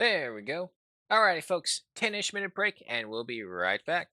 There we go. Alrighty, folks, 10-ish minute break, and we'll be right back.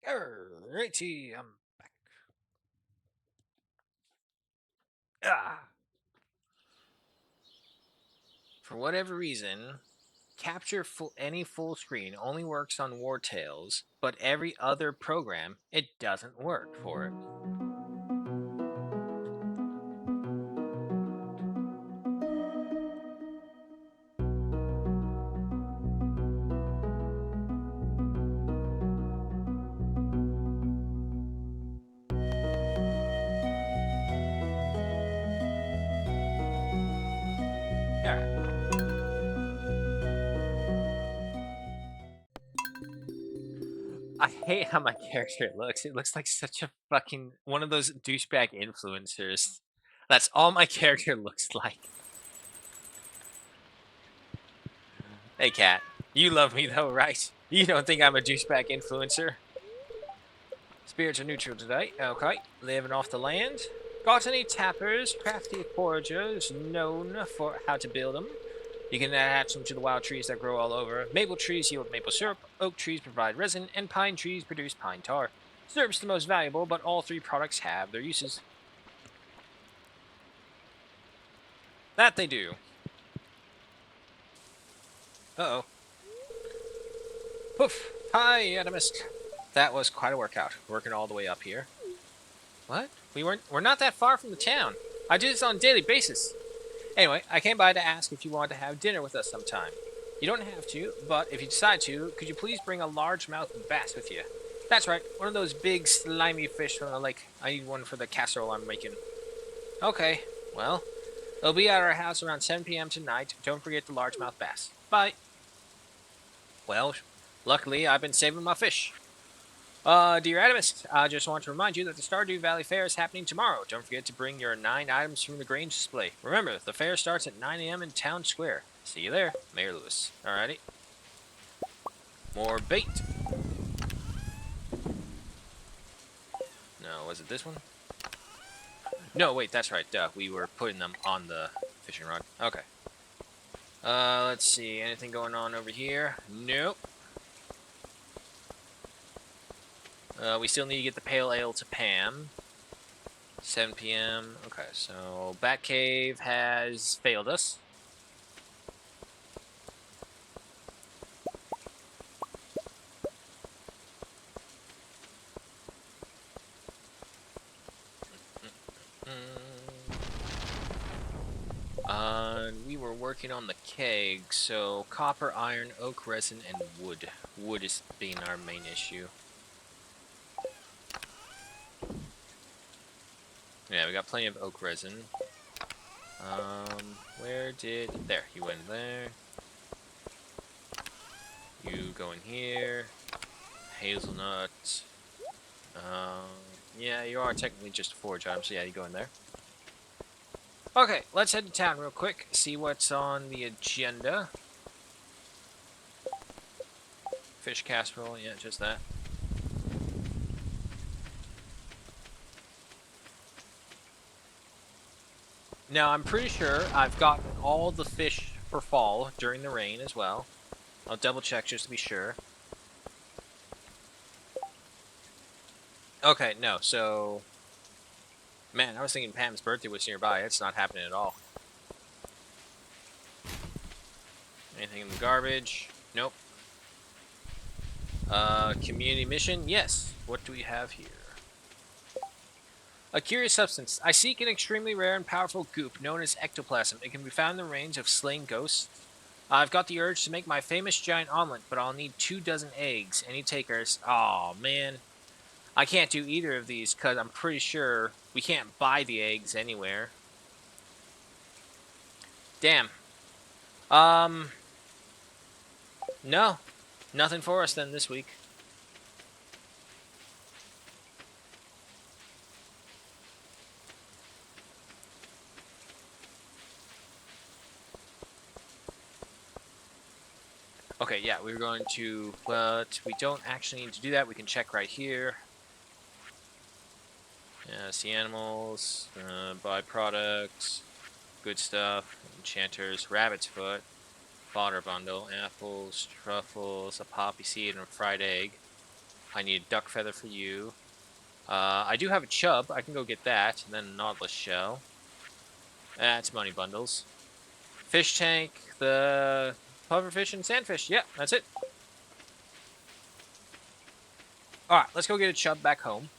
Alrighty, I'm back. Ah. For whatever reason, capture any full screen only works on War Tales, but every other program it doesn't work for it. Alright. I hate how my character looks. It looks like such a fucking one of those douchebag influencers. That's all my character looks like. Hey, cat. You love me though, right? You don't think I'm a douchebag influencer? Spirits are neutral today. Okay. Living off the land. Got any tappers, crafty foragers known for how to build them? You can add some to the wild trees that grow all over. Maple trees yield maple syrup, oak trees provide resin, and pine trees produce pine tar. Syrup's the most valuable, but all three products have their uses. That they do. Uh-oh. Poof! Hi, Atomist. That was quite a workout, working all the way up here. What? We're not that far from the town. I do this on a daily basis. Anyway, I came by to ask if you want to have dinner with us sometime. You don't have to, but if you decide to, could you please bring a largemouth bass with you? That's right, one of those big slimy fish from the lake. I need one for the casserole I'm making. Okay, well, it'll be at our house around 7 p.m. tonight. Don't forget the largemouth bass. Bye. Well, luckily I've been saving my fish. Dear Atomist, I just want to remind you that the Stardew Valley Fair is happening tomorrow. Don't forget to bring your 9 items from the Grange display. Remember, the fair starts at 9 a.m. in Town Square. See you there, Mayor Lewis. Alrighty. More bait. No, was it this one? No, wait, that's right. Duh, we were putting them on the fishing rod. Okay. Let's see. Anything going on over here? Nope. We still need to get the pale ale to Pam. 7 p.m. Okay, so Batcave has failed us. We were working on the keg, so copper, iron, oak resin, and wood. Wood is being our main issue. Yeah, we got plenty of oak resin. Where did... There, you went there. You go in here. Hazelnut. Yeah, you are technically just a forage item, so yeah, you go in there. Okay, let's head to town real quick, see what's on the agenda. Fish casserole, yeah, just that. Now, I'm pretty sure I've gotten all the fish for fall during the rain as well. I'll double check just to be sure. Okay, no, so... Man, I was thinking Pam's birthday was nearby. It's not happening at all. Anything in the garbage? Nope. Community mission? Yes. What do we have here? A curious substance. I seek an extremely rare and powerful goop known as ectoplasm. It can be found in the range of slain ghosts. I've got the urge to make my famous giant omelet, but I'll need 24 eggs. Any takers? Aw, man. I can't do either of these because I'm pretty sure we can't buy the eggs anywhere. Damn. No. Nothing for us then this week. Okay, yeah, we were going to, but we don't actually need to do that. We can check right here. Yeah, see animals, byproducts, good stuff, enchanters, rabbit's foot, fodder bundle, apples, truffles, a poppy seed, and a fried egg. I need a duck feather for you. I do have a chub. I can go get that. And then a nautilus shell. That's money bundles. Fish tank, the pufferfish, and sandfish. Yeah, that's it. All right, let's go get a chub back home.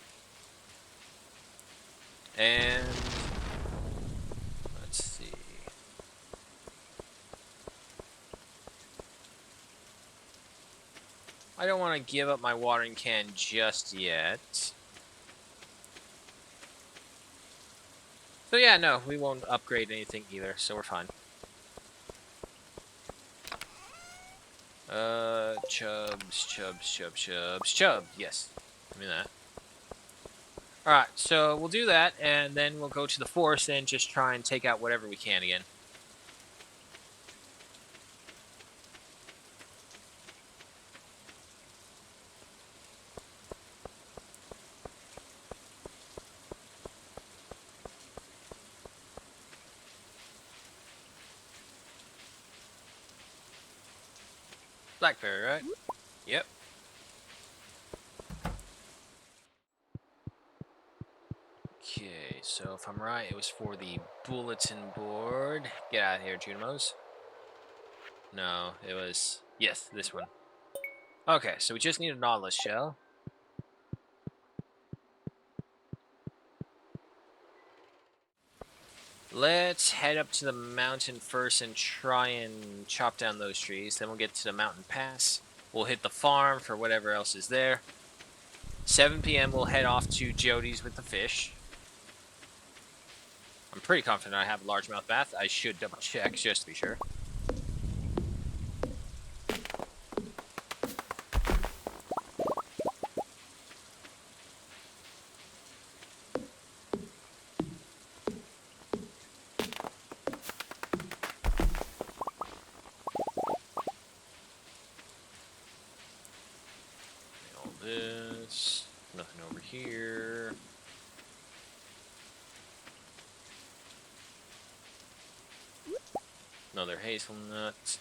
And let's see. I don't want to give up my watering can just yet. So yeah, no, we won't upgrade anything either, so we're fine. Chub. Yes, give me that. All right, so we'll do that, and then we'll go to the forest and just try and take out whatever we can again. Blackberry, right? Yep. Okay, so if I'm right, it was for the bulletin board. Get out of here, Junimos. No, it was... Yes, this one. Okay, so we just need a nautilus shell. Let's head up to the mountain first and try and chop down those trees. Then we'll get to the mountain pass. We'll hit the farm for whatever else is there. 7 p.m. we'll head off to Jody's with the fish. I'm pretty confident I have a largemouth bass. I should double check just to be sure. All this. Nothing over here. Another hazelnut.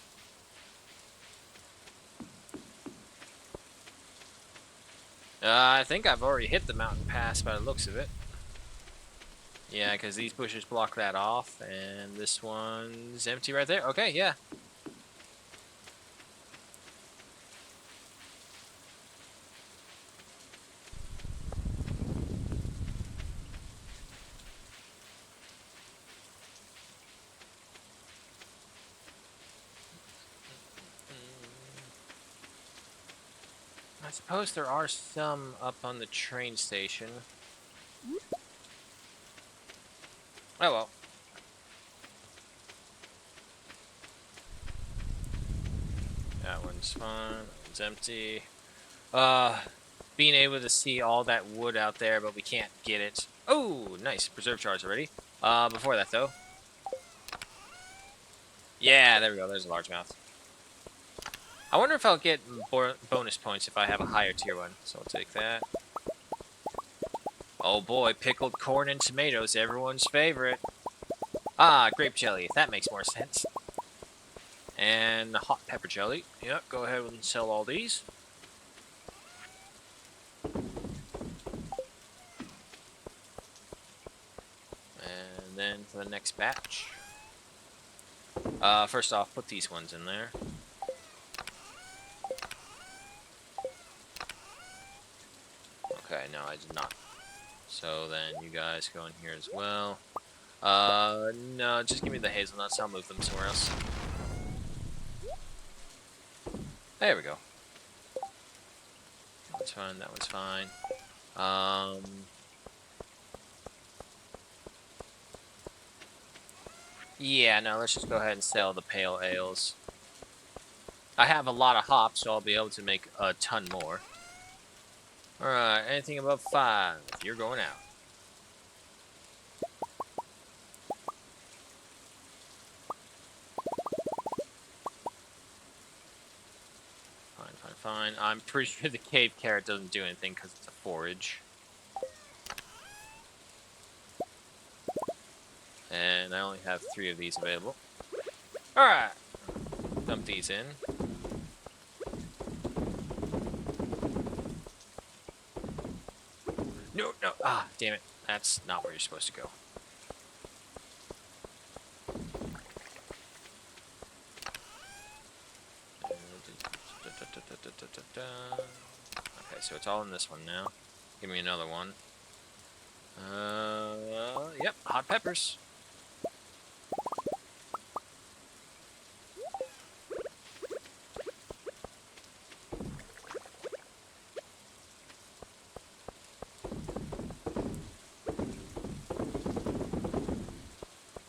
I think I've already hit the mountain pass by the looks of it. Yeah, because these bushes block that off, and this one's empty right there. Okay, yeah. I suppose there are some up on the train station. Oh well. That one's fine. That one's empty. Being able to see all that wood out there, but we can't get it. Oh, nice. Preserve shards already. Before that, though. Yeah, there we go. There's a largemouth. I wonder if I'll get bonus points if I have a higher tier one. So I'll take that. Oh boy, pickled corn and tomatoes, everyone's favorite. Ah, grape jelly. That makes more sense. And hot pepper jelly. Yep, go ahead and sell all these. And then for the next batch. First off, put these ones in there. Okay, no, I did not. So then you guys go in here as well. No, just give me the hazelnuts. I'll move them somewhere else. There we go. That's fine, that one's fine. Yeah, no, let's just go ahead and sell the pale ales. I have a lot of hops, so I'll be able to make a ton more. Alright, anything above 5, you're going out. Fine. I'm pretty sure the cave carrot doesn't do anything because it's a forage. And I only have 3 of these available. Alright. Dump these in. No, no. Ah, damn it. That's not where you're supposed to go. Okay, so it's all in this one now. Give me another one. Yep, hot peppers.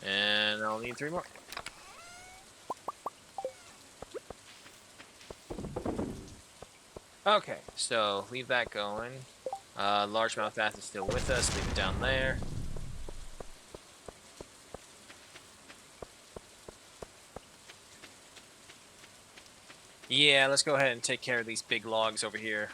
And I'll need 3 more. Okay, so leave that going. Largemouth bass is still with us. Leave it down there. Yeah, let's go ahead and take care of these big logs over here.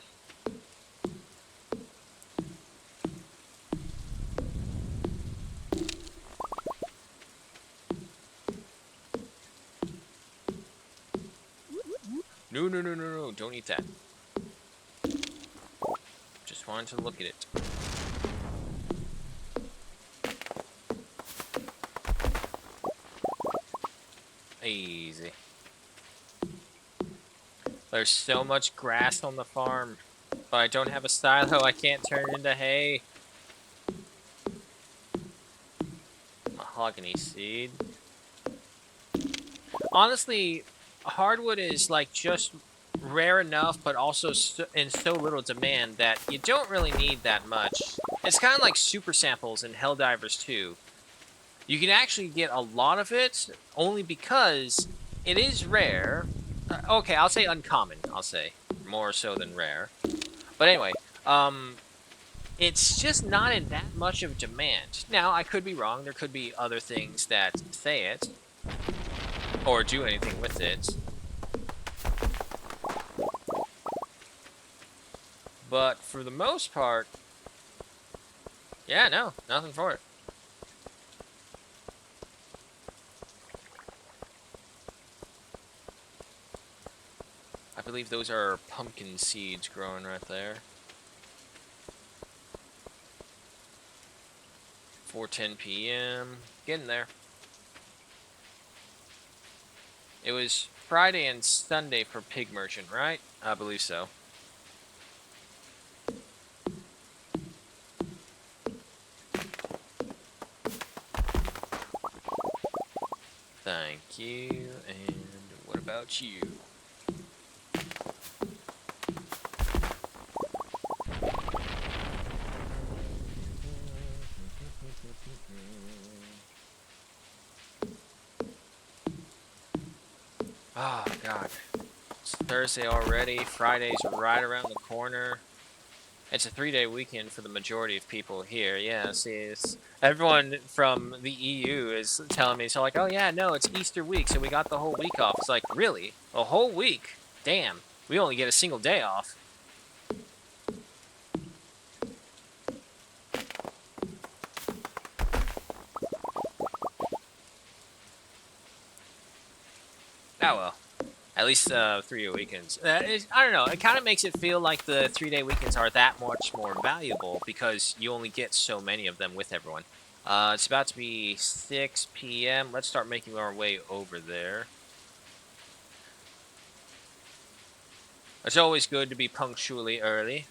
No, no, no, no, no. Don't eat that. Just wanted to look at it. Easy. There's so much grass on the farm, but I don't have a silo. I can't turn it into hay. Mahogany seed. Honestly, hardwood is like just rare enough, but also in so little demand that you don't really need that much. It's kind of like super samples in Helldivers 2. You can actually get a lot of it only because it is rare. Okay, I'll say uncommon. I'll say more so than rare. But anyway, it's just not in that much of demand. Now, I could be wrong. There could be other things that say it or do anything with it. But for the most part, yeah, no, nothing for it. I believe those are pumpkin seeds growing right there. 4:10 p.m. Getting there. It was Friday and Sunday for Pig Merchant, right? I believe so. Thank you. And what about you? Oh, God. It's Thursday already. Friday's right around the corner. It's a 3-day weekend for the majority of people here. Yeah, see, everyone from the EU is telling me, so like, oh yeah, no, it's Easter week, so we got the whole week off. It's like, really? A whole week? Damn. We only get a single day off. Oh well. At least 3-day weekends. I don't know. It kind of makes it feel like the 3-day weekends are that much more valuable because you only get so many of them with everyone. It's about to be 6 p.m. Let's start making our way over there. It's always good to be punctually early,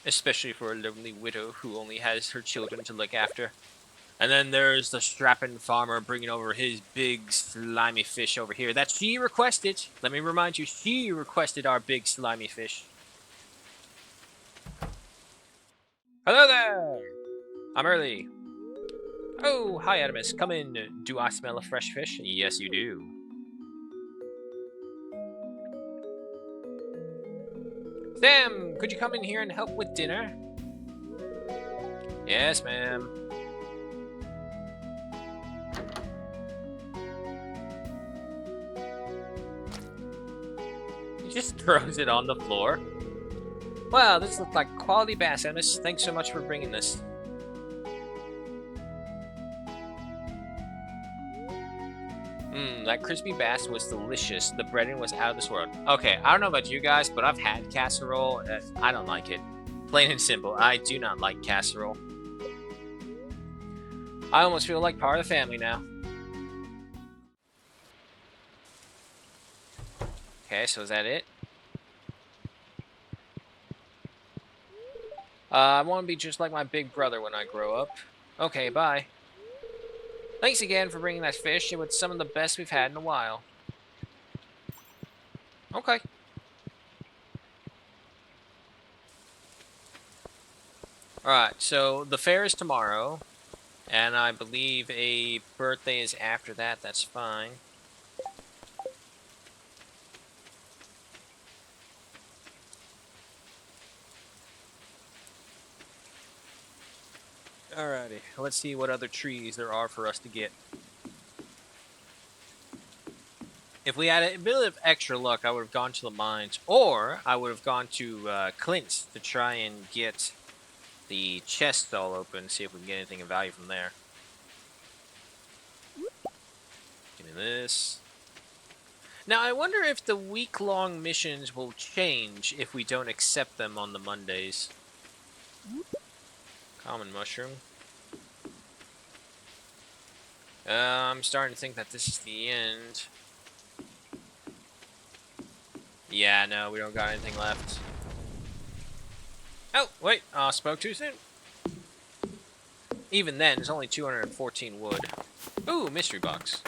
especially for a lonely widow who only has her children to look after. And then there's the strapping farmer bringing over his big slimy fish over here that she requested. Let me remind you, she requested our big slimy fish. Hello there! I'm early. Oh, hi, Adamus. Come in. Do I smell a fresh fish? Yes, you do. Sam, could you come in here and help with dinner? Yes, ma'am. He just throws it on the floor. Wow, this looks like quality bass, Adamus. Thanks so much for bringing this. That crispy bass was delicious. The breading was out of this world. Okay, I don't know about you guys, but I've had casserole. I don't like it. Plain and simple, I do not like casserole. I almost feel like part of the family now. Okay, so is that it? I want to be just like my big brother when I grow up. Okay, bye. Thanks again for bringing that fish. It was some of the best we've had in a while. Okay. Alright, so the fair is tomorrow. And I believe a birthday is after that. That's fine. Alrighty, let's see what other trees there are for us to get. If we had a bit of extra luck, I would have gone to the mines, or I would have gone to Clint's to try and get the chests all open, see if we can get anything of value from there. Give me this. Now, I wonder if the week-long missions will change if we don't accept them on the Mondays. Common mushroom. I'm starting to think that this is the end. Yeah, no, we don't got anything left. Oh, wait, spoke too soon. Even then, it's only 214 wood. Ooh, mystery box.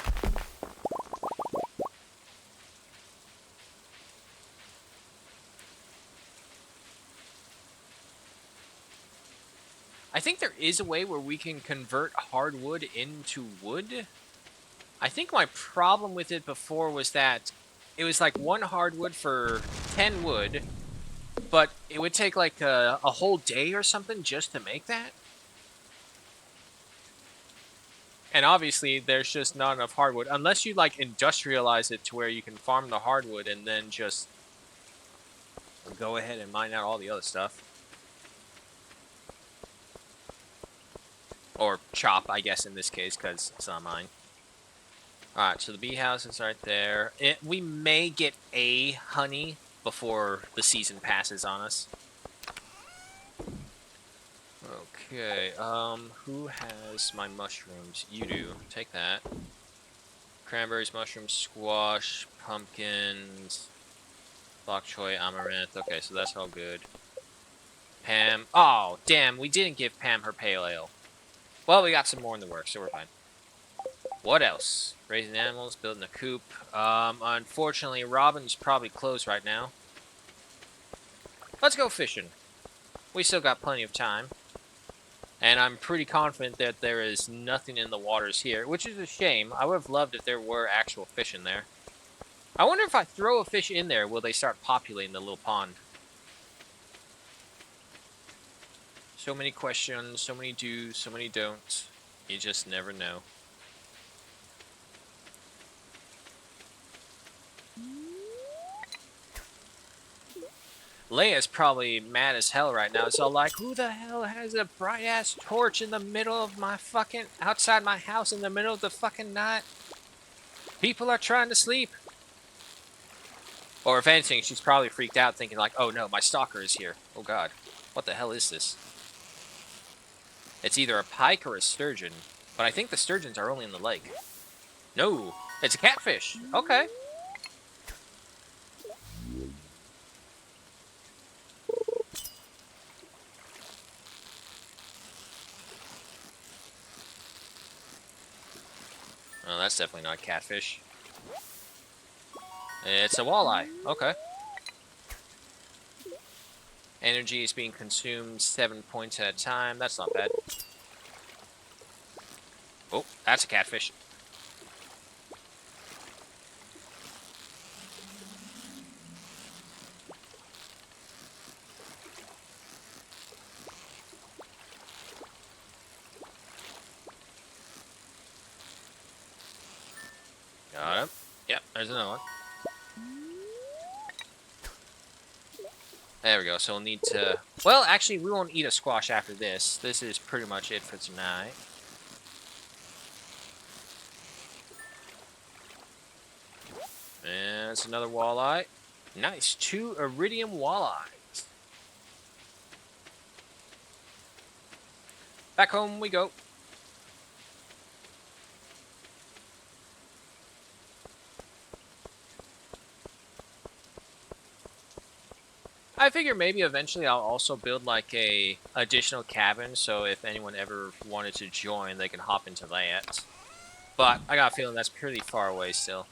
I think there is a way where we can convert hardwood into wood. I think my problem with it before was that it was like 1 hardwood for 10 wood, but it would take like a whole day or something just to make that. And obviously, there's just not enough hardwood. Unless you like industrialize it to where you can farm the hardwood and then just go ahead and mine out all the other stuff. Or chop, I guess, in this case, because it's not mine. Alright, so the bee house is right there. We may get a honey before the season passes on us. Okay, who has my mushrooms? You do. Take that. Cranberries, mushrooms, squash, pumpkins, bok choy, amaranth. Okay, so that's all good. Pam. Oh, damn, we didn't give Pam her pale ale. Well, we got some more in the works, so we're fine. What else? Raising animals, building a coop. Unfortunately, Robin's probably closed right now. Let's go fishing. We still got plenty of time. And I'm pretty confident that there is nothing in the waters here, which is a shame. I would have loved if there were actual fish in there. I wonder if I throw a fish in there, will they start populating the little pond? So many questions, so many do's, so many don'ts. You just never know. Leia's probably mad as hell right now. It's all like, who the hell has a bright-ass torch in the middle of my fucking... outside my house in the middle of the fucking night? People are trying to sleep. Or if anything, she's probably freaked out thinking like, oh no, my stalker is here. Oh god. What the hell is this? It's either a pike or a sturgeon. But I think the sturgeons are only in the lake. No, it's a catfish. Okay. Oh, that's definitely not catfish. It's a walleye. Okay. Energy is being consumed 7 points at a time. That's not bad. Oh, that's a catfish. Got him. Yep, there's another one. There we go. So we'll need to... Well, actually, we won't eat a squash after this. This is pretty much it for tonight. And it's another walleye. Nice. 2 iridium walleyes. Back home we go. I figure maybe eventually I'll also build like a additional cabin, so if anyone ever wanted to join, they can hop into that. But I got a feeling that's pretty far away still.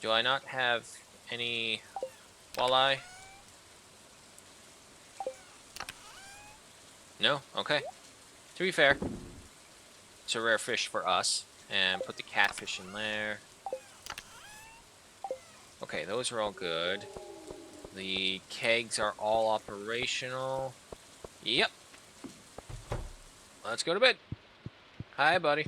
Do I not have any walleye? No? Okay. To be fair, it's a rare fish for us. And put the catfish in there. Okay, those are all good. The kegs are all operational. Yep. Let's go to bed. Hi, buddy.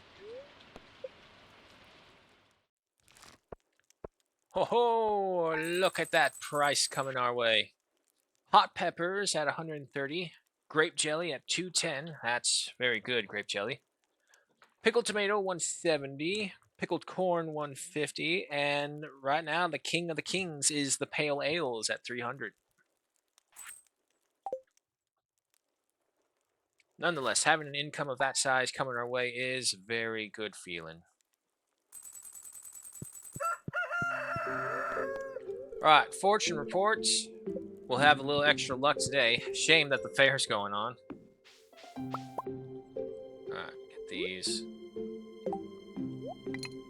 Ho ho! Look at that price coming our way. Hot peppers at 130. Grape jelly at 210. That's very good, grape jelly. Pickled tomato 170. Pickled corn 150. And right now, the king of the kings is the pale ales at 300. Nonetheless, having an income of that size coming our way is very good feeling. Alright, fortune reports. We'll have a little extra luck today. Shame that the fair's going on. Alright, get these.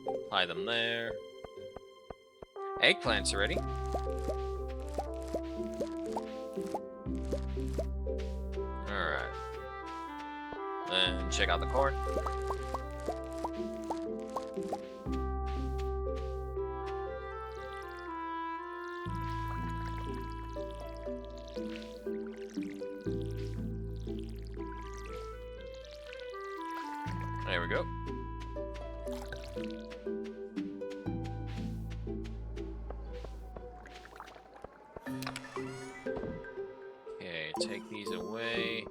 Apply them there. Eggplants already. Alright. Then check out the corn. There we go. Okay, take these away.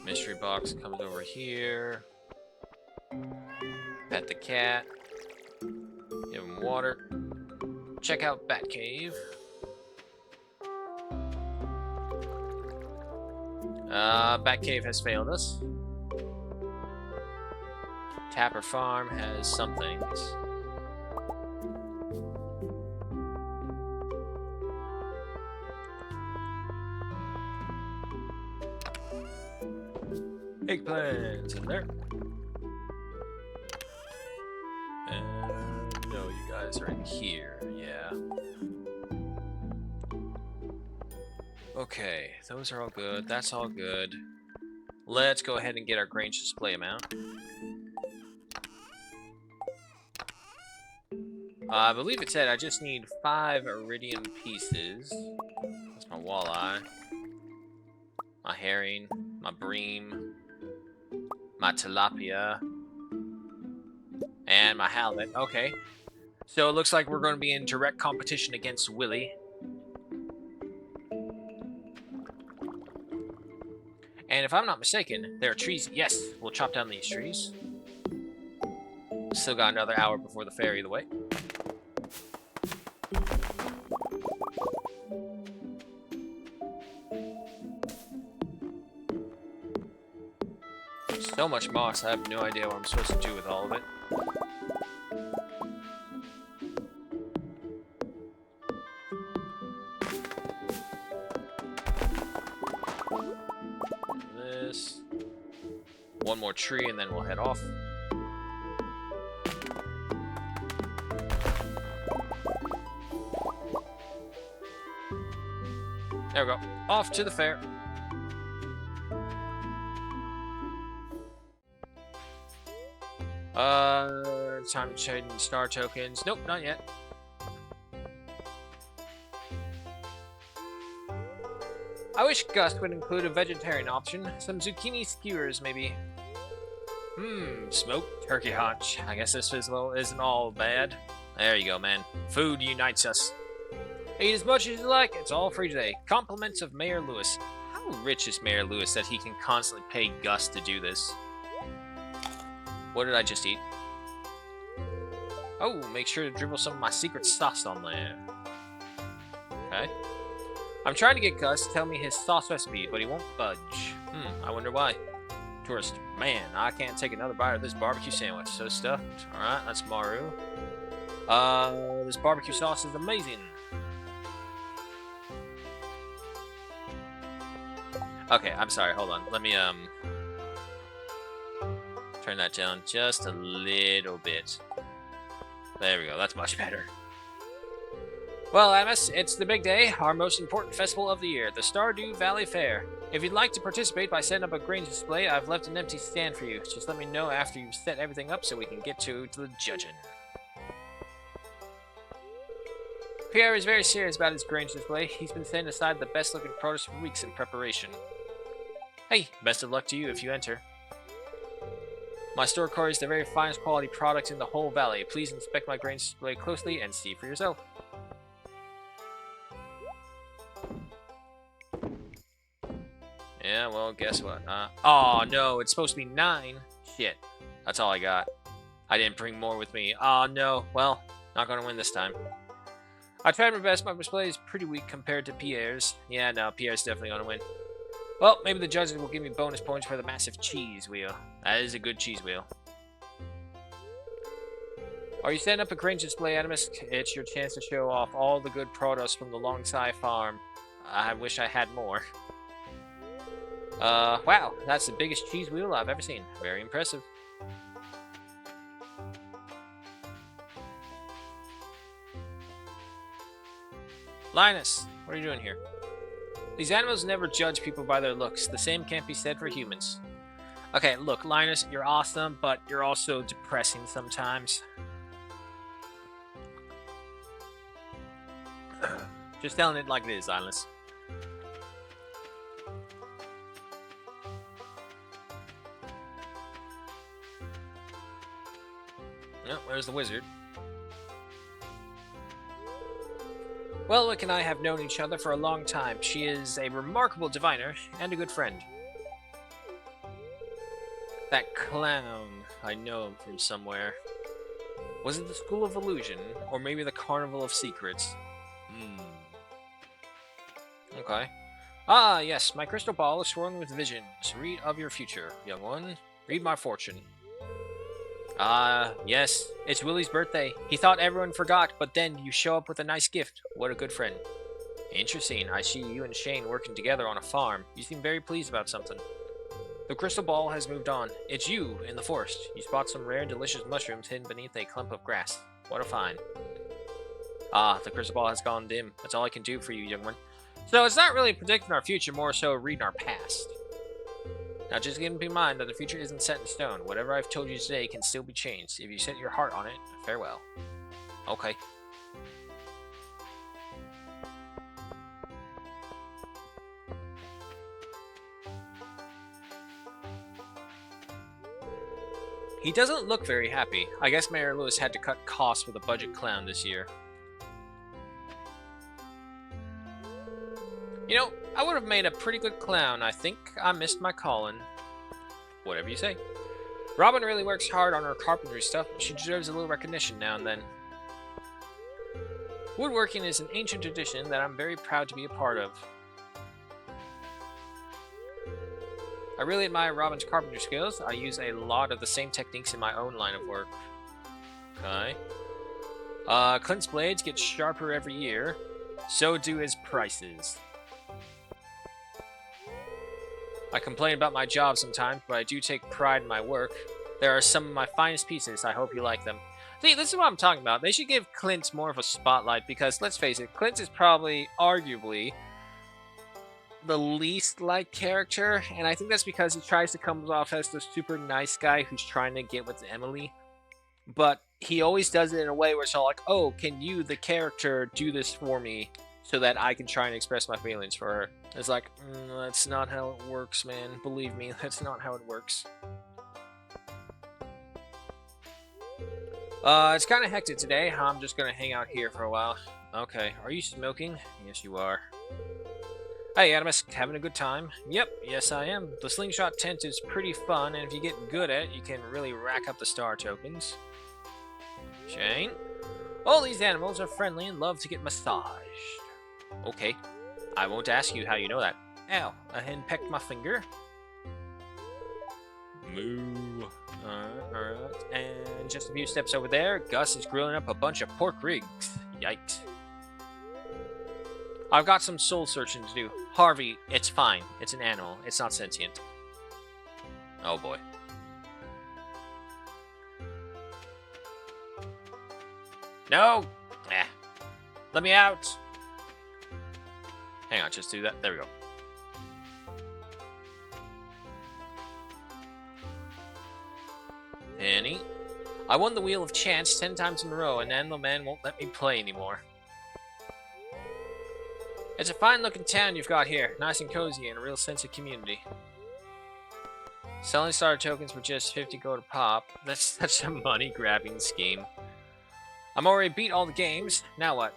Mystery box comes over here. Pet the cat. Give him water. Check out Bat Cave. Bat Cave has failed us. Tapper Farm has some things. Eggplants in there. And no, you guys are in here, yeah. Okay, those are all good. That's all good. Let's go ahead and get our Grange display amount. I believe it said I just need 5 iridium pieces. That's my walleye. My herring. My bream. My tilapia. And my halibut. Okay. So it looks like we're going to be in direct competition against Willy. And if I'm not mistaken, there are trees. Yes, we'll chop down these trees. Still got another hour before the fair either way. So much moss, I have no idea what I'm supposed to do with all of it. This. One more tree and then we'll head off. There we go. Off to the fair. Time to trade in star tokens. Nope, not yet. I wish Gus would include a vegetarian option. Some zucchini skewers, maybe. Smoked turkey haunch. I guess this isn't all bad. There you go, man. Food unites us. Eat as much as you like. It's all free today. Compliments of Mayor Lewis. How rich is Mayor Lewis that he can constantly pay Gus to do this? What did I just eat? Oh, make sure to dribble some of my secret sauce on there. Okay. I'm trying to get Gus to tell me his sauce recipe, but he won't budge. I wonder why. Tourist, man, I can't take another bite of this barbecue sandwich. So stuffed. Alright, that's Maru. This barbecue sauce is amazing. Okay, I'm sorry, hold on. Let me, turn that down just a little bit. There we go, that's much better. Well, Amos, it's the big day, our most important festival of the year, the Stardew Valley Fair. If you'd like to participate by setting up a grain display, I've left an empty stand for you. Just let me know after you've set everything up so we can get to the judging. Pierre is very serious about his grain display. He's been setting aside the best looking produce for weeks in preparation. Hey, best of luck to you if you enter. My store carries the very finest quality products in the whole valley. Please inspect my grain display closely and see for yourself. Yeah, well, guess what? Oh, no, it's supposed to be 9. Shit. That's all I got. I didn't bring more with me. Oh, no. Well, not gonna win this time. I tried my best. My display is pretty weak compared to Pierre's. Yeah, no, Pierre's definitely gonna win. Well, maybe the judges will give me bonus points for the massive cheese wheel. That is a good cheese wheel. Are you setting up a grain display, Adamus? It's your chance to show off all the good produce from the Longside farm. I wish I had more. Wow, that's the biggest cheese wheel I've ever seen. Very impressive. Linus, what are you doing here? These animals never judge people by their looks. The same can't be said for humans. Okay, look, Linus, you're awesome, but you're also depressing sometimes. Just telling it like it is, Linus. Oh, where's the wizard? Well, Wick and I have known each other for a long time. She is a remarkable diviner and a good friend. That clown, I know him from somewhere. Was it the School of Illusion, or maybe the Carnival of Secrets? Okay. Ah, yes, my crystal ball is swirling with visions. Read of your future, young one. Read my fortune. Yes, it's Willie's birthday. He thought everyone forgot, but then you show up with a nice gift. What a good friend. Interesting, I see you and Shane working together on a farm. You seem very pleased about something. The crystal ball has moved on. It's you, in the forest. You spot some rare, delicious mushrooms hidden beneath a clump of grass. What a find. Ah, the crystal ball has gone dim. That's all I can do for you, young one. So it's not really predicting our future, more so reading our past. Now just keep in mind that the future isn't set in stone. Whatever I've told you today can still be changed. If you set your heart on it, farewell. Okay. He doesn't look very happy. I guess Mayor Lewis had to cut costs with a budget clown this year. You know, I would have made a pretty good clown. I think I missed my calling. Whatever you say. Robin really works hard on her carpentry stuff, but she deserves a little recognition now and then. Woodworking is an ancient tradition that I'm very proud to be a part of. I really admire Robin's carpentry skills. I use a lot of the same techniques in my own line of work. Okay. Clint's blades get sharper every year. So do his prices. I complain about my job sometimes, but I do take pride in my work. There are some of my finest pieces. I hope you like them. See, this is what I'm talking about. They should give Clint more of a spotlight because, let's face it, Clint is probably, arguably, the least liked character, and I think that's because he tries to come off as the super nice guy who's trying to get with Emily. But he always does it in a way where it's all like, oh, can you, the character, do this for me so that I can try and express my feelings for her? It's like, that's not how it works, man. Believe me, that's not how it works. It's kind of hectic today. I'm just gonna hang out here for a while. Okay, are you smoking? Yes, you are. Hey, Adamus, having a good time? Yep, yes I am. The slingshot tent is pretty fun, and if you get good at it, you can really rack up the star tokens. Shane? All these animals are friendly and love to get massaged. Okay. I won't ask you how you know that. Ow, a hen pecked my finger. Moo. Alright. And just a few steps over there, Gus is grilling up a bunch of pork ribs. Yikes. I've got some soul searching to do. Harvey, it's fine. It's an animal. It's not sentient. Oh boy. No! Eh. Let me out! Hang on, just do that. There we go. Penny. I won the Wheel of Chance 10 times in a row, and Animal Man won't let me play anymore. It's a fine-looking town you've got here. Nice and cozy, and a real sense of community. Selling starter tokens for just 50 gold a pop. That's such a money-grabbing scheme. I'm already beat all the games. Now what?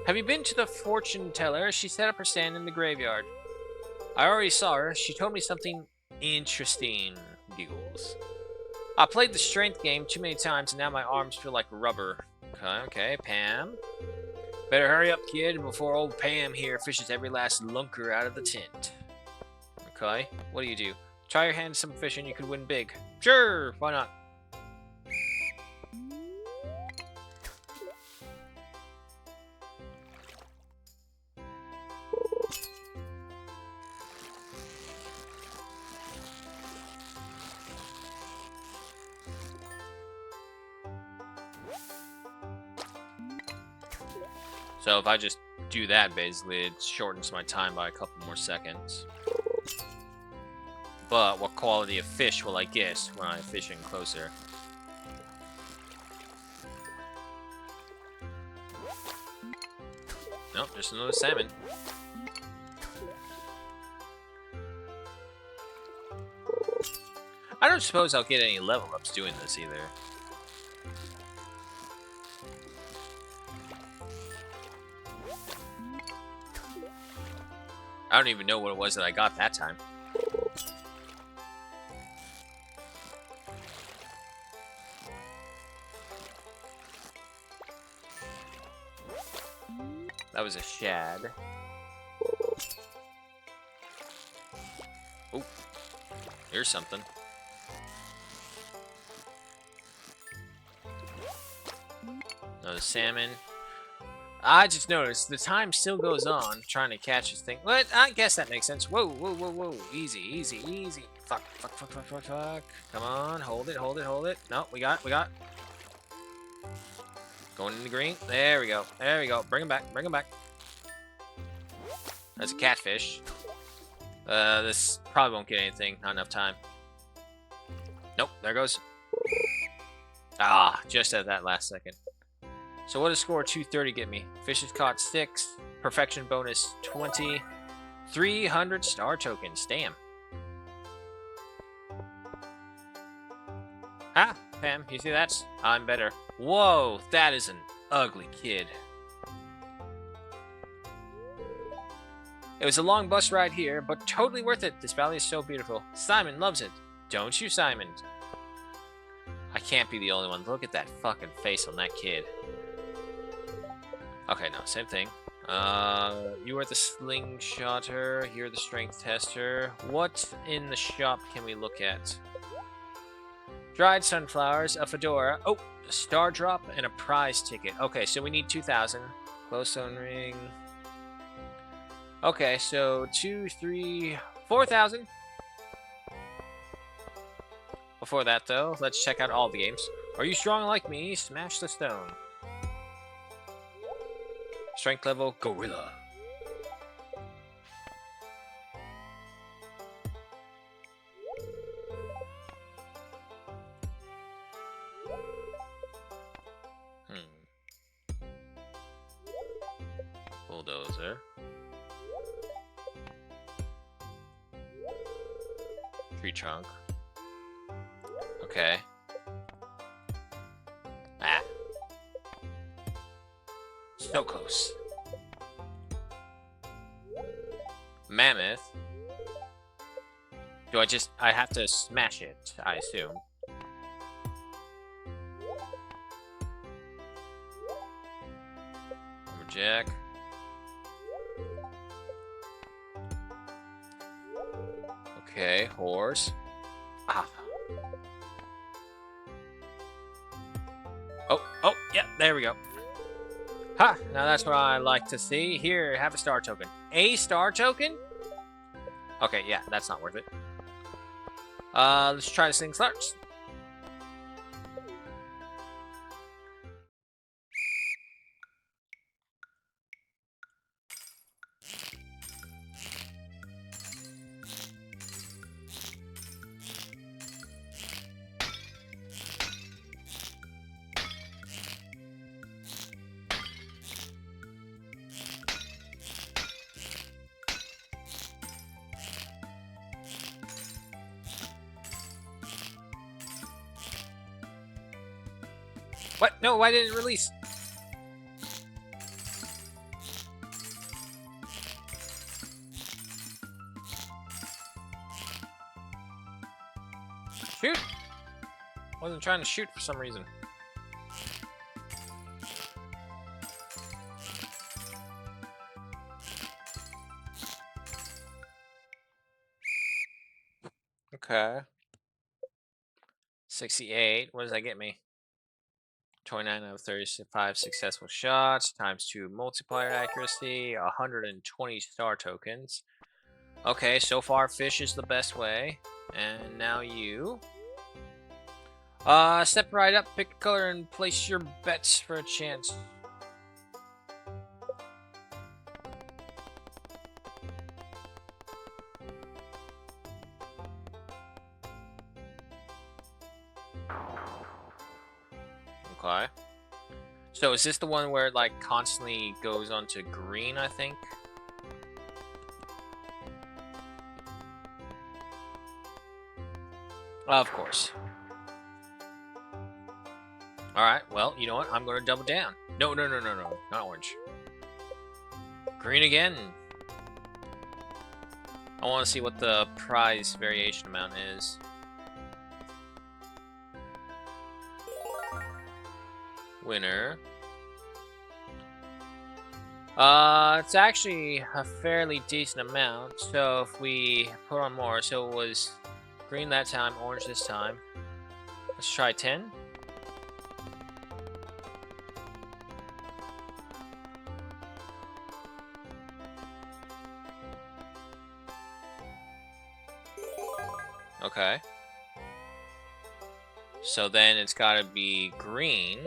Have you been to the fortune teller? She set up her stand in the graveyard. I already saw her. She told me something interesting. Giggles. I played the strength game too many times, and now my arms feel like rubber. Okay, Pam. Better hurry up, kid, before old Pam here fishes every last lunker out of the tent. Okay, what do? Try your hand at some fishing, you could win big. Sure, why not? So if I just do that, basically, it shortens my time by a couple more seconds. But what quality of fish will I get when I'm fishing closer? Nope, just another salmon. I don't suppose I'll get any level ups doing this either. I don't even know what it was that I got that time. That was a shad. Oh, here's something. Another salmon. I just noticed the time still goes on trying to catch this thing. But I guess that makes sense. Whoa, whoa, whoa, whoa. Easy, easy, easy. Fuck, fuck, fuck, fuck, fuck, fuck. Come on, hold it, hold it, hold it. No, we got. Going in the green. There we go. There we go. Bring him back, bring him back. That's a catfish. This probably won't get anything. Not enough time. Nope, there goes. Ah, just at that last second. So what does score 230 get me? Fishes caught 6, perfection bonus 20, 300 star tokens. Damn. Ah, Pam, you see that? I'm better. Whoa, that is an ugly kid. It was a long bus ride here, but totally worth it. This valley is so beautiful. Simon loves it. Don't you, Simon? I can't be the only one. Look at that fucking face on that kid. Okay, no, same thing. You are the slingshotter, you're the strength tester. What in the shop can we look at? Dried sunflowers, a fedora, oh, a star drop, and a prize ticket. Okay, so we need 2,000. Glowstone ring. Okay, so 2, 3, 4,000. Before that, though, let's check out all the games. Are you strong like me? Smash the stone. Strength level, gorilla. Bulldozer. Tree trunk. Okay. Ah. So close. Mammoth. Do I have to smash it, I assume. Lumberjack. Okay, horse. Ah. Oh, yeah, there we go. Ha! Now that's what I like to see. Here, have a star token. A star token? Okay, yeah, that's not worth it. Let's try to sing starts. What? No, why didn't it release? Shoot! Wasn't trying to shoot for some reason. Okay. 68. What does that get me? 29 out of 35 successful shots, times 2 multiplier accuracy, 120 star tokens. Okay, so far fish is the best way. And now you. Step right up, pick a color, and place your bets for a chance. Okay. So is this the one where it like constantly goes onto green, I think? Of course. Alright, well, you know what? I'm gonna double down. No, not orange. Green again. I want to see what the prize variation amount is. Winner. It's actually a fairly decent amount. So if we put on more, so it was green that time, orange this time. Let's try 10. Okay. So then it's gotta be green.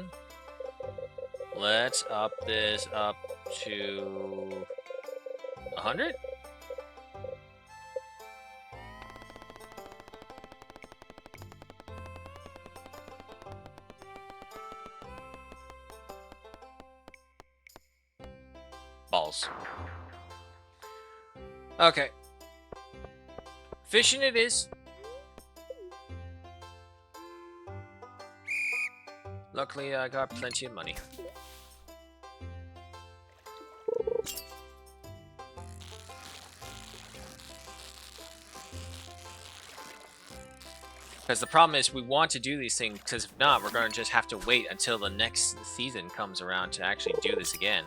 Let's up this up to 100? Balls. Okay. Fishing it is. Luckily, I got plenty of money. Because the problem is we want to do these things, because if not, we're going to just have to wait until the next season comes around to actually do this again.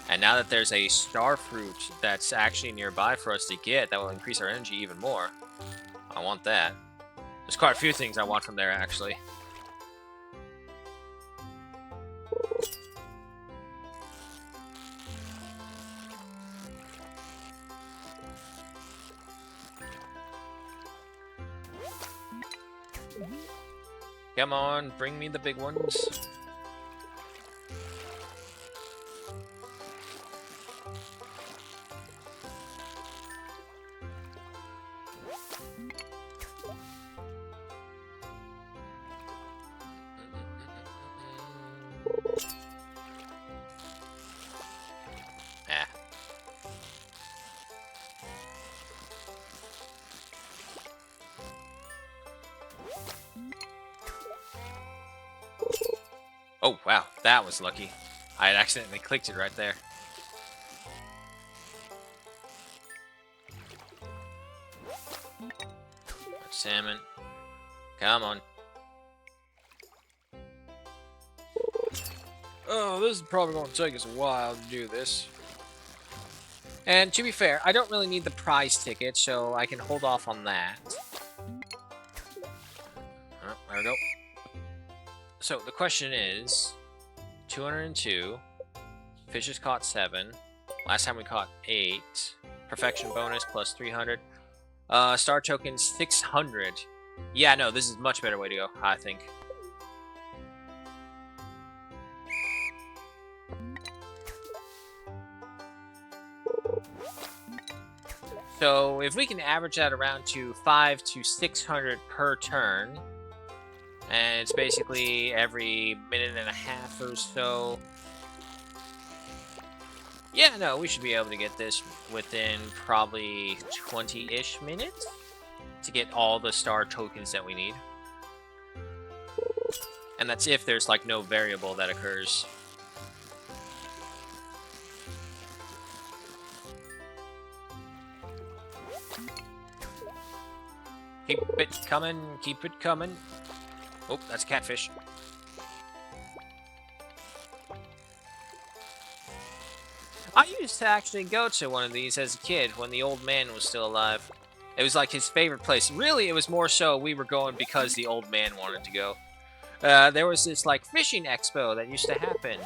And now that there's a star fruit that's actually nearby for us to get, that will increase our energy even more. I want that. There's quite a few things I want from there, actually. Come on, bring me the big ones. Ah. Oh, wow, that was lucky. I had accidentally clicked it right there. Salmon. Come on. Oh, this is probably going to take us a while to do this. And to be fair, I don't really need the prize ticket, so I can hold off on that. Oh, there we go. So the question is, 202, fishes caught 7. Last time we caught 8. Perfection bonus plus 300. Star token 600. Yeah, no, this is a much better way to go, I think. So if we can average that around to 5 to 600 per turn, and it's basically every minute and a half or so. Yeah, no, we should be able to get this within probably 20-ish minutes to get all the star tokens that we need. And that's if there's like no variable that occurs. Keep it coming, keep it coming. Oh, that's a catfish. I used to actually go to one of these as a kid when the old man was still alive. It was like his favorite place. Really, it was more so we were going because the old man wanted to go. There was this like fishing expo that used to happen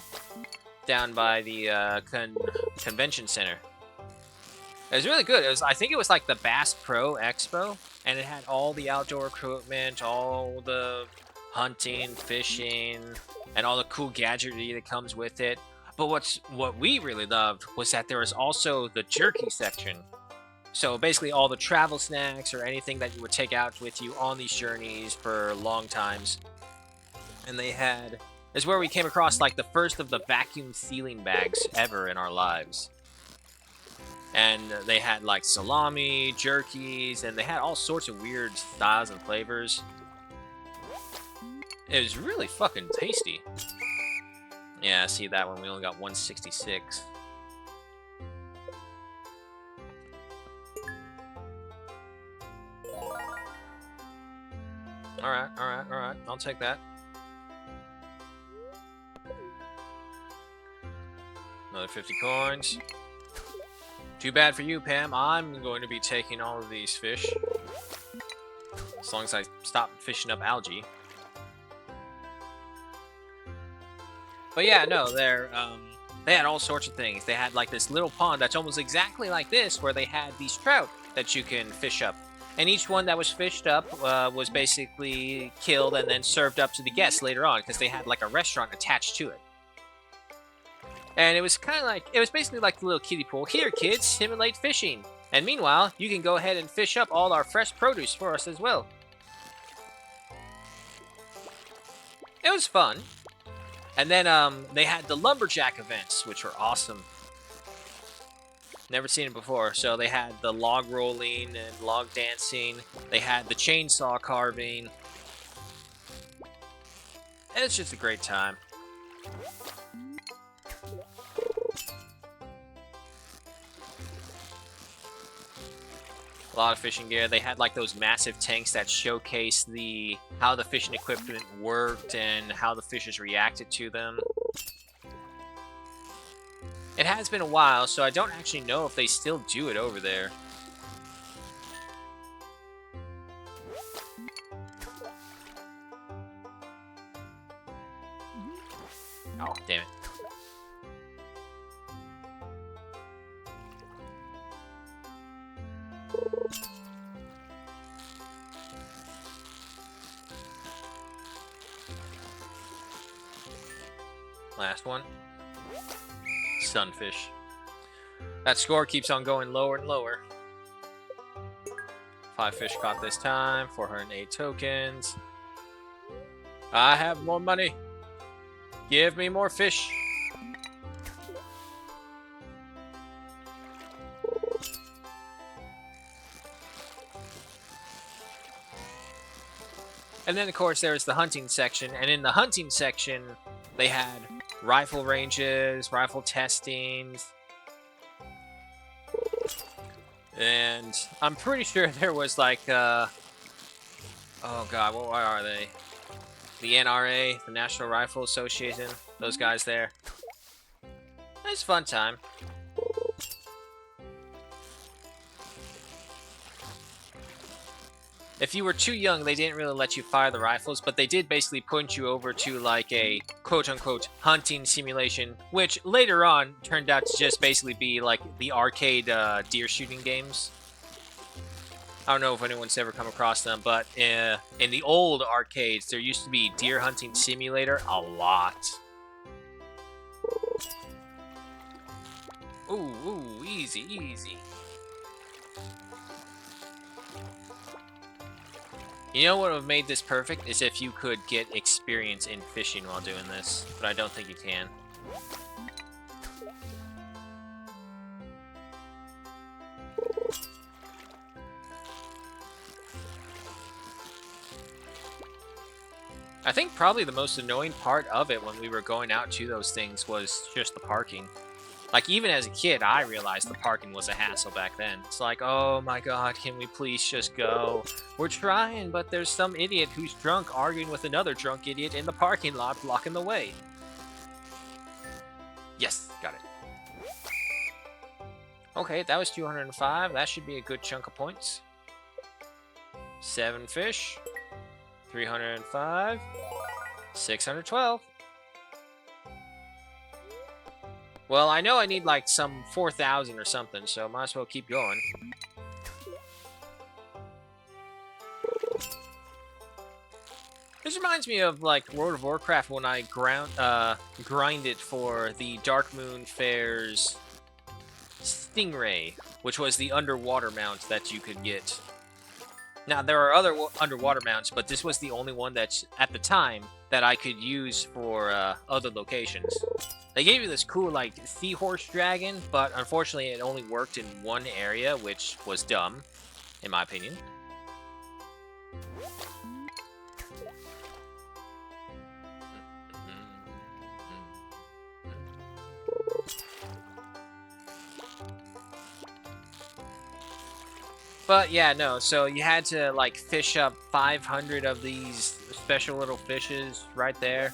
down by the convention center. It was really good. I think it was like the Bass Pro Expo, and it had all the outdoor equipment, all the hunting, fishing, and all the cool gadgetry that comes with it. But what we really loved was that there was also the jerky section. So basically all the travel snacks or anything that you would take out with you on these journeys for long times. And they had... is where we came across like the first of the vacuum sealing bags ever in our lives. And they had like salami, jerkies, and they had all sorts of weird styles and flavors. It was really fucking tasty. Yeah, see that one, we only got 166. Alright, alright, alright. I'll take that. Another 50 coins. Too bad for you, Pam. I'm going to be taking all of these fish. As long as I stop fishing up algae. But yeah, no, they had all sorts of things. They had like this little pond that's almost exactly like this, where they had these trout that you can fish up. And each one that was fished up was basically killed and then served up to the guests later on, because they had like a restaurant attached to it. And it was kind of like, it was basically like the little kiddie pool. Here, kids, simulate fishing. And meanwhile, you can go ahead and fish up all our fresh produce for us as well. It was fun. And then they had the lumberjack events, which were awesome. Never seen it before. So they had the log rolling and log dancing. They had the chainsaw carving. And it's just a great time. A lot of fishing gear. They had like those massive tanks that showcase how the fishing equipment worked and how the fishes reacted to them. It has been a while, so I don't actually know if they still do it over there. Oh, damn it. Last one. Sunfish. That score keeps on going lower and lower. 5 fish caught this time. 408 tokens. I have more money. Give me more fish. And then, of course, there's the hunting section. And in the hunting section, they had rifle ranges, rifle testings. And I'm pretty sure there was like, oh god, what are they? The NRA, the National Rifle Association, those guys there. It's a fun time. If you were too young, they didn't really let you fire the rifles, but they did basically point you over to like a quote-unquote hunting simulation, which later on turned out to just basically be like the arcade deer shooting games. I don't know if anyone's ever come across them, but in the old arcades, there used to be deer hunting simulator a lot. Ooh, easy, easy. You know what would have made this perfect is if you could get experience in fishing while doing this, but I don't think you can. I think probably the most annoying part of it when we were going out to those things was just the parking. Like, even as a kid, I realized the parking was a hassle back then. It's like, oh my god, can we please just go? We're trying, but there's some idiot who's drunk arguing with another drunk idiot in the parking lot blocking the way. Yes, got it. Okay, that was 205. That should be a good chunk of points. 7 fish. 305. 612. Well, I know I need like some 4,000 or something, so might as well keep going. This reminds me of like World of Warcraft when I grind it for the Dark Moon Fair's Stingray, which was the underwater mount that you could get. Now, there are other underwater mounts, but this was the only one that's, at the time, that I could use for other locations. They gave you this cool, like, seahorse dragon, but unfortunately it only worked in one area, which was dumb, in my opinion. But yeah, no, so you had to like fish up 500 of these special little fishes right there.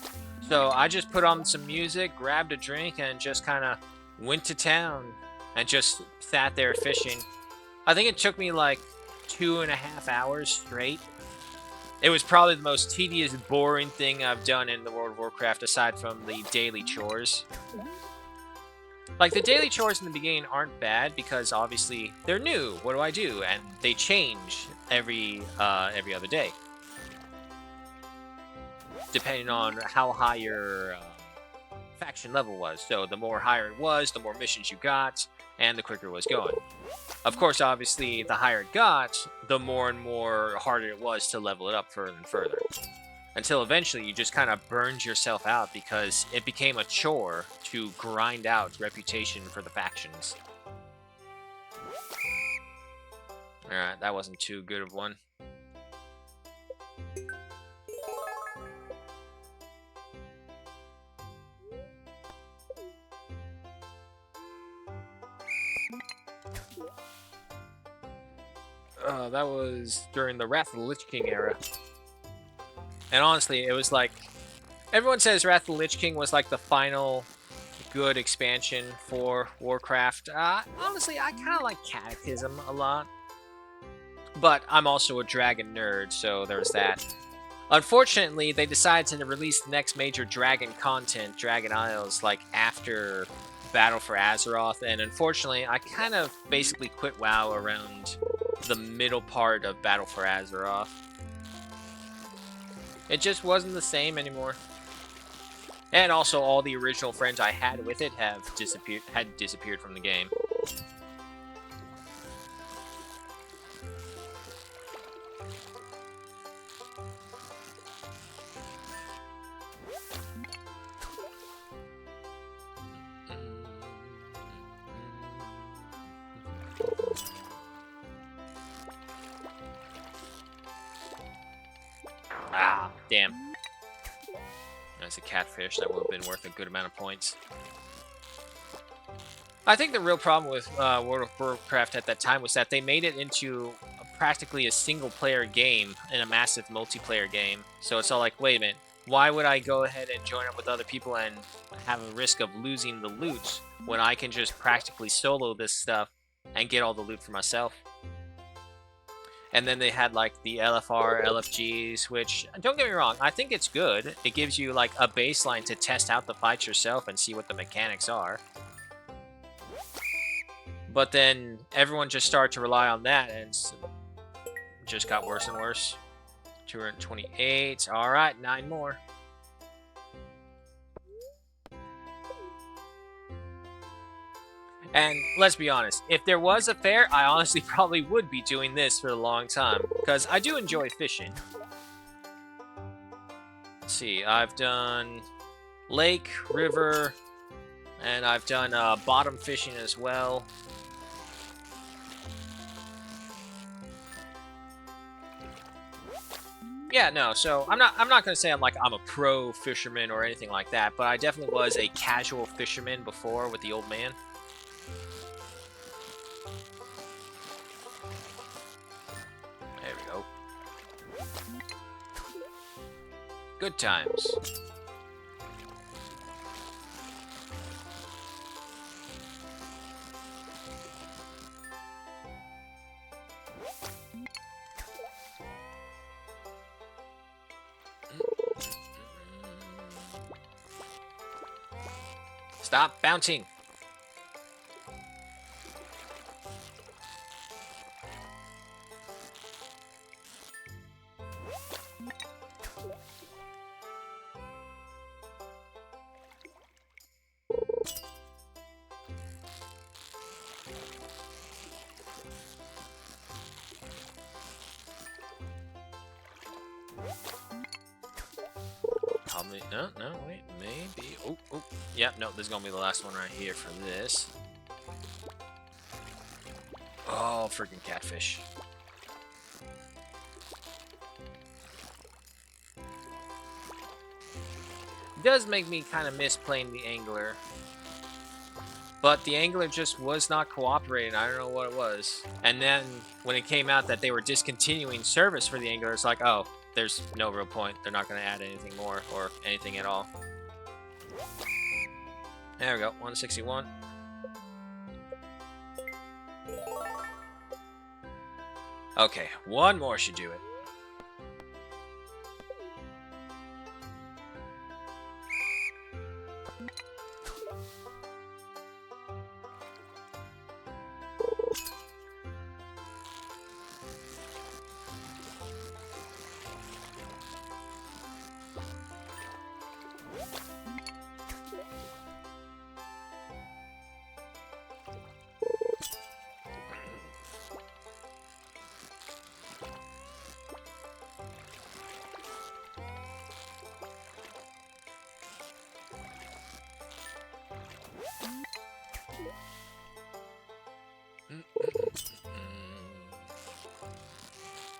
So I just put on some music, grabbed a drink, and just kind of went to town and just sat there fishing. I think it took me like 2.5 hours straight. It was probably the most tedious, boring thing I've done in the World of Warcraft aside from the daily chores. Like, the daily chores in the beginning aren't bad because obviously they're new. What do I do? And they change every other day, depending on how high your faction level was. So the more higher it was, the more missions you got, and the quicker it was going. Of course, obviously, the higher it got, the more and more harder it was to level it up further and further. Until eventually you just kind of burned yourself out because it became a chore to grind out reputation for the factions. Alright, that wasn't too good of one. That was during the Wrath of the Lich King era. And honestly, it was like... Everyone says Wrath of the Lich King was like the final good expansion for Warcraft. Honestly, I kind of like Catechism a lot. But I'm also a dragon nerd, so there's that. Unfortunately, they decided to release the next major dragon content, Dragon Isles, like after Battle for Azeroth. And unfortunately, I kind of basically quit WoW around the middle part of Battle for Azeroth. It just wasn't the same anymore. And also, all the original friends I had with it had disappeared from the game. Ah, damn. That's a catfish. That would have been worth a good amount of points. I think the real problem with World of Warcraft at that time was that they made it into practically a single-player game in a massive multiplayer game. So it's all like, wait a minute, why would I go ahead and join up with other people and have a risk of losing the loot when I can just practically solo this stuff and get all the loot for myself? And then they had like the LFR, LFGs, which, don't get me wrong, I think it's good. It gives you like a baseline to test out the fights yourself and see what the mechanics are. But then everyone just started to rely on that, and it just got worse and worse. 228. All right, 9 more. And let's be honest, if there was a fair, I honestly probably would be doing this for a long time, because I do enjoy fishing. Let's see, I've done lake, river, and I've done bottom fishing as well. Yeah, no, so I'm not gonna say I'm a pro fisherman or anything like that, but I definitely was a casual fisherman before with the old man. There we go. Good times. Stop bouncing. Probably, no, wait, maybe. Oh, yeah, no, this is gonna be the last one right here for this. Oh, freaking catfish. It does make me kind of miss playing the angler. But the angler just was not cooperating. I don't know what it was. And then when it came out that they were discontinuing service for the angler, it's like, oh, there's no real point. They're not going to add anything more or anything at all. There we go, 161. Okay, one more should do it.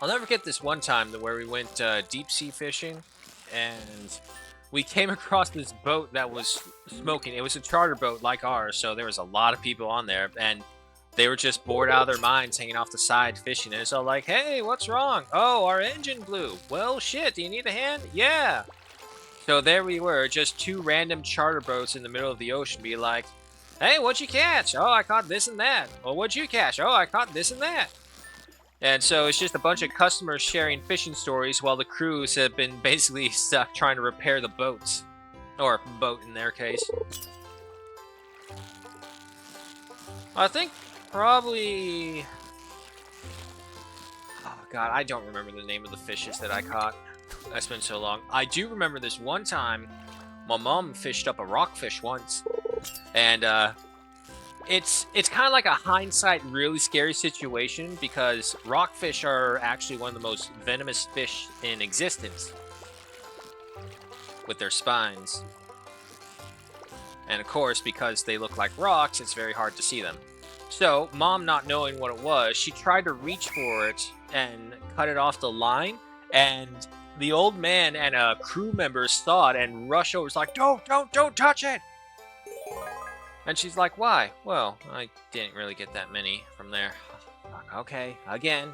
I'll never forget this one time where we went deep sea fishing, and we came across this boat that was smoking. It was a charter boat like ours, so there was a lot of people on there, and they were just bored out of their minds hanging off the side fishing. And it's all like, hey, what's wrong? Oh, our engine blew. Well, shit, do you need a hand? Yeah. So there we were, just two random charter boats in the middle of the ocean, be like, hey, what'd you catch? Oh, I caught this and that. Well, what'd you catch? Oh, I caught this and that. And so it's just a bunch of customers sharing fishing stories while the crews have been basically stuck trying to repair the boats. Or boat in their case. I think probably... Oh god, I don't remember the name of the fishes that I caught. That's been so long. I do remember this one time, my mom fished up a rockfish once. And it's kind of like a hindsight really scary situation because rockfish are actually one of the most venomous fish in existence with their spines. And of course, because they look like rocks, it's very hard to see them. So, Mom not knowing what it was, she tried to reach for it and cut it off the line, and the old man and a crew member saw it and rushed over. It's like, don't touch it! And she's like, why? Well, I didn't really get that many from there. Okay, again.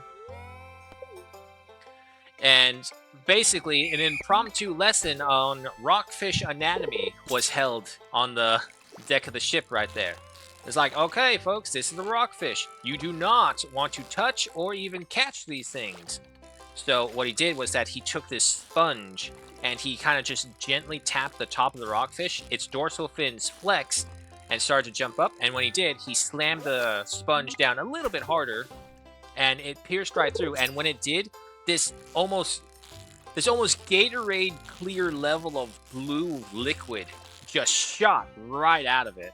And basically, an impromptu lesson on rockfish anatomy was held on the deck of the ship right there. It's like, okay, folks, this is the rockfish. You do not want to touch or even catch these things. So what he did was that he took this sponge and he kind of just gently tapped the top of the rockfish. Its dorsal fins flexed and started to jump up. And when he did, he slammed the sponge down a little bit harder, and it pierced right through. And when it did, this almost Gatorade clear level of blue liquid just shot right out of it.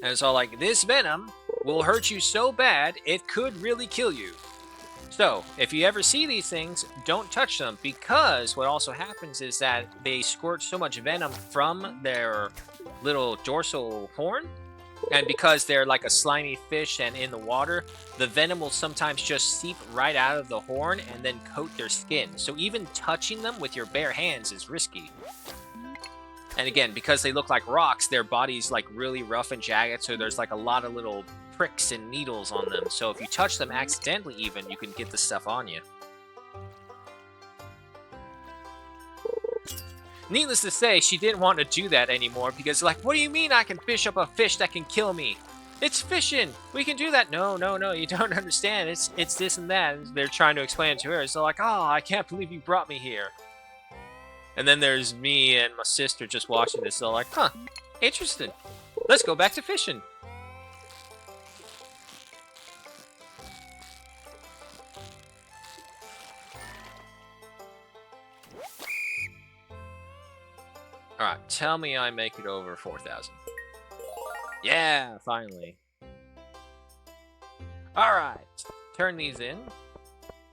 And it's all like, this venom will hurt you so bad it could really kill you. So, if you ever see these things, don't touch them, because what also happens is that they squirt so much venom from their little dorsal horn, and because they're like a slimy fish and in the water, the venom will sometimes just seep right out of the horn and then coat their skin. So even touching them with your bare hands is risky. And again, because they look like rocks, their body's like really rough and jagged, so there's like a lot of little pricks and needles on them. So if you touch them accidentally even, you can get the stuff on you. Needless to say, she didn't want to do that anymore because, like, what do you mean I can fish up a fish that can kill me? It's fishing! We can do that! No, you don't understand. It's this and that. And they're trying to explain it to her. So like, oh, I can't believe you brought me here. And then there's me and my sister just watching this. So like, huh, interesting. Let's go back to fishing. Alright, tell me I make it over 4,000. Yeah, finally. Alright, turn these in.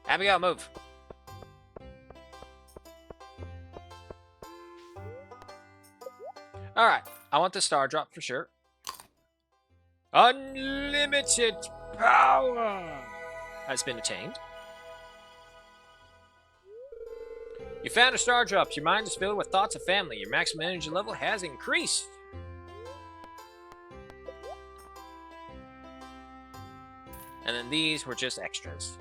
Abigail, move. Alright, I want the star drop for sure. Unlimited power has been attained. You found a star drop. Your mind is filled with thoughts of family. Your maximum energy level has increased. And then these were just extras.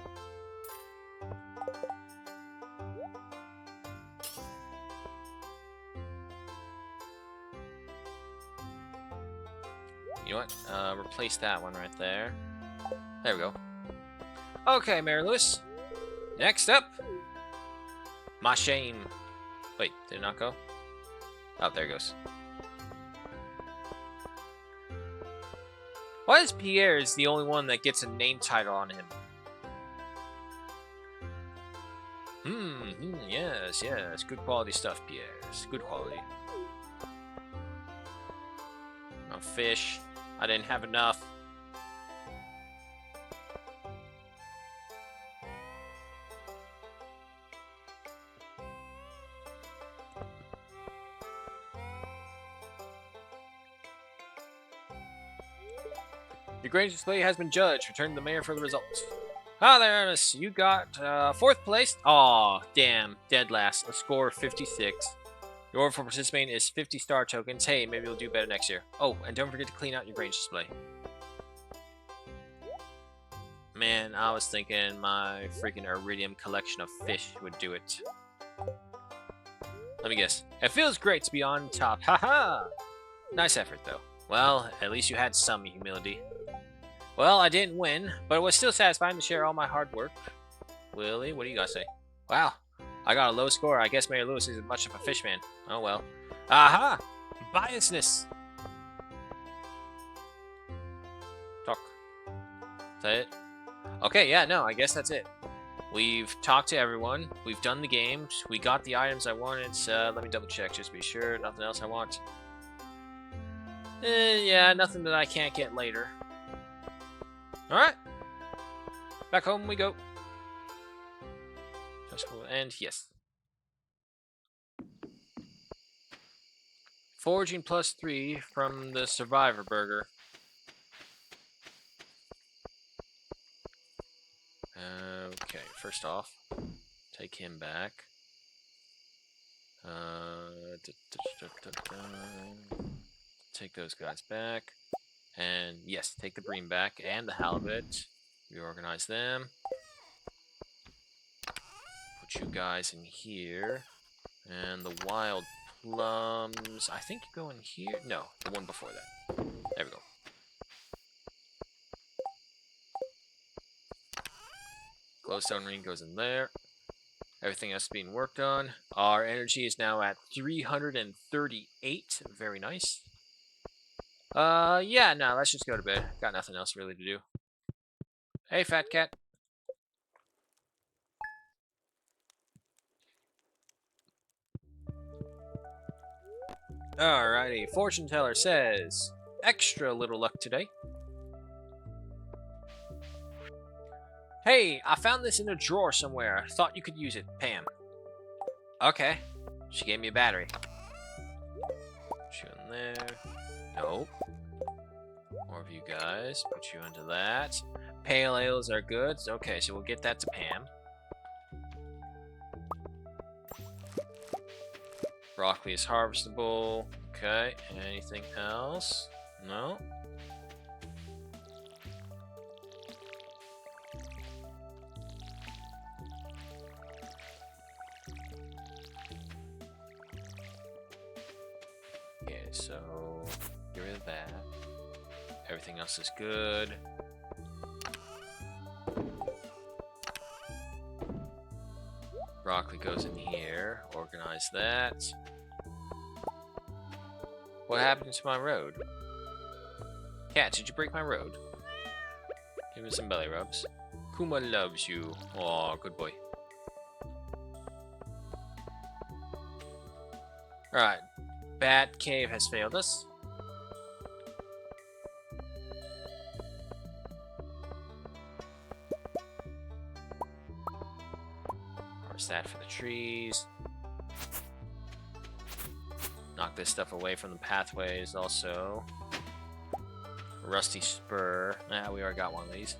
You know what? Replace that one right there. There we go. Okay, Mary Lewis. Next up. My shame. Wait, did it not go? Oh, there it goes. Why is Pierre is the only one that gets a name title on him? Yes. Good quality stuff, Pierre. It's good quality. No fish. I didn't have enough. Your Grange display has been judged. Return to the mayor for the results. Ah, there, Ernest. You got 4th place. Aw, damn. Dead last. A score of 56. Your order for participating is 50 star tokens. Hey, maybe you'll do better next year. Oh, and don't forget to clean out your Grange display. Man, I was thinking my freaking iridium collection of fish would do it. Let me guess. It feels great to be on top. Haha! Nice effort, though. Well, at least you had some humility. Well, I didn't win, but it was still satisfying to share all my hard work. Willie, what do you guys say? Wow, I got a low score. I guess Mary Lewis isn't much of a fishman. Oh well. Aha! Biasness! Talk. Is that it? Okay, yeah, no, I guess that's it. We've talked to everyone. We've done the games. We got the items I wanted. Let me double check just to be sure. Nothing else I want. Yeah, nothing that I can't get later. Alright. Back home we go. And yes. Foraging +3 from the Survivor Burger. Okay, first off, take him back. Take those guys back. And yes, take the bream back and the halibut. Reorganize them. Put you guys in here. And the wild plums, I think you go in here. No, the one before that. There we go. Glowstone ring goes in there. Everything else being worked on. Our energy is now at 338. Very nice. Yeah, no, let's just go to bed. Got nothing else really to do. Hey, fat cat. Alrighty, fortune teller says, extra little luck today. Hey, I found this in a drawer somewhere. Thought you could use it, Pam. Okay. She gave me a battery. Put you in there. Nope. More of you guys. Put you into that. Pale ales are good. Okay, so we'll get that to Pam. Broccoli is harvestable. Okay, anything else? No? Okay, so get rid of that. Everything else is good. Broccoli goes in here. Organize that. What happened to my road? Cat, did you break my road? Give me some belly rubs. Kuma loves you. Aw, good boy. Alright. Bat Cave has failed us. Harvest that for the trees. Knock this stuff away from the pathways also. Rusty spur. Nah, we already got one of these.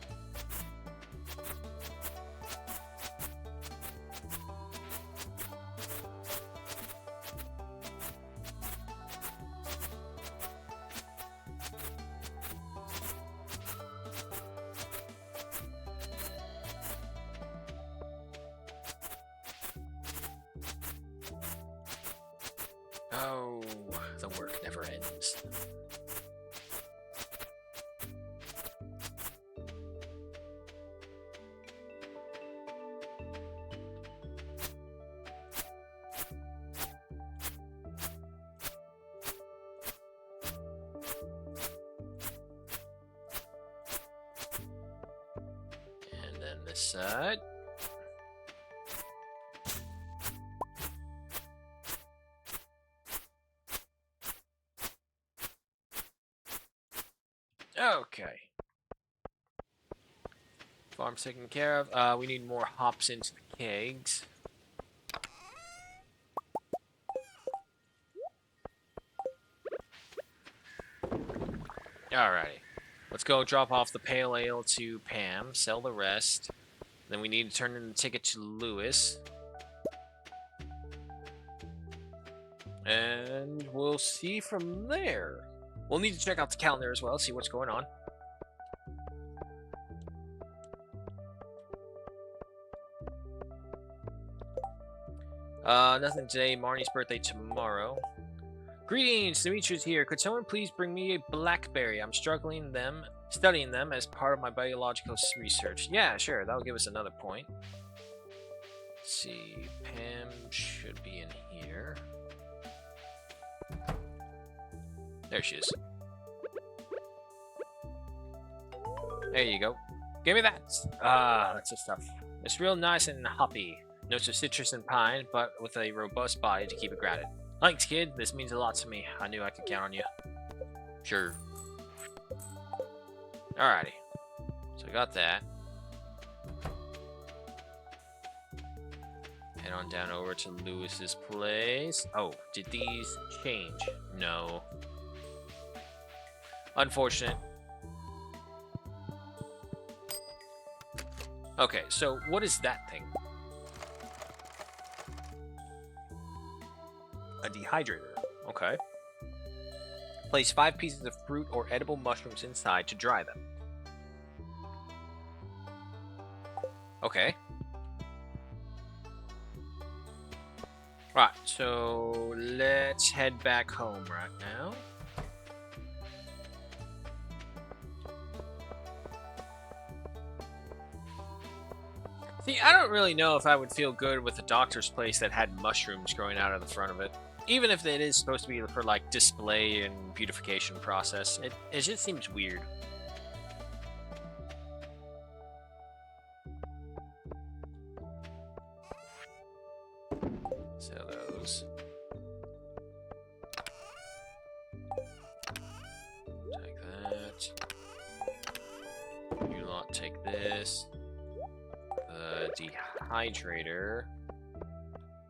Oh, the work never ends. And then this side. Okay. Farm's taken care of. We need more hops into the kegs. Alrighty. Let's go drop off the pale ale to Pam, sell the rest. Then we need to turn in the ticket to Lewis. And we'll see from there. We'll need to check out the calendar as well, see what's going on. Nothing today. Marnie's birthday tomorrow. Greetings, Dimitri's here. Could someone please bring me a blackberry? I'm studying them as part of my biological research. Yeah, sure. That'll give us another point. Let's see. Pam should be in here. There she is. There you go. Give me that. Ah, that's the stuff. It's real nice and hoppy. Notes of citrus and pine, but with a robust body to keep it grounded. Thanks, kid. This means a lot to me. I knew I could count on you. Sure. Alrighty. So I got that. Head on down over to Lewis's place. Oh, did these change? No. Unfortunate. Okay, so what is that thing? A dehydrator. Okay. Place 5 pieces of fruit or edible mushrooms inside to dry them. Okay. Right, so let's head back home right now. See, I don't really know if I would feel good with a doctor's place that had mushrooms growing out of the front of it. Even if it is supposed to be for like display and beautification process, it just seems weird. Sell those. Take that. You lot take this. The dehydrator.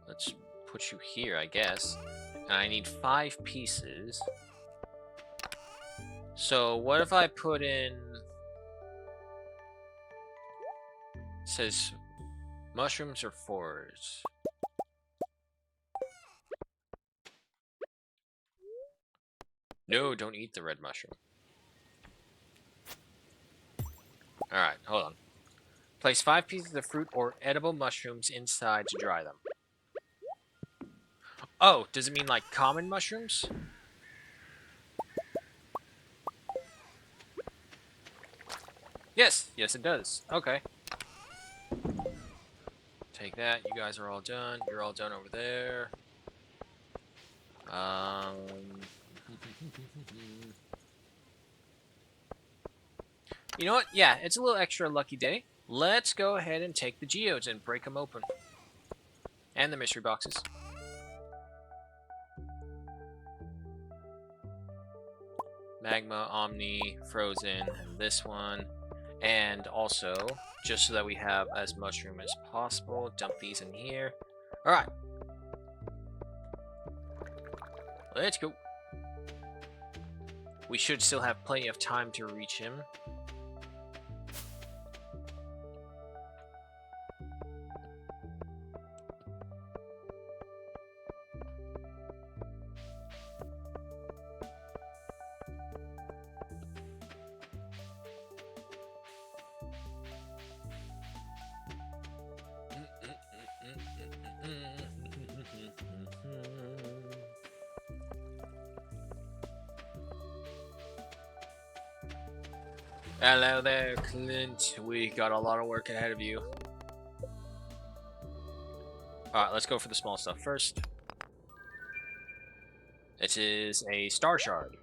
Let's put you here, I guess. And I need 5 pieces. So what if I put in... It says mushrooms or fours. No, don't eat the red mushroom. Alright, hold on. Place 5 pieces of fruit or edible mushrooms inside to dry them. Oh, does it mean like common mushrooms? Yes, yes it does. Okay. Take that. You guys are all done. You're all done over there. You know what? Yeah, it's a little extra lucky day. Let's go ahead and take the geodes and break them open. And the mystery boxes. Magma, Omni, Frozen, and this one. And also, just so that we have as much room as possible, dump these in here. Alright. Let's go. We should still have plenty of time to reach him. Hello there, Clint. We got a lot of work ahead of you. Alright, let's go for the small stuff first. This is a star shard.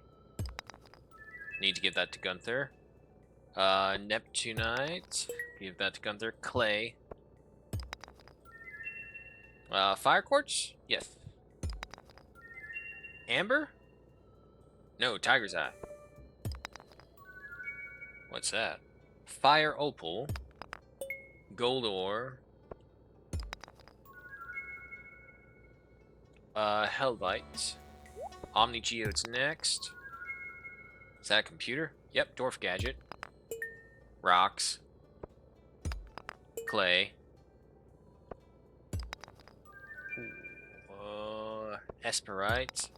Need to give that to Gunther. Neptunite. Give that to Gunther. Clay. Fire quartz? Yes. Amber? No, Tiger's Eye. What's that? Fire opal. Gold ore. Hellite. Omni geodes next. Is that a computer? Yep, dwarf gadget. Rocks. Clay. Esperite.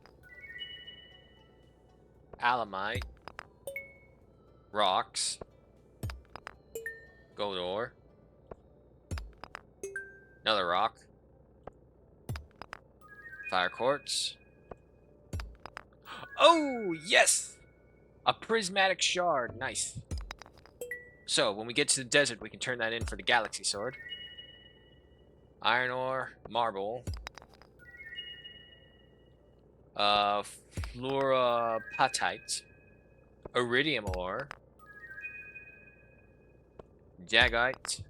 Alamite. Rocks. Gold ore. Another rock. Fire quartz. Oh, yes! A prismatic shard. Nice. So, when we get to the desert, we can turn that in for the galaxy sword. Iron ore. Marble. Fluorapatite. Iridium ore. Jagite.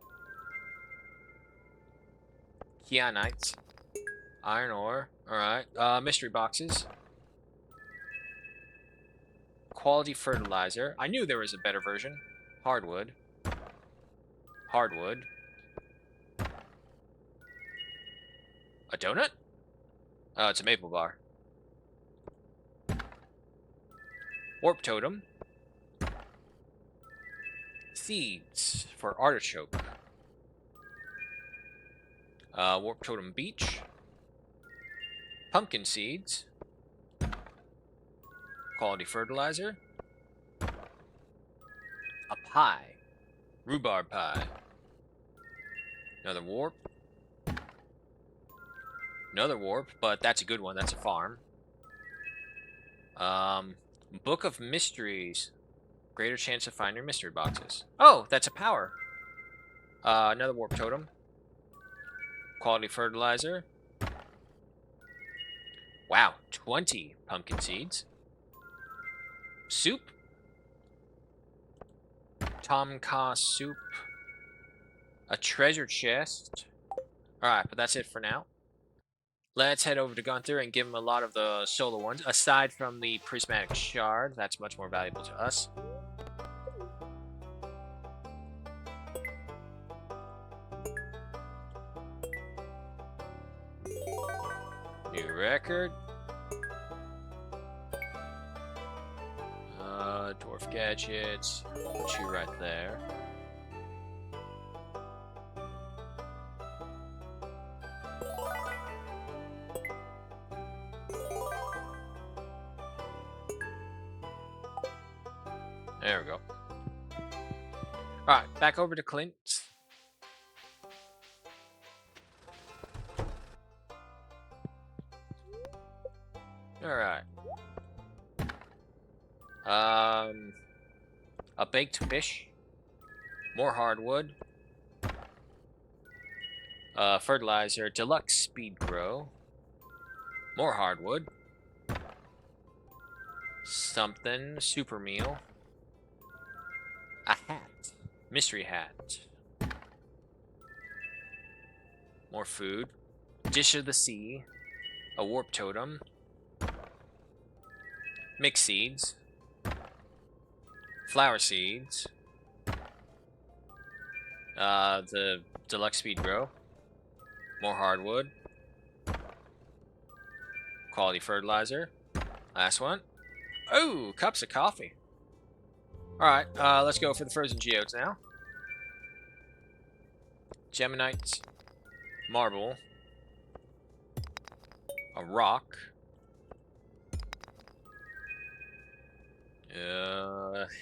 Kyanite. Iron ore. Alright. Mystery boxes. Quality fertilizer. I knew there was a better version. Hardwood. Hardwood. A donut? Oh, it's a maple bar. Warp totem. Seeds for artichoke. Warp totem beach. Pumpkin seeds. Quality fertilizer. A pie. Rhubarb pie. Another warp. Another warp, but that's a good one. That's a farm. Book of Mysteries. Greater chance of finding mystery boxes. Oh, that's a power. Another warp totem. Quality fertilizer. Wow, 20 pumpkin seeds. Soup. Tom Kha soup. A treasure chest. Alright, but that's it for now. Let's head over to Gunther and give him a lot of the solar ones. Aside from the prismatic shard, that's much more valuable to us. New record. Dwarf gadgets. Put you right there. There we go. Alright, back over to Clint. Alright. A baked fish. More hardwood. Fertilizer. Deluxe speed grow. More hardwood. Something. Super meal. A hat. Mystery hat. More food. Dish of the sea. A warp totem. Mix seeds. Flower seeds. The deluxe speed grow. More hardwood. Quality fertilizer. Last one. Oh, cups of coffee. Alright, let's go for the frozen geodes now. Geminite. Marble. A rock.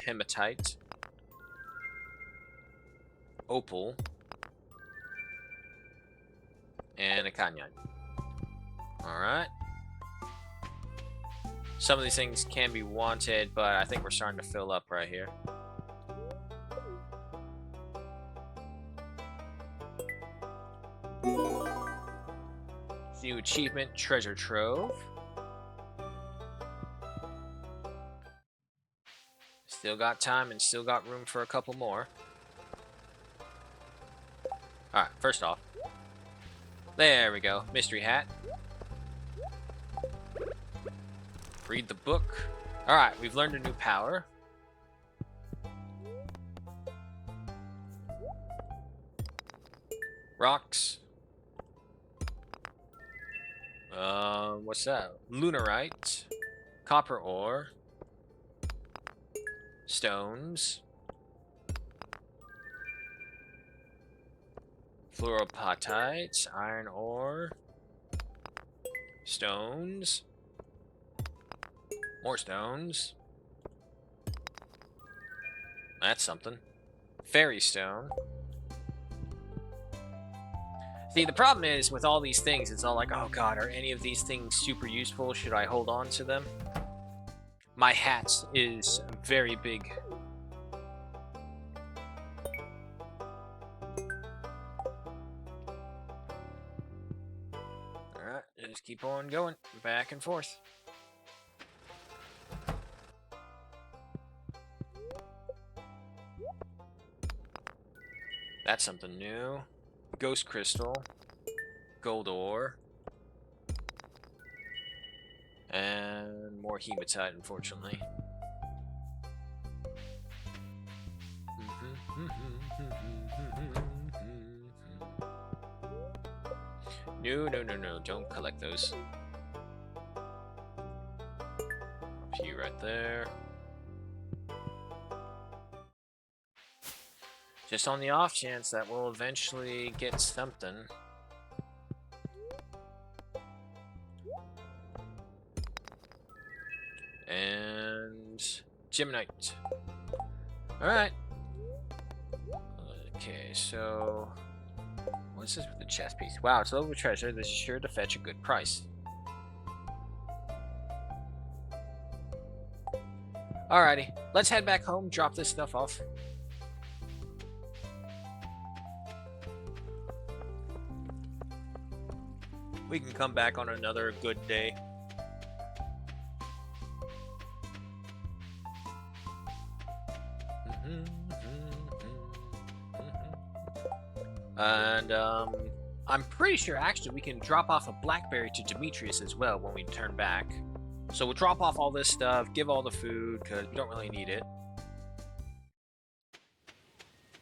Hematite. Opal. And a canyon. Alright. Some of these things can be wanted, but I think we're starting to fill up right here. New achievement, treasure trove. Still got time and still got room for a couple more. Alright, first off. There we go. Mystery hat. Read the book. Alright, we've learned a new power. Rocks. What's that? Lunarite. Copper ore. Stones. Fluoropatites. Iron ore. Stones. More stones. That's something. Fairy stone. See, the problem is with all these things, it's all like, oh god, are any of these things super useful? Should I hold on to them? My hat is very big. Alright, just keep on going. Back and forth. That's something new. Ghost crystal. Gold ore. And more hematite, unfortunately. No, don't collect those. A few right there. Just on the off chance that we'll eventually get something. And Geminite. Alright. Okay, so what's this with the chest piece? Wow, it's over treasure. This is sure to fetch a good price. Alrighty, let's head back home, drop this stuff off. We can come back on another good day. And I'm pretty sure actually we can drop off a blackberry to Demetrius as well when we turn back. So we'll drop off all this stuff, give all the food, because we don't really need it.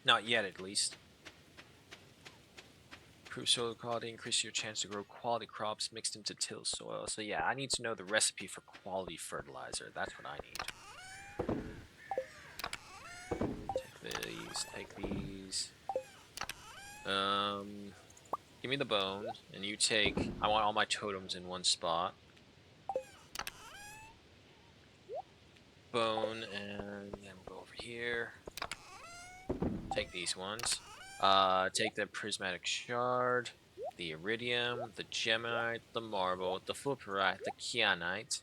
Not yet, at least. Improve soil quality, increase your chance to grow quality crops mixed into till soil. So yeah, I need to know the recipe for quality fertilizer. That's what I need. Take these. Give me the bones, and you take... I want all my totems in one spot. Bone, and then we'll go over here. Take these ones. Take the prismatic shard, the iridium, the gemite, the marble, the fulgurite, the kyanite.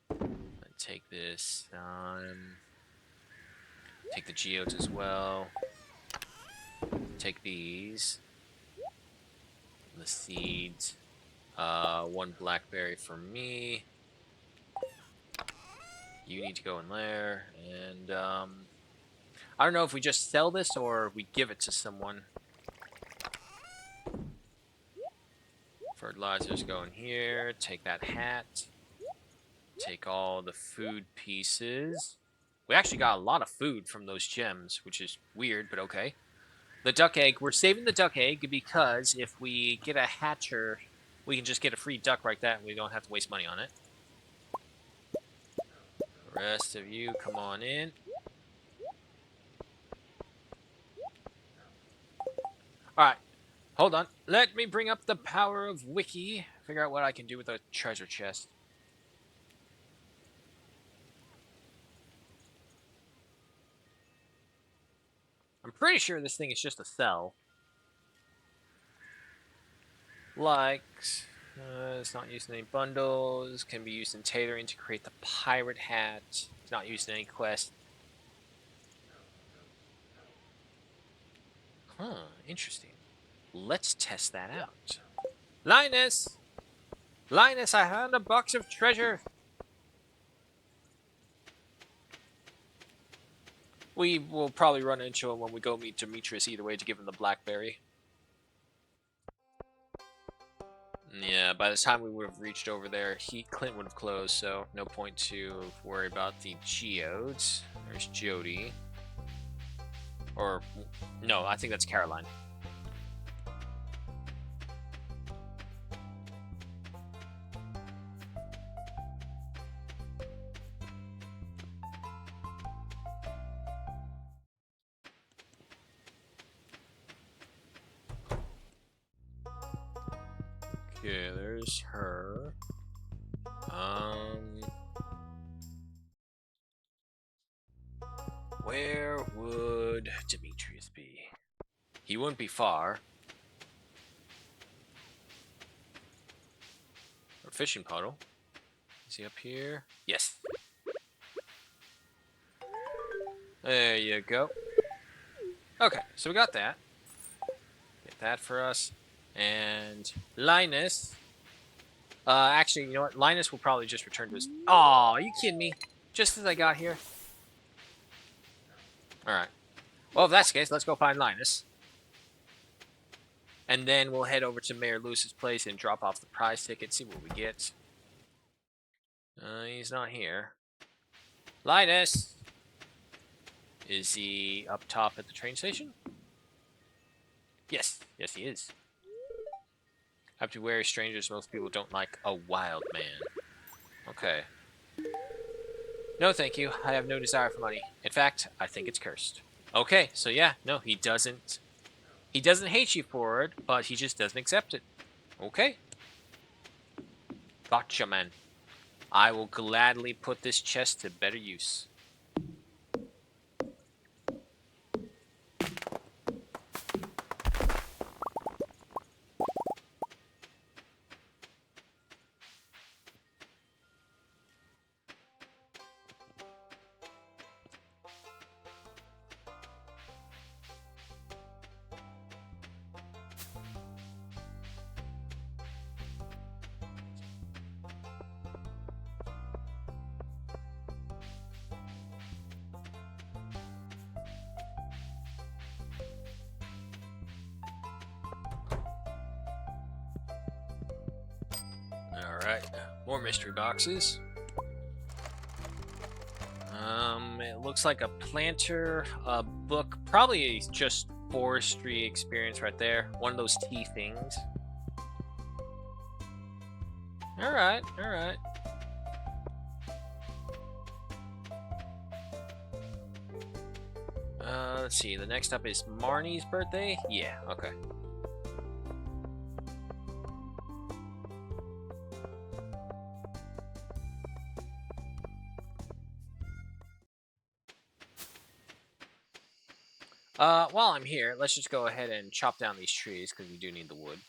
And take this. Take the geodes as well. Take these. The seeds. One blackberry for me. You need to go in there, and I don't know if we just sell this or we give it to someone. Fertilizers go in here. Take that hat. Take all the food pieces. We actually got a lot of food from those gems, which is weird, but okay. The duck egg. We're saving the duck egg because if we get a hatcher, we can just get a free duck like that and we don't have to waste money on it. The rest of you, come on in. Alright. Hold on. Let me bring up the power of Wiki. Figure out what I can do with a treasure chest. I'm pretty sure this thing is just a cell. Likes. It's not used in any bundles. Can be used in tailoring to create the pirate hat. It's not used in any quest. Huh, interesting. Let's test that out. Linus! Linus, I found a box of treasure! We will probably run into him when we go meet Demetrius either way to give him the blackberry. Yeah, by the time we would have reached over there, Clint would have closed, so no point to worry about the geodes. There's Jody. Or, no, I think that's Caroline. Okay, there's her. Where would Demetrius be? He wouldn't be far. Or fishing puddle. Is he up here? Yes. There you go. Okay, so we got that. Get that for us. And Linus. Actually, you know what? Linus will probably just return to his... Aw, are you kidding me? Just as I got here. Alright. Well, if that's the case, let's go find Linus. And then we'll head over to Mayor Lewis's place and drop off the prize ticket, see what we get. He's not here. Linus! Is he up top at the train station? Yes. Yes, he is. Have to wary strangers. Most people don't like a wild man. Okay. No, thank you. I have no desire for money. In fact, I think it's cursed. Okay, so yeah, no, he doesn't. He doesn't hate you for it, but he just doesn't accept it. Okay. Gotcha, man. I will gladly put this chest to better use. Alright, more mystery boxes. It looks like a planter, a book, probably just forestry experience right there. One of those tea things. Alright, alright. Let's see, the next up is Marnie's birthday? Yeah, okay. While I'm here, let's just go ahead and chop down these trees, because we do need the wood.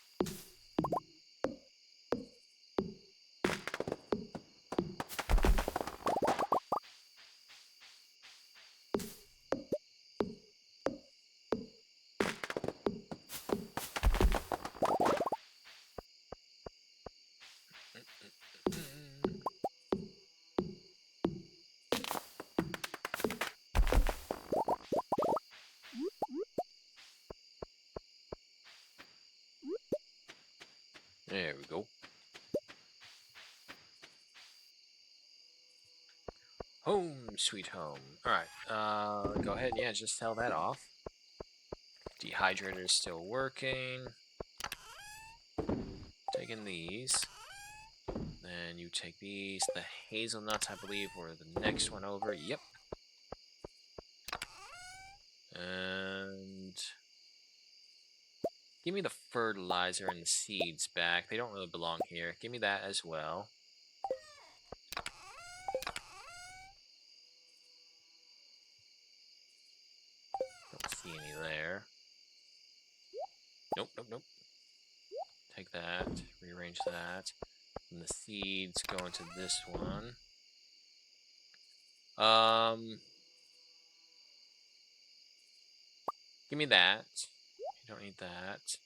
There we go. Home, sweet home. Alright, go ahead and yeah, just sell that off. Dehydrator is still working. Taking these. Then you take these. The hazelnuts, I believe, were the next one over. Yep. And give me the fertilizer and the seeds back. They don't really belong here. Give me that as well. Don't see any there. Nope, nope, nope. Take that. Rearrange that. And the seeds go into this one. Give me that. You don't need that.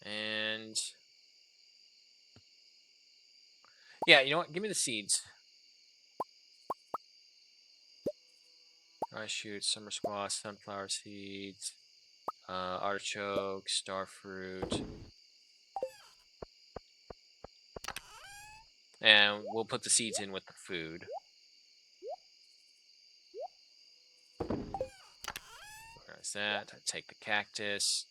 And yeah, you know what? Give me the seeds. Rice shoots, summer squash, sunflower seeds, artichoke, starfruit. And we'll put the seeds in with the food. Where's that? I take the cactus.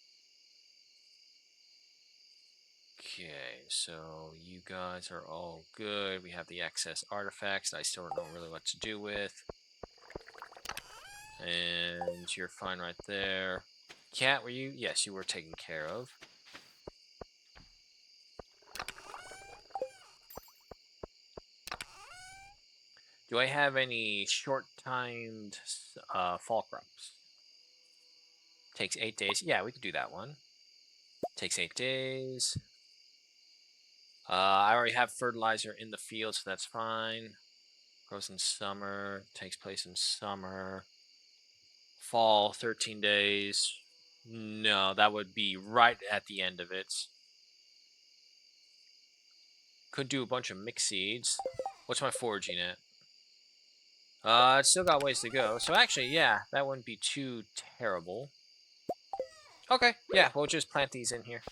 Okay, so you guys are all good. We have the excess artifacts that I still don't know really what to do with. And you're fine right there. Cat, were you? Yes, you were taken care of. Do I have any short-timed fall crops? Takes 8 days. Yeah, we could do that one. Takes 8 days. I already have fertilizer in the field, so that's fine. Grows in summer. Takes place in summer. Fall, 13 days. No, that would be right at the end of it. Could do a bunch of mixed seeds. What's my foraging at? It's still got ways to go. So actually, yeah, that wouldn't be too terrible. Okay, yeah, we'll just plant these in here.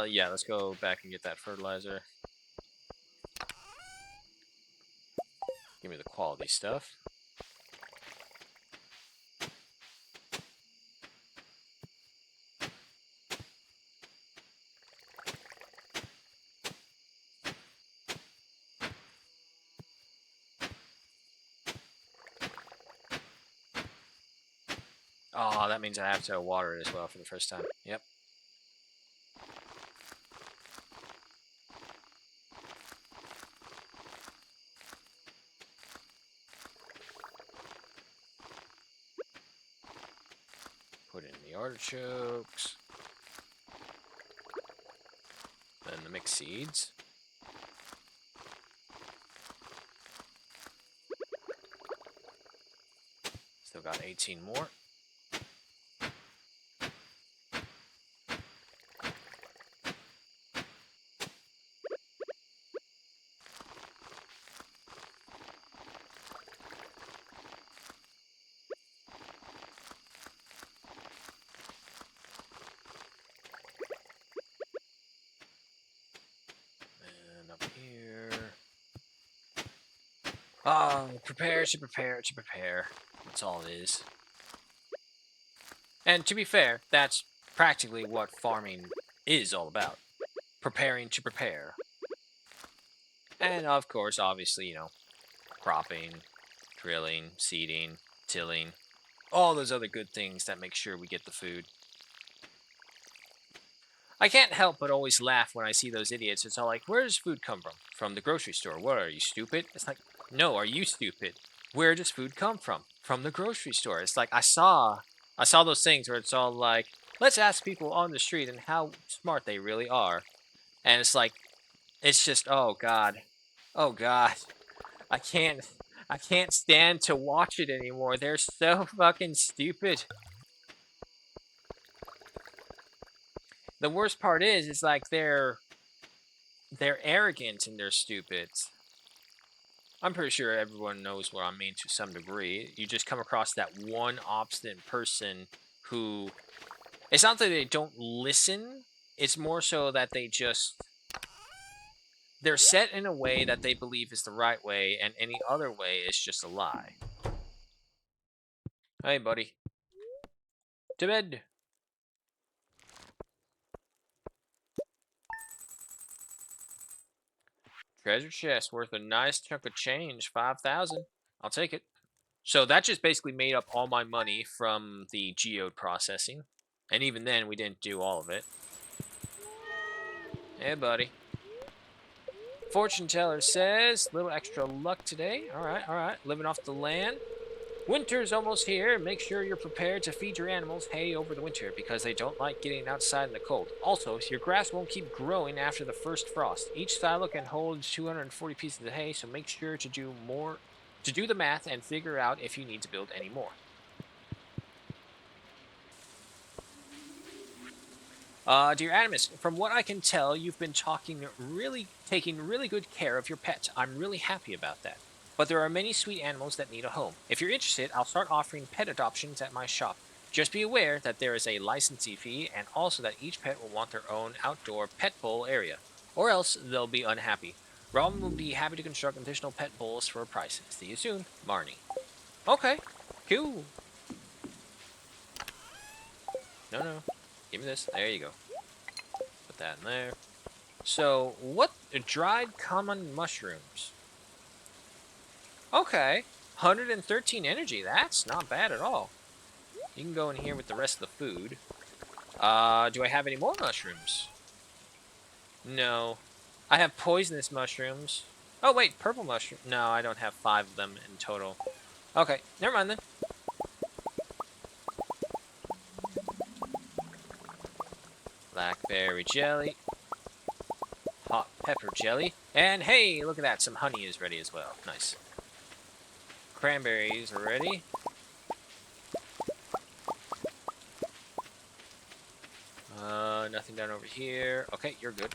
Yeah, let's go back and get that fertilizer. Give me the quality stuff. Oh, that means I have to water it as well for the first time. Yep. Put in the artichokes. Then the mixed seeds. Still got 18 more. Oh, prepare to prepare to prepare. That's all it is. And to be fair, that's practically what farming is all about. Preparing to prepare. And of course, obviously, cropping, drilling, seeding, tilling, all those other good things that make sure we get the food. I can't help but always laugh when I see those idiots. It's all like, where does food come from? From the grocery store. What, are you stupid? It's like, no, are you stupid? Where does food come from? From the grocery store. It's like, I saw those things where it's all like, let's ask people on the street and how smart they really are. And it's like, it's just, oh God. Oh God. I can't, I can't stand to watch it anymore. They're so fucking stupid. The worst part is like they're arrogant and they're stupid. I'm pretty sure everyone knows what I mean to some degree. You just come across that one obstinate person who, it's not that they don't listen, it's more so that they're set in a way that they believe is the right way, and any other way is just a lie. Hey, buddy. To bed. Treasure chest worth a nice chunk of change, 5,000. I'll take it. So that just basically made up all my money from the geode processing. And even then, we didn't do all of it. Hey, buddy. Fortune teller says, little extra luck today. All right. Living off the land. Winter's almost here. Make sure you're prepared to feed your animals hay over the winter because they don't like getting outside in the cold. Also, your grass won't keep growing after the first frost. Each silo can hold 240 pieces of hay, so make sure to do the math and figure out if you need to build any more. Dear Animus, from what I can tell, you've been taking really good care of your pet. I'm really happy about that. But there are many sweet animals that need a home. If you're interested, I'll start offering pet adoptions at my shop. Just be aware that there is a licensing fee and also that each pet will want their own outdoor pet bowl area, or else they'll be unhappy. Robin will be happy to construct additional pet bowls for a price. See you soon, Marnie. Okay, cool. No. Give me this. There you go. Put that in there. So, what? Dried common mushrooms. Okay. 113 energy. That's not bad at all. You can go in here with the rest of the food. Do I have any more mushrooms? No. I have poisonous mushrooms. Oh, wait. Purple mushroom. No, I don't have 5 of them in total. Okay. Never mind then. Blackberry jelly. Hot pepper jelly. And hey, look at that. Some honey is ready as well. Nice. Cranberries are ready. Nothing done over here. Okay, you're good.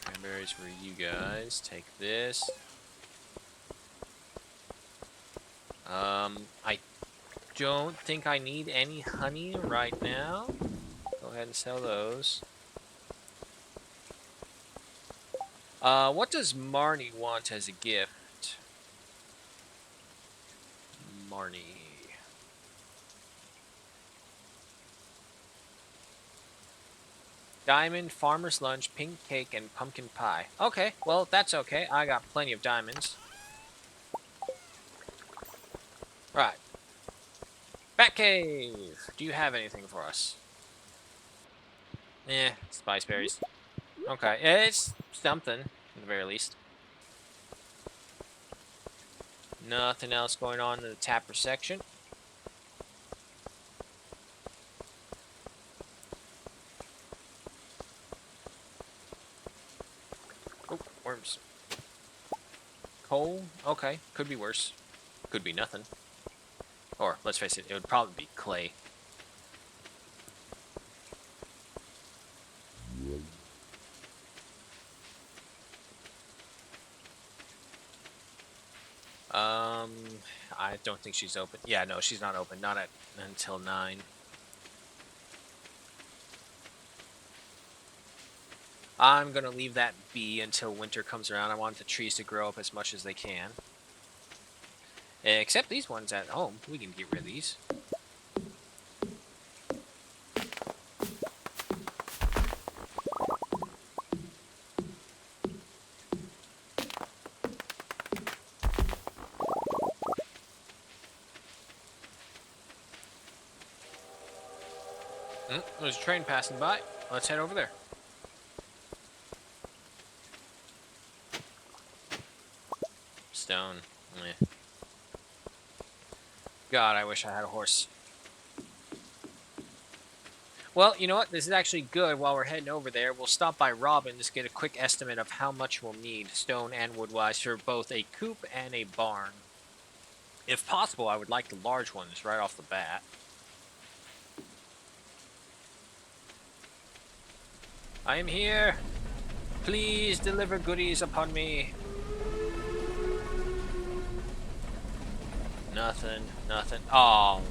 Cranberries for you guys. Take this. I don't think I need any honey right now. Go ahead and sell those. What does Marnie want as a gift? Marnie. Diamond, farmer's lunch, pink cake, and pumpkin pie. Okay, well, that's okay. I got plenty of diamonds. Right. Batcave! Do you have anything for us? Spice berries. Okay, it's something, at the very least. Nothing else going on in the tapper section. Oh, worms. Coal? Okay, could be worse. Could be nothing. Or, let's face it, it would probably be clay. I don't think she's open. Yeah, no, she's not open. Not until 9. I'm going to leave that be until winter comes around. I want the trees to grow up as much as they can. Except these ones at home. We can get rid of these. There's a train passing by. Let's head over there. Stone. Eh. God, I wish I had a horse. Well, you know what? This is actually good. While we're heading over there, we'll stop by Robin, just get a quick estimate of how much we'll need, stone and wood-wise, for both a coop and a barn. If possible, I would like the large ones right off the bat. I am here. Please deliver goodies upon me. Nothing, nothing. Oh,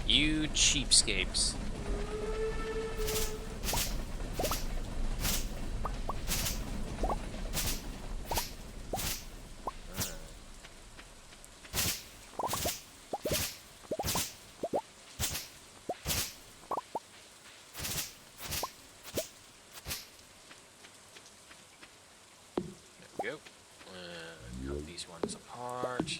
you cheapskates. There we go. Cut these ones apart.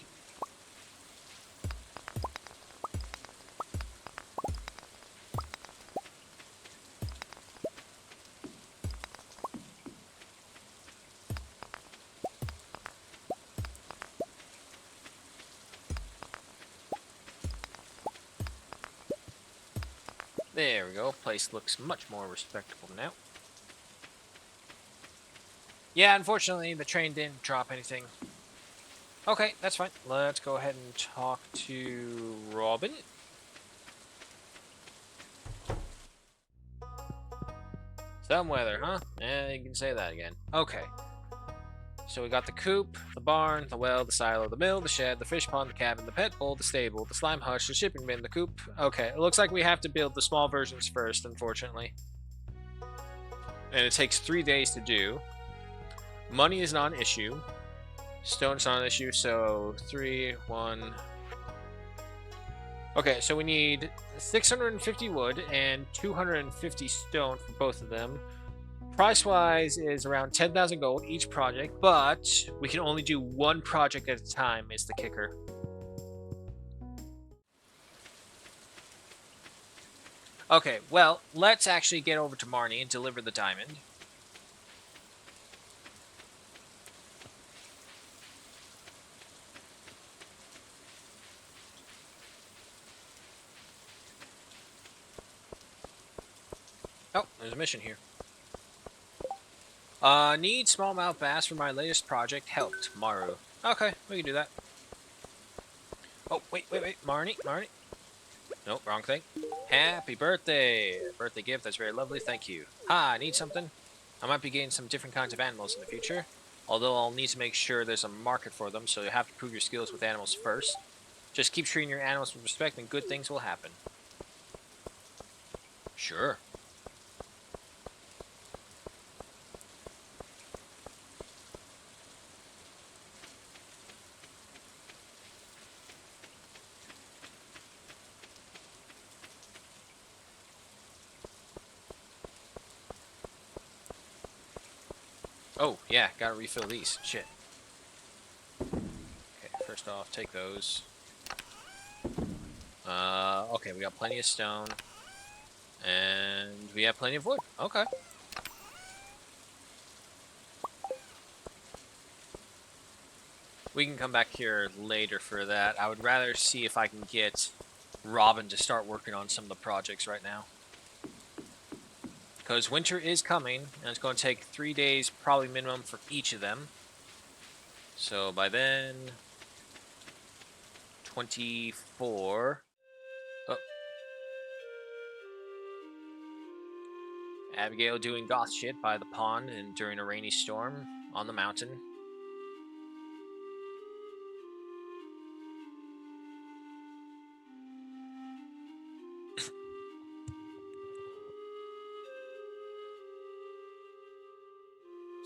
There we go. Place looks much more respectable now. Yeah, unfortunately, the train didn't drop anything. Okay, that's fine. Let's go ahead and talk to Robin. Some weather, huh? Yeah, you can say that again. Okay. So we got the coop, the barn, the well, the silo, the mill, the shed, the fish pond, the cabin, the pet bowl, the stable, the slime hutch, the shipping bin, the coop. Okay, it looks like we have to build the small versions first, unfortunately. And it takes 3 days to do. Money is not an issue. Stone's not an issue, so 3, 1... Okay, so we need 650 wood and 250 stone for both of them. Price-wise is around 10,000 gold each project, but we can only do one project at a time is the kicker. Okay, well, let's actually get over to Marnie and deliver the diamond. Oh, there's a mission here. Need smallmouth bass for my latest project. Helped. Maru. Okay, we can do that. Oh, wait. Marnie. Nope, wrong thing. Happy birthday! Birthday gift, that's very lovely, thank you. I need something. I might be getting some different kinds of animals in the future. Although I'll need to make sure there's a market for them, so you have to prove your skills with animals first. Just keep treating your animals with respect and good things will happen. Sure. Oh, yeah, gotta refill these. Shit. Okay, first off, take those. Okay, we got plenty of stone. And we have plenty of wood. Okay. We can come back here later for that. I would rather see if I can get Robin to start working on some of the projects right now. Because winter is coming, and it's going to take 3 days, probably minimum, for each of them. So by then, 24. Oh. Abigail doing goth shit by the pond and during a rainy storm on the mountain.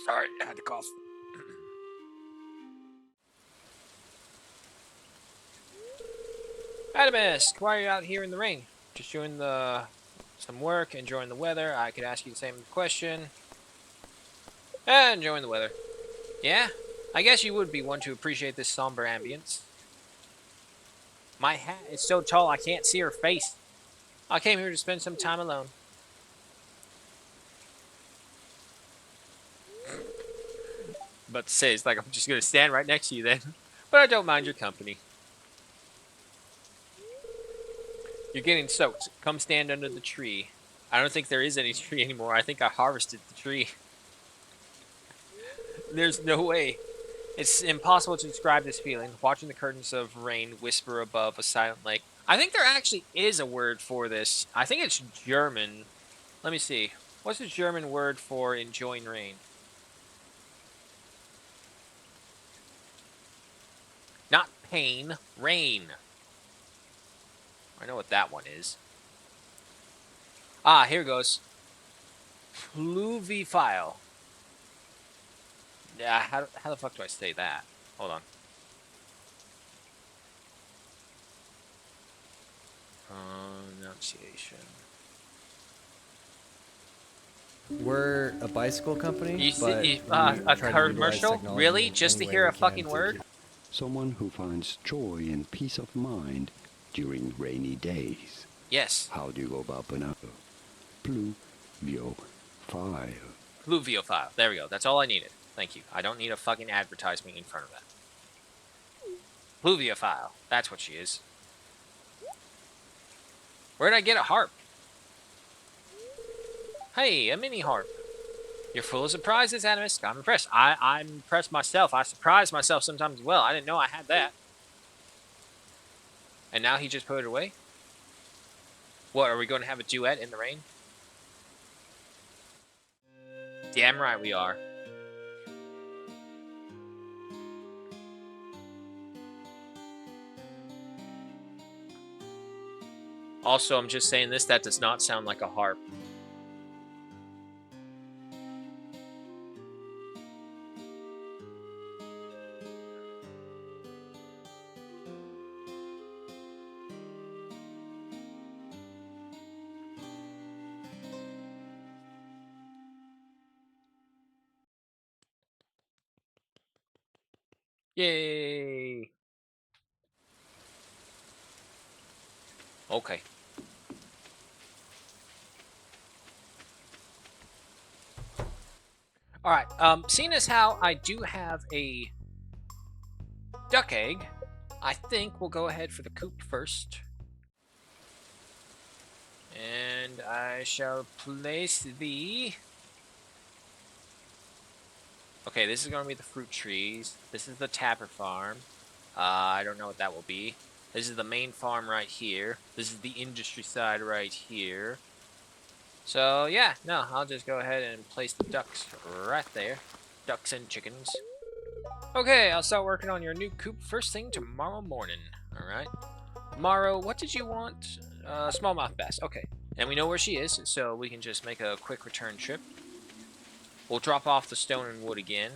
Sorry, I had to cough. Adamus, why are you out here in the rain? Just doing some work, enjoying the weather. I could ask you the same question. Enjoying the weather. Yeah? I guess you would be one to appreciate this somber ambience. My hat is so tall I can't see her face. I came here to spend some time alone. But to say, it's like I'm just going to stand right next to you then. But I don't mind your company. You're getting soaked. Come stand under the tree. I don't think there is any tree anymore. I think I harvested the tree. There's no way. It's impossible to describe this feeling. Watching the curtains of rain whisper above a silent lake. I think there actually is a word for this. I think it's German. Let me see. What's the German word for enjoying rain? Not pain, rain. I know what that one is. Ah, here goes. Pluviophile. Yeah, how the fuck do I say that? Hold on. Pronunciation. We're a bicycle company, You but see, we a try to utilize commercial? technology Really? in Just any to way hear we a fucking can. word? Someone who finds joy and peace of mind during rainy days. Yes. How do you go about Bonaco? Pluviophile. Pluviophile. There we go. That's all I needed. Thank you. I don't need a fucking advertisement in front of that. Pluviophile. That's what she is. Where'd I get a harp? Hey, a mini harp. You're full of surprises, Animus. I'm impressed. I'm impressed myself. I surprise myself sometimes as well. I didn't know I had that. And now he just put it away? What, are we going to have a duet in the rain? Damn right we are. Also, I'm just saying this, that does not sound like a harp. Yay! Okay. Alright, seeing as how I do have a duck egg, I think we'll go ahead for the coop first. And I shall place the... Okay, this is going to be the fruit trees. This is the tapper farm. I don't know what that will be. This is the main farm right here. This is the industry side right here. So, yeah, no, I'll just go ahead and place the ducks right there. Ducks and chickens. Okay, I'll start working on your new coop first thing tomorrow morning. Alright. Morrow, what did you want? Smallmouth bass. Okay. And we know where she is, so we can just make a quick return trip. We'll drop off the stone and wood again.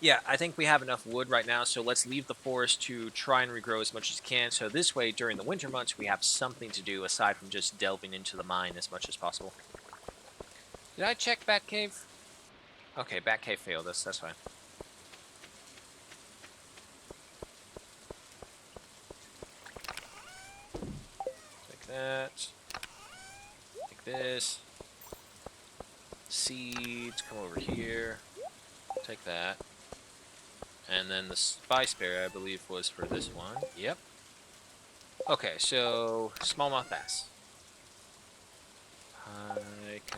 Yeah, I think we have enough wood right now, so let's leave the forest to try and regrow as much as we can. So this way, during the winter months, we have something to do aside from just delving into the mine as much as possible. Did I check Batcave? Okay, Batcave failed us. That's fine. Take that. Take this. Seeds, come over here. Take that. And then the spice berry, I believe, was for this one. Yep. Okay, so smallmouth bass.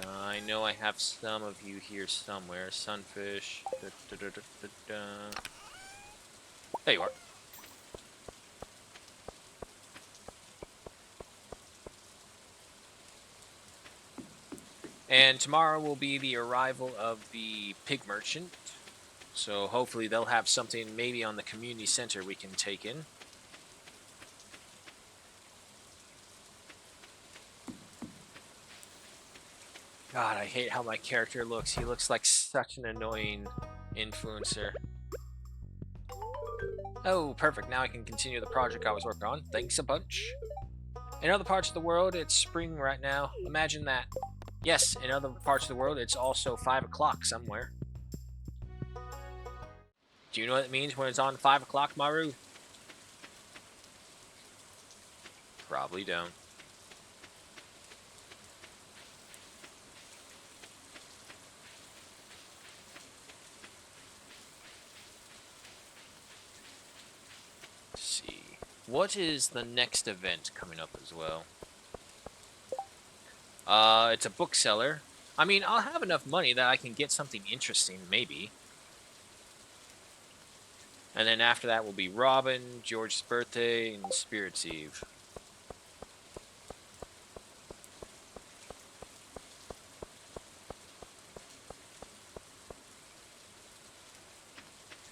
I know I have some of you here somewhere. Sunfish. There you are. And tomorrow will be the arrival of the pig merchant. So hopefully they'll have something maybe on the community center we can take in. God, I hate how my character looks. He looks like such an annoying influencer. Oh, perfect. Now I can continue the project I was working on. Thanks a bunch. In other parts of the world, it's spring right now. Imagine that. Yes, in other parts of the world, it's also 5 o'clock somewhere. Do you know what it means when it's on 5 o'clock, Maru? Probably don't. Let's see. What is the next event coming up as well? It's a bookseller. I mean, I'll have enough money that I can get something interesting, maybe. And then after that will be Robin, George's birthday, and Spirit's Eve.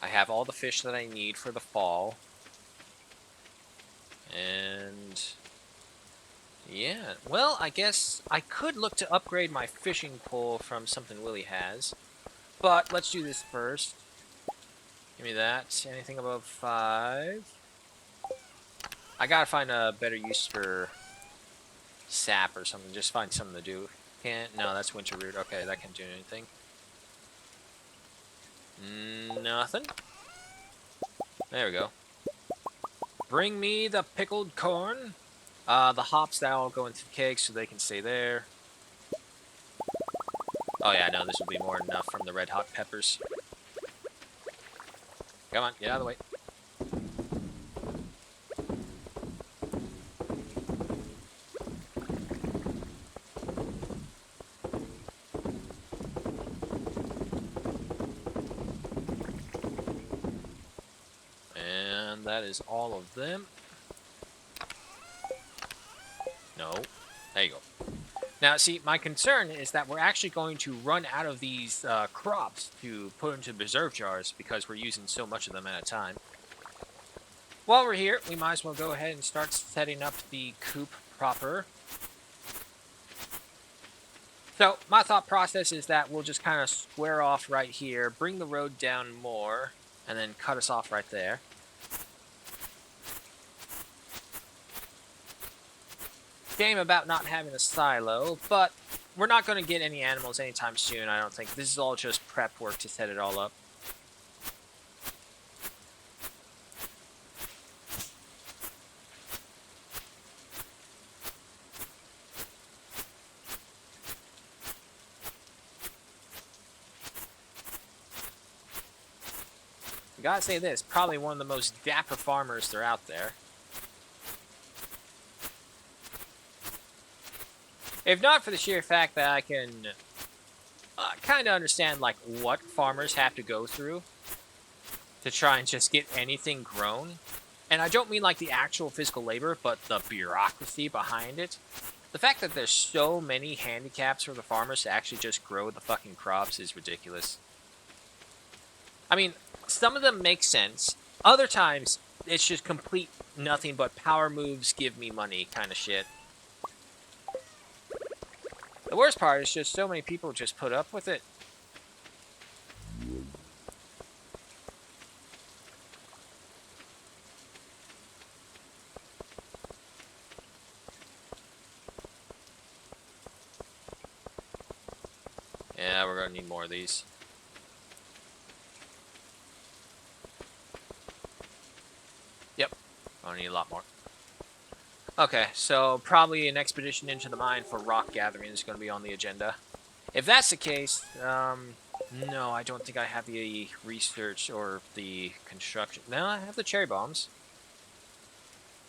I have all the fish that I need for the fall. And yeah, well, I guess I could look to upgrade my fishing pole from something Willie has. But let's do this first. Give me that. Anything above 5? I gotta find a better use for sap or something. Just find something to do. Can't. No, that's winter root. Okay, that can't do anything. Nothing. There we go. Bring me the pickled corn. The hops that all go into the cake so they can stay there. Oh yeah, no, this will be more than enough from the red hot peppers. Come on, get out of the way. And that is all of them. No. There you go. Now, see, my concern is that we're actually going to run out of these crops to put into preserve jars because we're using so much of them at a time. While we're here, we might as well go ahead and start setting up the coop proper. So, my thought process is that we'll just kind of square off right here, bring the road down more, and then cut us off right there. Shame about not having a silo, but we're not going to get any animals anytime soon, I don't think. This is all just prep work to set it all up. I gotta say this, probably one of the most dapper farmers that are out there. If not for the sheer fact that I can kind of understand like what farmers have to go through to try and just get anything grown. And I don't mean like the actual physical labor, but the bureaucracy behind it. The fact that there's so many handicaps for the farmers to actually just grow the fucking crops is ridiculous. I mean, some of them make sense. Other times, it's just complete nothing but power moves give me money kind of shit. The worst part is just so many people just put up with it. Yeah, we're gonna need more of these. Yep, gonna need a lot more. Okay, so probably an expedition into the mine for rock gathering is gonna be on the agenda. If that's the case, no, I don't think I have the research or the construction. No, I have the cherry bombs.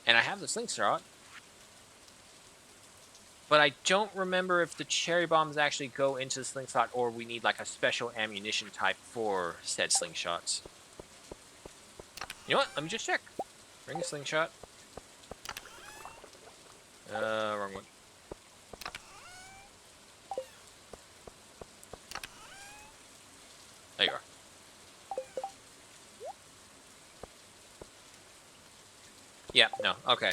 And I have the slingshot. But I don't remember if the cherry bombs actually go into the slingshot or we need like a special ammunition type for said slingshots. You know what? Let me just check. Bring a slingshot. Wrong one. There you are. Yeah, no, okay.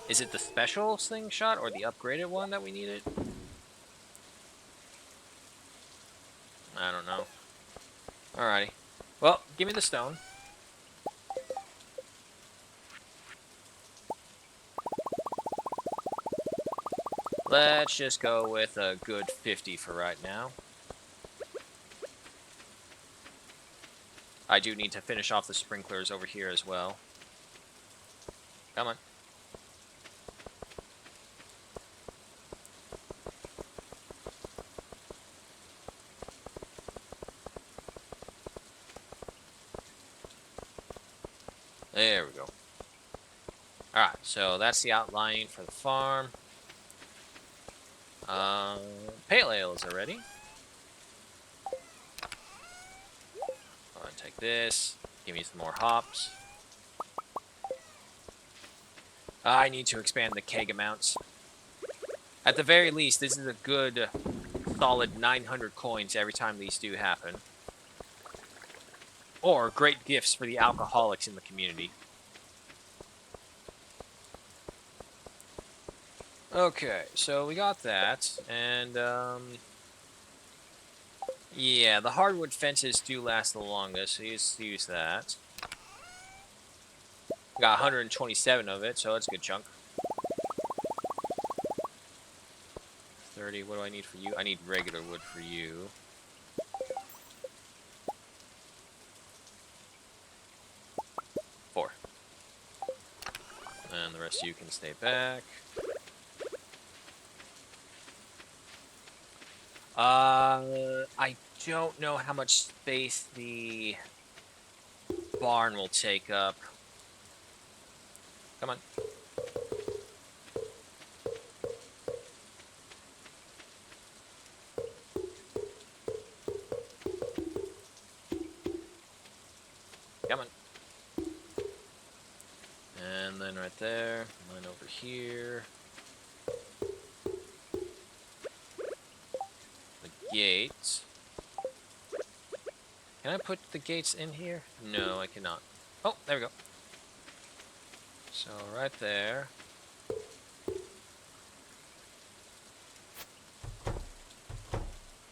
Is it the special slingshot or the upgraded one that we needed? Alrighty. Well, give me the stone. Let's just go with a good 50 for right now. I do need to finish off the sprinklers over here as well. Come on. There we go. Alright, so that's the outline for the farm. Pale ales are ready. I'm gonna take this. Give me some more hops. I need to expand the keg amounts. At the very least, this is a good, solid 900 coins every time these do happen. Or great gifts for the alcoholics in the community. Okay, so we got that, and, yeah, the hardwood fences do last the longest, so use that. Got 127 of it, so that's a good chunk. 30, what do I need for you? I need regular wood for you. Four. And the rest of you can stay back. I don't know how much space the barn will take up. Come on. Come on. And then right there, and then over here. The gates. Can I put the gates in here? No, I cannot. Oh, there we go. So right there.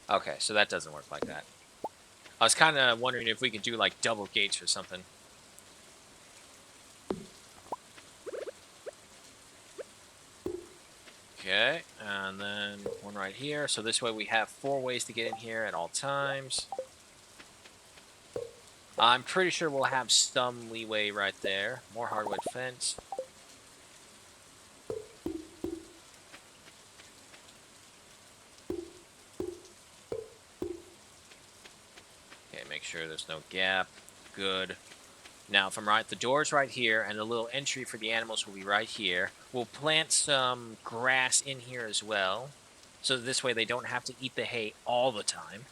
Okay, so that doesn't work like that. I was kind of wondering if we could do like double gates or something. Okay, and then one right here. So this way we have 4 ways to get in here at all times. I'm pretty sure we'll have some leeway right there. More hardwood fence. Okay, make sure there's no gap. Good. Now, if I'm right, the door's right here, and the little entry for the animals will be right here. We'll plant some grass in here as well, so this way they don't have to eat the hay all the time.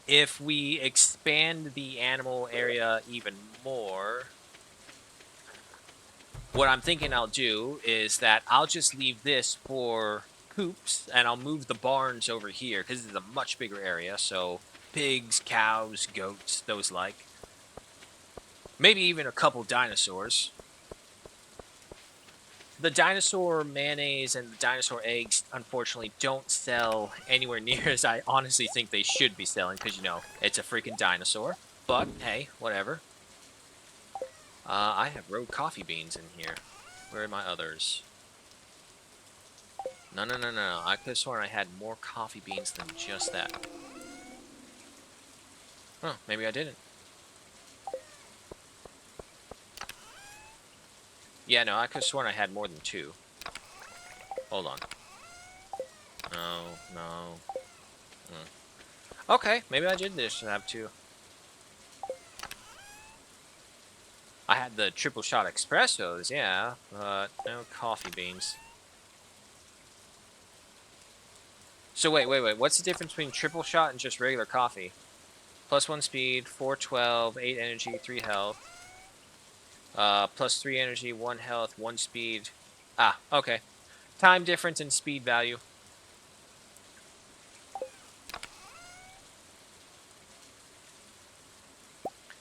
If we expand the animal area even more, what I'm thinking I'll do is that I'll just leave this for coops, and I'll move the barns over here, because this is a much bigger area, so pigs, cows, goats, those like. Maybe even a couple dinosaurs. The dinosaur mayonnaise and the dinosaur eggs, unfortunately, don't sell anywhere near as I honestly think they should be selling, because, you know, it's a freaking dinosaur. But, hey, whatever. I have road coffee beans in here. Where are my others? No. I could have sworn I had more coffee beans than just that. Huh, maybe I didn't. Yeah, no, I could have sworn I had more than 2. Hold on. No. Okay, maybe I did just have 2. I had the triple shot espressos, yeah, but no coffee beans. So wait. What's the difference between triple shot and just regular coffee? +1 speed, 412, 8 energy, 3 health. +3 energy, 1 health, 1 speed. Ah, okay. Time difference and speed value.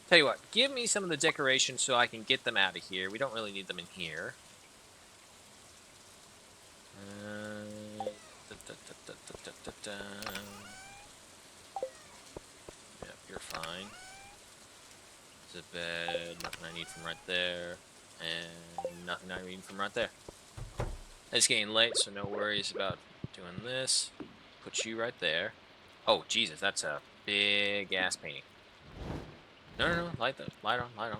Tell you what, give me some of the decorations so I can get them out of here. We don't really need them in here. Yep, You're fine. There's a bed. Nothing I need from right there. And nothing I need from right there. It's getting late, so no worries about doing this. Put you right there. Oh, Jesus, that's a big-ass painting. No, light on.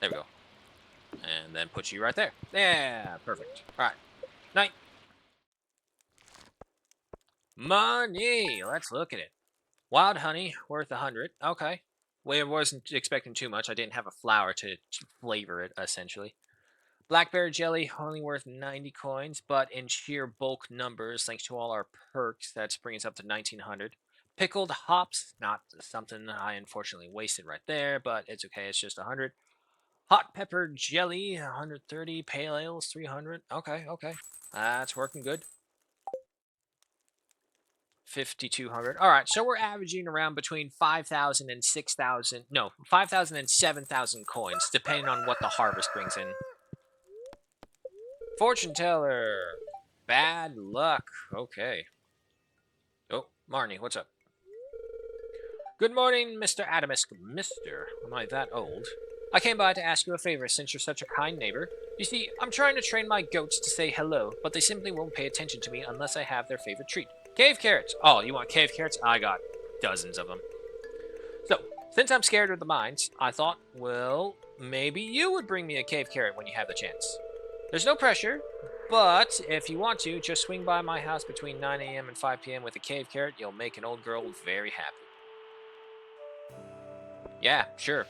There we go. And then put you right there. Yeah, perfect. All right. Night. Money. Let's look at it. Wild honey, worth 100. Okay. Well, I wasn't expecting too much. I didn't have a flower to flavor it, essentially. Blackberry jelly, only worth 90 coins, but in sheer bulk numbers, thanks to all our perks, that's bringing us up to 1900. Pickled hops, not something I unfortunately wasted right there, but it's okay. It's just 100. Hot pepper jelly, 130. Pale ales, 300. Okay. That's working good. 5,200. All right, so we're averaging around between 5,000 and 6,000. No, 5,000 and 7,000 coins, depending on what the harvest brings in. Fortune teller. Bad luck. Okay. Oh, Marnie, what's up? Good morning, Mr. Adamisk. Mister, am I that old? I came by to ask you a favor since you're such a kind neighbor. You see, I'm trying to train my goats to say hello, but they simply won't pay attention to me unless I have their favorite treat. Cave carrots. Oh, you want cave carrots? I got dozens of them. So, since I'm scared of the mines, I thought, well, maybe you would bring me a cave carrot when you have the chance. There's no pressure, but if you want to, just swing by my house between 9 a.m. and 5 p.m. with a cave carrot. You'll make an old girl very happy. Yeah, sure.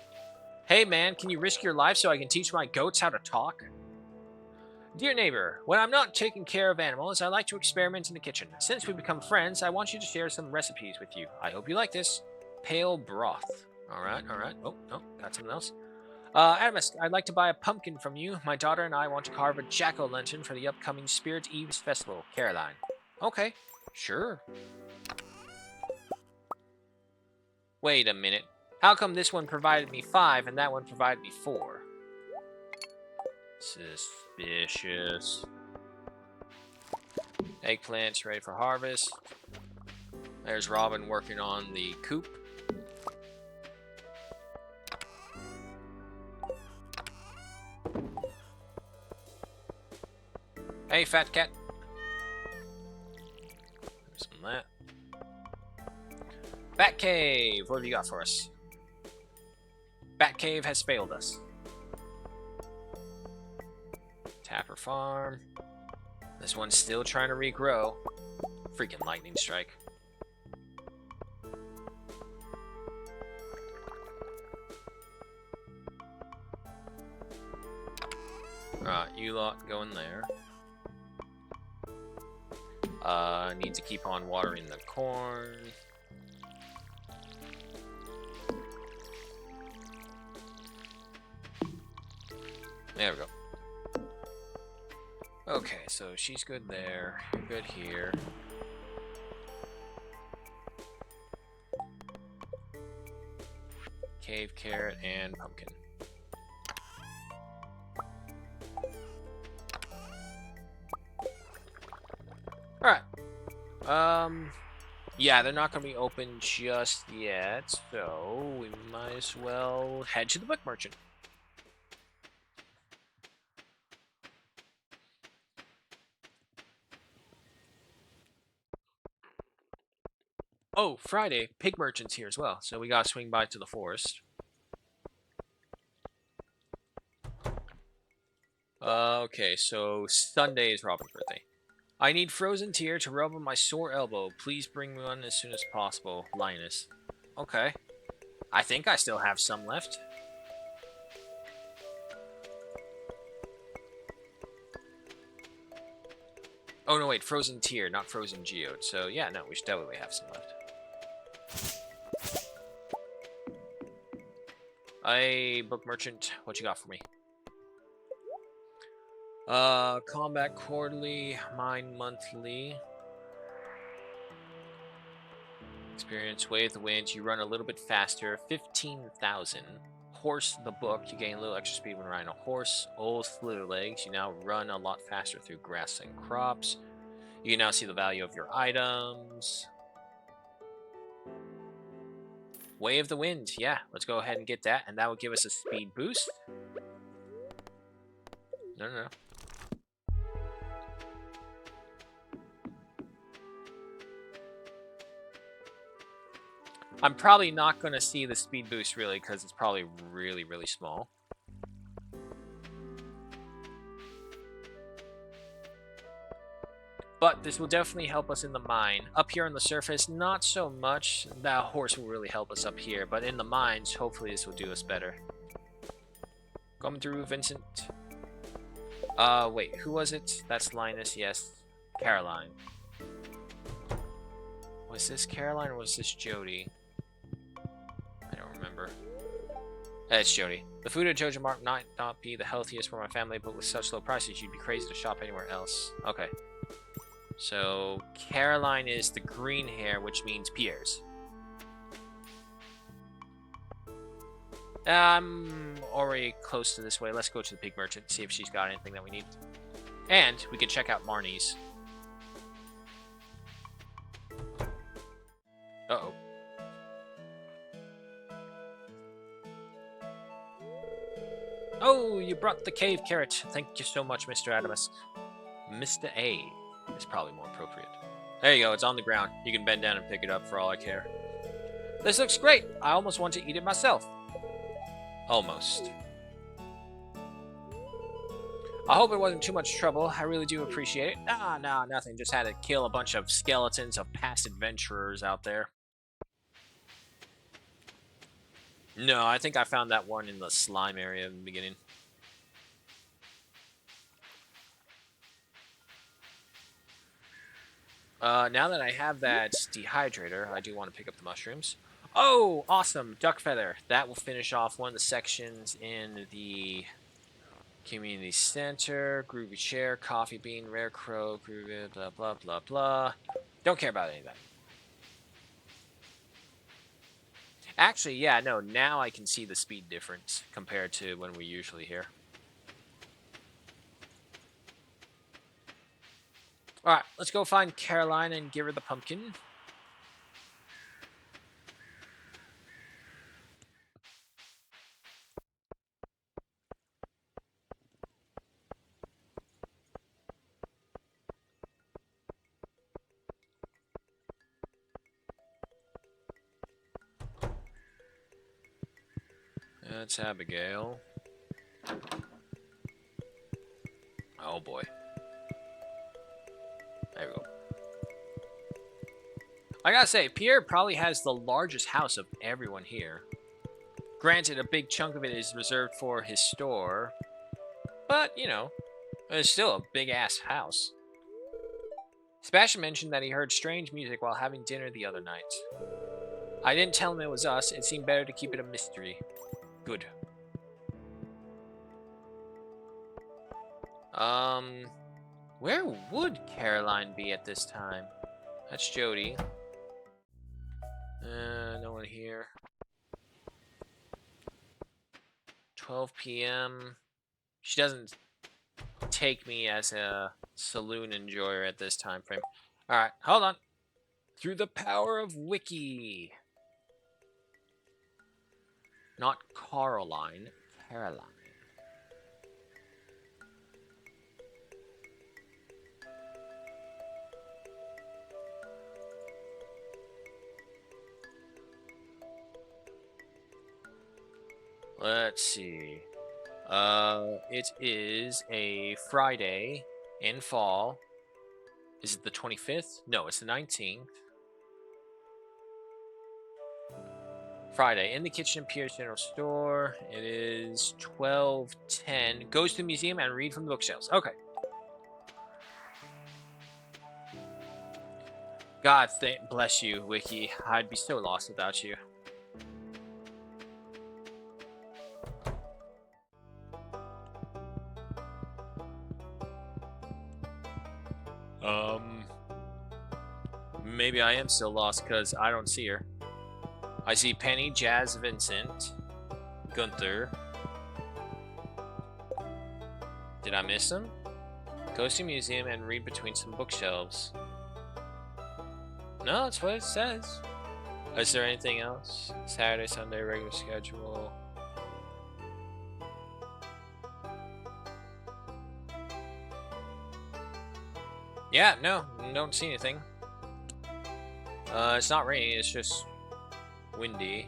Hey man, can you risk your life so I can teach my goats how to talk? Dear neighbor, when I'm not taking care of animals, I like to experiment in the kitchen. Since we've become friends, I want you to share some recipes with you. I hope you like this. Pale broth. Alright. Oh, no, got something else. Adamus, I'd like to buy a pumpkin from you. My daughter and I want to carve a jack-o'-lantern for the upcoming Spirit Eves Festival. Caroline. Okay, sure. Wait a minute. How come this one provided me 5 and that one provided me 4? Suspicious. Eggplants ready for harvest. There's Robin working on the coop. Hey, fat cat. Some of that. Bat Cave. What have you got for us? Bat Cave has failed us. Tapper Farm. This one's still trying to regrow. Freaking lightning strike. Alright, you lot go in there. Need to keep on watering the corn. There we go. Okay, so she's good there. You're good here. Cave carrot and pumpkin. Alright. Yeah, they're not going to be open just yet, so we might as well head to the book merchant. Oh, Friday, pig merchant's here as well, so we gotta swing by to the forest. Okay, so Sunday is Robin's birthday. I need frozen tear to rub on my sore elbow. Please bring me one as soon as possible, Linus. Okay. I think I still have some left. Oh, no, wait. Frozen tear, not frozen geode. So, yeah, no, we should definitely have some left. Hey, book merchant, what you got for me? Combat quarterly, mine monthly. Experience Wave the Winds, you run a little bit faster, 15,000. Horse the book, you gain a little extra speed when riding a horse. Old slither legs, you now run a lot faster through grass and crops. You can now see the value of your items. Way of the Wind. Yeah, let's go ahead and get that, and that will give us a speed boost. No, no, no. I'm probably not going to see the speed boost really because it's probably really, really small. But this will definitely help us in the mine. Up here on the surface, not so much. That horse will really help us up here. But in the mines, hopefully this will do us better. Come through, Vincent. Wait, who was it? That's Linus, yes. Caroline. Was this Caroline or was this Jody? I don't remember. It's Jody. The food at Jojo Mart might not be the healthiest for my family, but with such low prices, you'd be crazy to shop anywhere else. Okay. So, Caroline is the green hair, which means Pierre's. I'm already close to this way. Let's go to the pig merchant, see if she's got anything that we need. And we can check out Marnie's. Uh-oh. Oh, you brought the cave carrot. Thank you so much, Mr. Adamus. Mr. A is probably more appropriate. There you go, it's on the ground. You can bend down and pick it up for all I care. This looks great. I almost want to eat it myself. Almost. I hope it wasn't too much trouble. I really do appreciate it. Ah, no, nothing. Just had to kill a bunch of skeletons of past adventurers out there. No, I think I found that one in the slime area in the beginning. Now that I have that dehydrator, I do want to pick up the mushrooms. Oh, awesome! Duck feather. That will finish off one of the sections in the community center. Groovy chair, coffee bean, rare crow, groovy, blah, blah, blah, blah. Don't care about any of that. Actually, yeah, no, now I can see the speed difference compared to when we usually hear. Alright, let's go find Caroline and give her the pumpkin. That's Abigail. Oh boy. There we go. I gotta say, Pierre probably has the largest house of everyone here. Granted, a big chunk of it is reserved for his store, but, you know, it's still a big-ass house. Sebastian mentioned that he heard strange music while having dinner the other night. I didn't tell him it was us. It seemed better to keep it a mystery. Good. Where would Caroline be at this time? That's Jody. No one here. 12 p.m. She doesn't take me as a saloon enjoyer at this time frame. Alright, hold on. Through the power of Wiki. Not Caroline, Caroline. Let's see. It is a Friday in fall. Is it the 25th? No, it's the 19th. Friday in the kitchen, Pierre's General Store. It is 12:10. Goes to the museum and read from the bookshelves. Okay. God bless you, Wiki. I'd be so lost without you. Maybe I am still lost because I don't see her. I see Penny, Jazz, Vincent, Gunther. Did I miss them? Go to the museum and read between some bookshelves. No, that's what it says. Is there anything else? Saturday, Sunday, regular schedule. Yeah, no, don't see anything. It's not raining, it's just windy.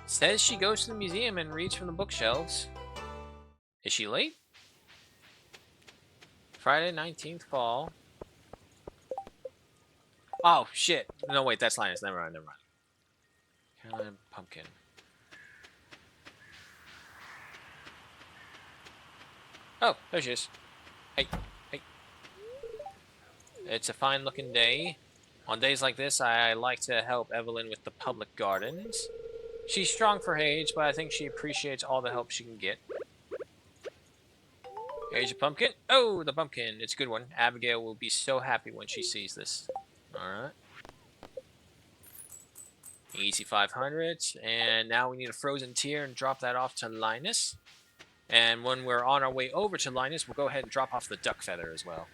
Says she goes to the museum and reads from the bookshelves. Is she late? Friday, 19th fall. Oh, shit. No, wait, that's Linus. Never mind, never mind. Carolina Pumpkin. Oh, there she is. Hey, hey. It's a fine looking day. On days like this, I like to help Evelyn with the public gardens. She's strong for her age, but I think she appreciates all the help she can get. Here's your pumpkin. Oh, the pumpkin. It's a good one. Abigail will be so happy when she sees this. Alright. Easy 500. And now we need a frozen tear and drop that off to Linus. And when we're on our way over to Linus, we'll go ahead and drop off the duck feather as well.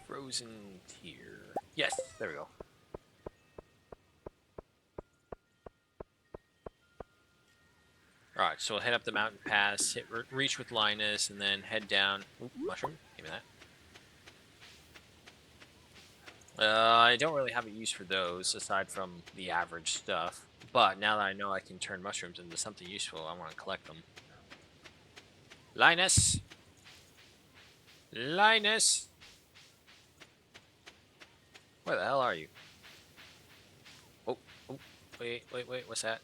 Frozen tear. Yes, there we go. Alright, so we'll head up the mountain pass, hit reach with Linus, and then head down. Ooh, mushroom, give me that. I don't really have a use for those, aside from the average stuff. But now that I know I can turn mushrooms into something useful, I want to collect them. Linus! Linus! Where the hell are you? Oh, oh, wait, what's that?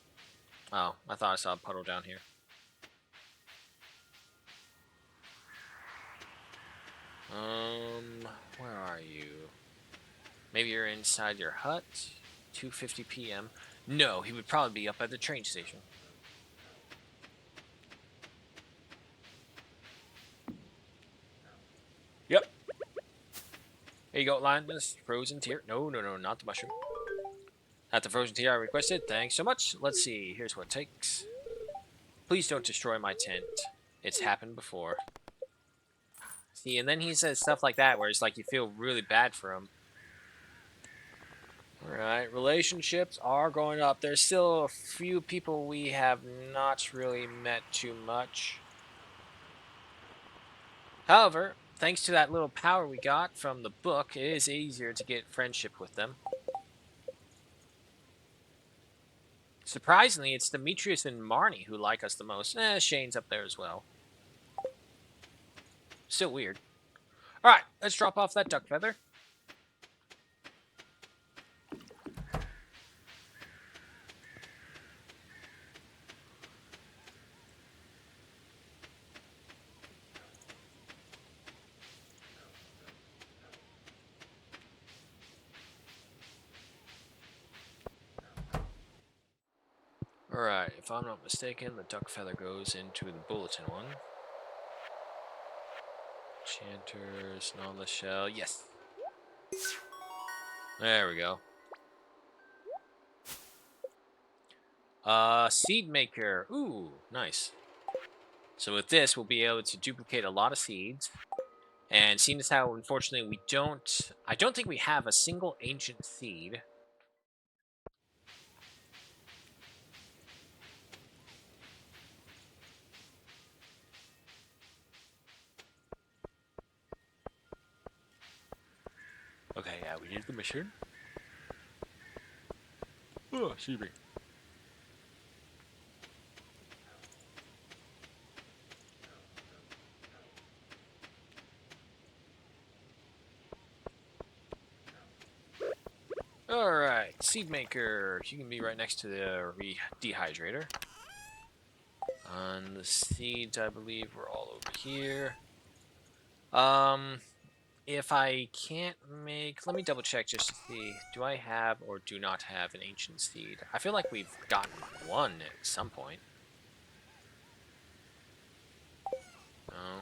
Oh, I thought I saw a puddle down here. Where are you? Maybe you're inside your hut? 2:50 p.m. No, he would probably be up at the train station. Yep. Here you go, Linus. Frozen tear. No, not the mushroom. Not the frozen tear I requested. Thanks so much. Let's see. Here's what it takes. Please don't destroy my tent. It's happened before. See, and then he says stuff like that where it's like you feel really bad for him. Alright, relationships are going up. There's still a few people we have not really met too much. However, thanks to that little power we got from the book, it is easier to get friendship with them. Surprisingly, it's Demetrius and Marnie who like us the most. Shane's up there as well. Still weird. Alright, let's drop off that duck feather. Alright, if I'm not mistaken, the duck feather goes into the bulletin one. Enchanters, on the shell. Yes. There we go. Seed maker. Ooh, nice. So with this, we'll be able to duplicate a lot of seeds. And seeing as how, unfortunately, I don't think we have a single ancient seed. Okay, yeah, we need the mission. Oh, excuse me. Alright, seed maker. You can be right next to the dehydrator. On the seeds, I believe we're all over here. If I can't make... Let me double check just to see. Do I have or do not have an ancient seed? I feel like we've gotten one at some point. No.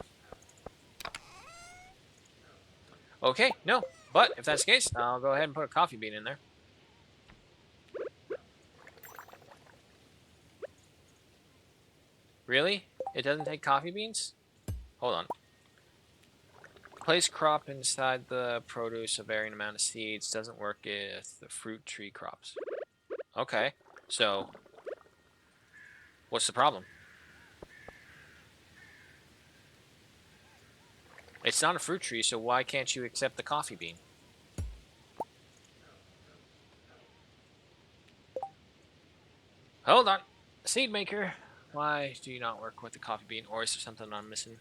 Okay, no. But if that's the case, I'll go ahead and put a coffee bean in there. Really? It doesn't take coffee beans? Hold on. Place crop inside the produce a varying amount of seeds. Doesn't work if the fruit tree crops. Okay. So, what's the problem? It's not a fruit tree, so why can't you accept the coffee bean? Hold on. Seed maker. Why do you not work with the coffee bean? Or is there something I'm missing?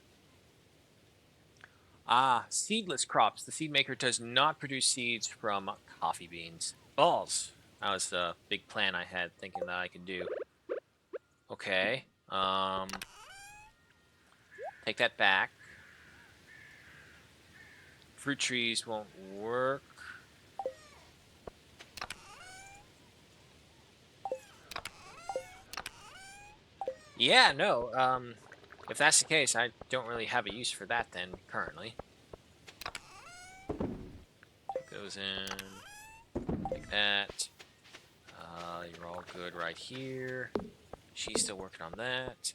Ah, seedless crops. The seed maker does not produce seeds from coffee beans. Balls. That was the big plan I had, thinking that I could do. Okay. Take that back. Fruit trees won't work. Yeah, no. If that's the case, I don't really have a use for that then, currently. Take those in. Take that. You're all good right here. She's still working on that.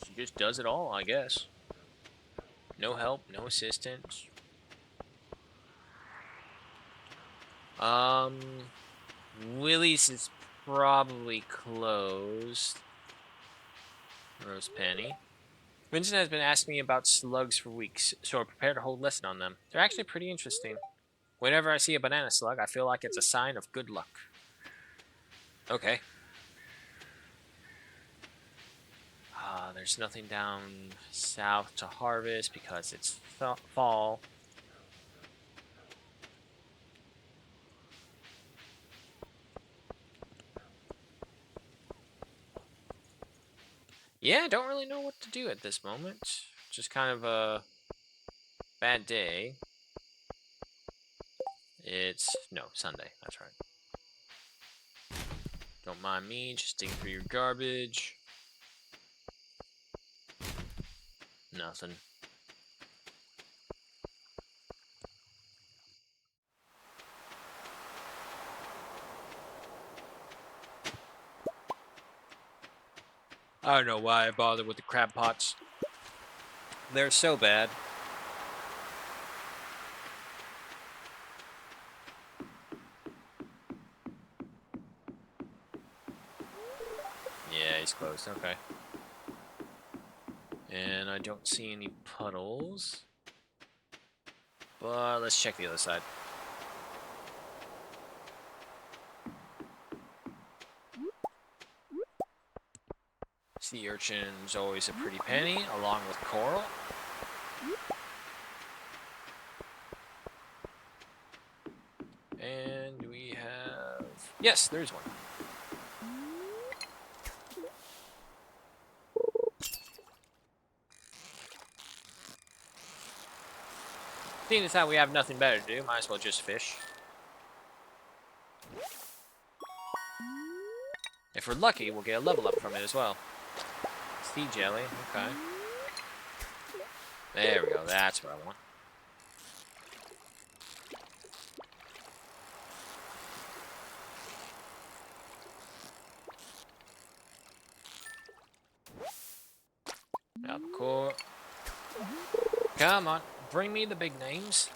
She just does it all, I guess. No help, no assistance. Willie's is probably closed. Rose Penny. Vincent has been asking me about slugs for weeks, so I prepared a whole lesson on them. They're actually pretty interesting. Whenever I see a banana slug, I feel like it's a sign of good luck. Okay. There's nothing down south to harvest because it's fall. Yeah, I don't really know what to do at this moment. Just kind of a bad day. It's, no, Sunday, that's right. Don't mind me, just digging through your garbage. Nothing. I don't know why I bothered with the crab pots. They're so bad. Yeah, he's closed. Okay. And I don't see any puddles. But let's check the other side. Sea urchin's always a pretty penny, along with coral. And we have... Yes, there's one. Seeing as how we have nothing better to do, might as well just fish. If we're lucky, we'll get a level up from it as well. Sea jelly, okay. There we go, that's what I want. Albacore. Come on, bring me the big names.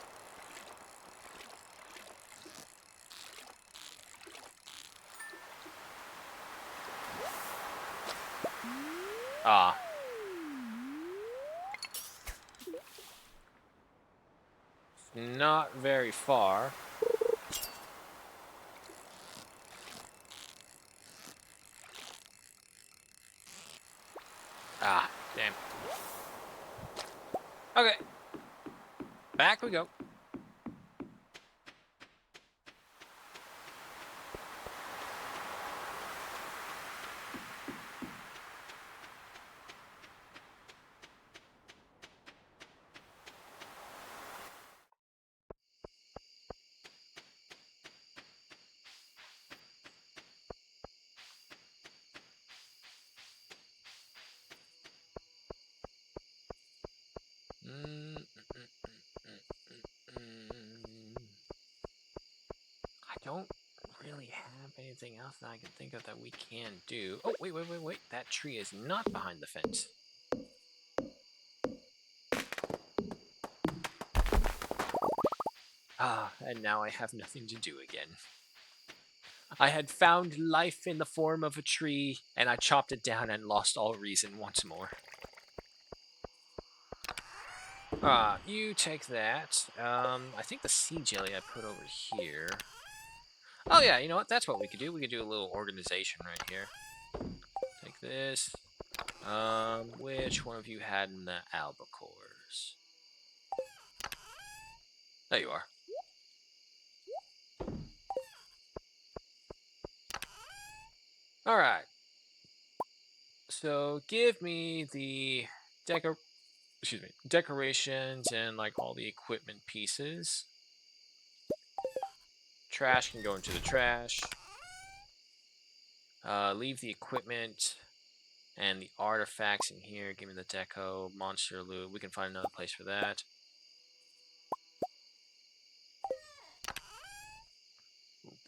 Ah. Not very far. Ah, damn. Okay. Back we go. don't really have anything else that I can think of that we can do. Oh, wait. That tree is not behind the fence. Ah, and now I have nothing to do again. I had found life in the form of a tree, and I chopped it down and lost all reason once more. You take that. I think the sea jelly I put over here. Oh yeah, you know what? That's what we could do. We could do a little organization right here. Take this. Which one of you had in the albacores? There you are. All right. So give me the decorations and like all the equipment pieces. Trash can go into the trash. Leave the equipment and the artifacts in here. Give me the deco, monster loot. We can find another place for that.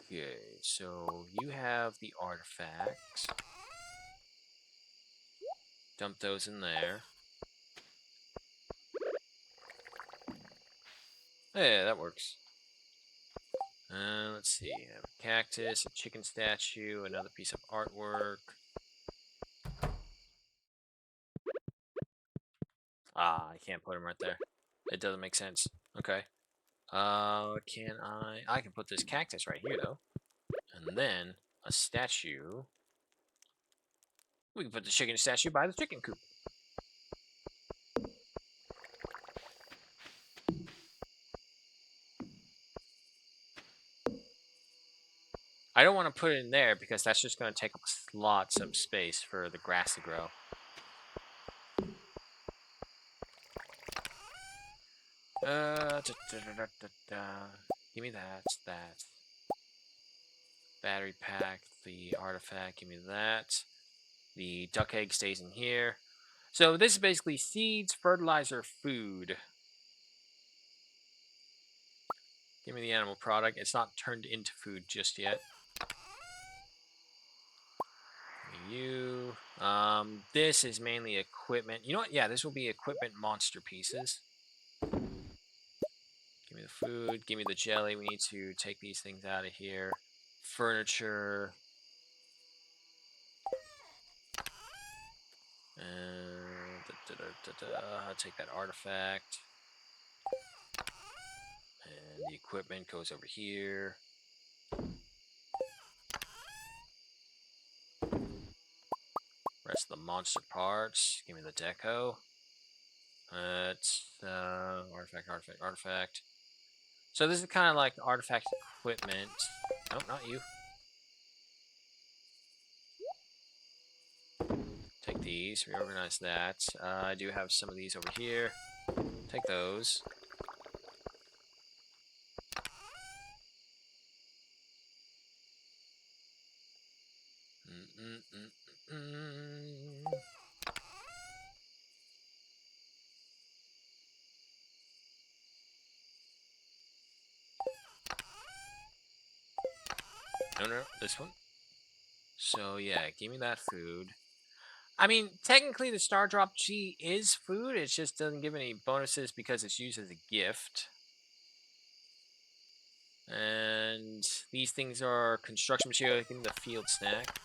Okay, so you have the artifacts. Dump those in there. Yeah, that works. Let's see. I have a cactus, a chicken statue, another piece of artwork. I can't put them right there. It doesn't make sense. Okay. Can I? I can put this cactus right here, though. And then a statue. We can put the chicken statue by the chicken coop. I don't want to put it in there because that's just going to take up lots of space for the grass to grow. Give me that. Battery pack, the artifact, give me that. The duck egg stays in here. So this is basically seeds, fertilizer, food. Give me the animal product. It's not turned into food just yet. You. This is mainly equipment. You know what? Yeah, this will be equipment monster pieces. Give me the food. Give me the jelly. We need to take these things out of here. Furniture. Take that artifact. And the equipment goes over here. Rest of the monster parts. Give me the deco. Artifact. So this is kind of like artifact equipment. No, not you. Take these, reorganize that. I do have some of these over here. Take those. No, this one. So yeah, give me that food. I mean, technically the Star Drop G is food, it just doesn't give any bonuses because it's used as a gift. And these things are construction material. Give me the field snack.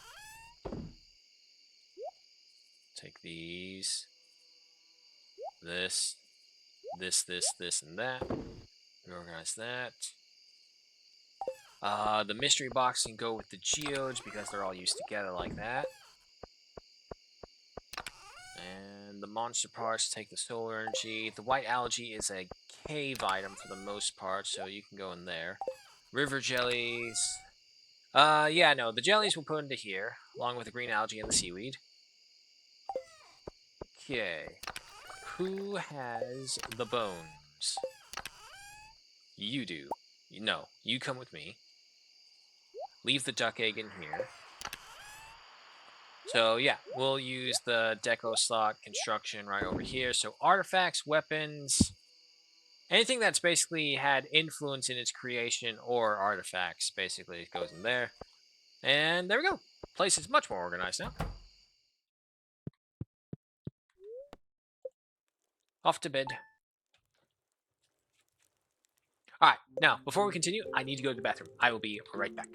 Take these. This, and that. Reorganize that. The mystery box can go with the geodes because they're all used together like that. And the monster parts take the solar energy. The white algae is a cave item for the most part, so you can go in there. River jellies. Yeah, no, the jellies we'll put into here, along with the green algae and the seaweed. Okay. Who has the bones? You do. No, you come with me. Leave the duck egg in here. So yeah, we'll use the deco slot construction right over here. So artifacts, weapons, Anything that's basically had influence in its creation or artifacts basically goes in there. And there we go. Place is much more organized now. Off to bed. Alright, now, before we continue, I need to go to the bathroom. I will be right back.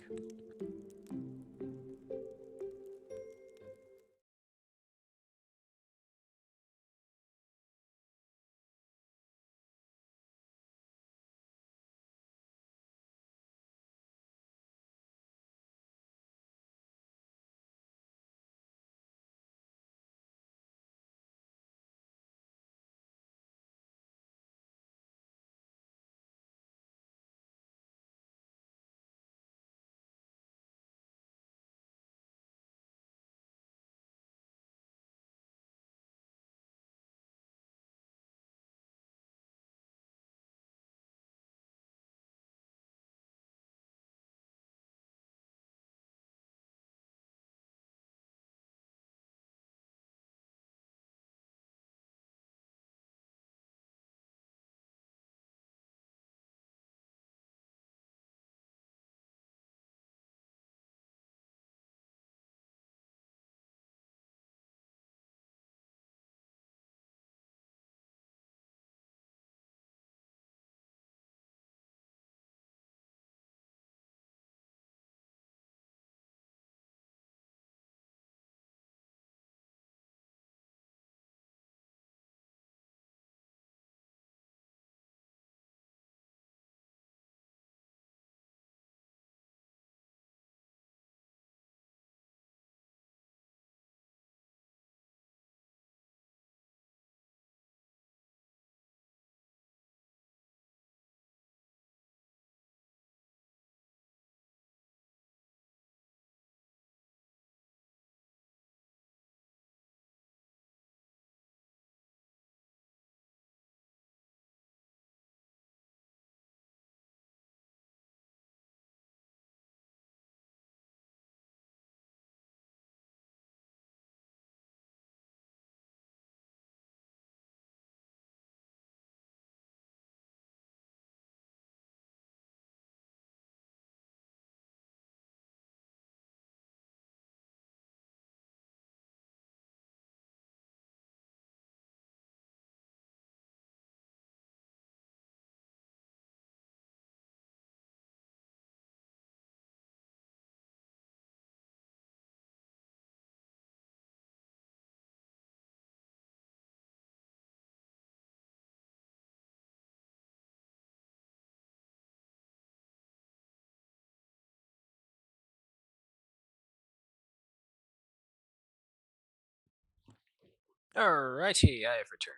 Alrighty, I have returned.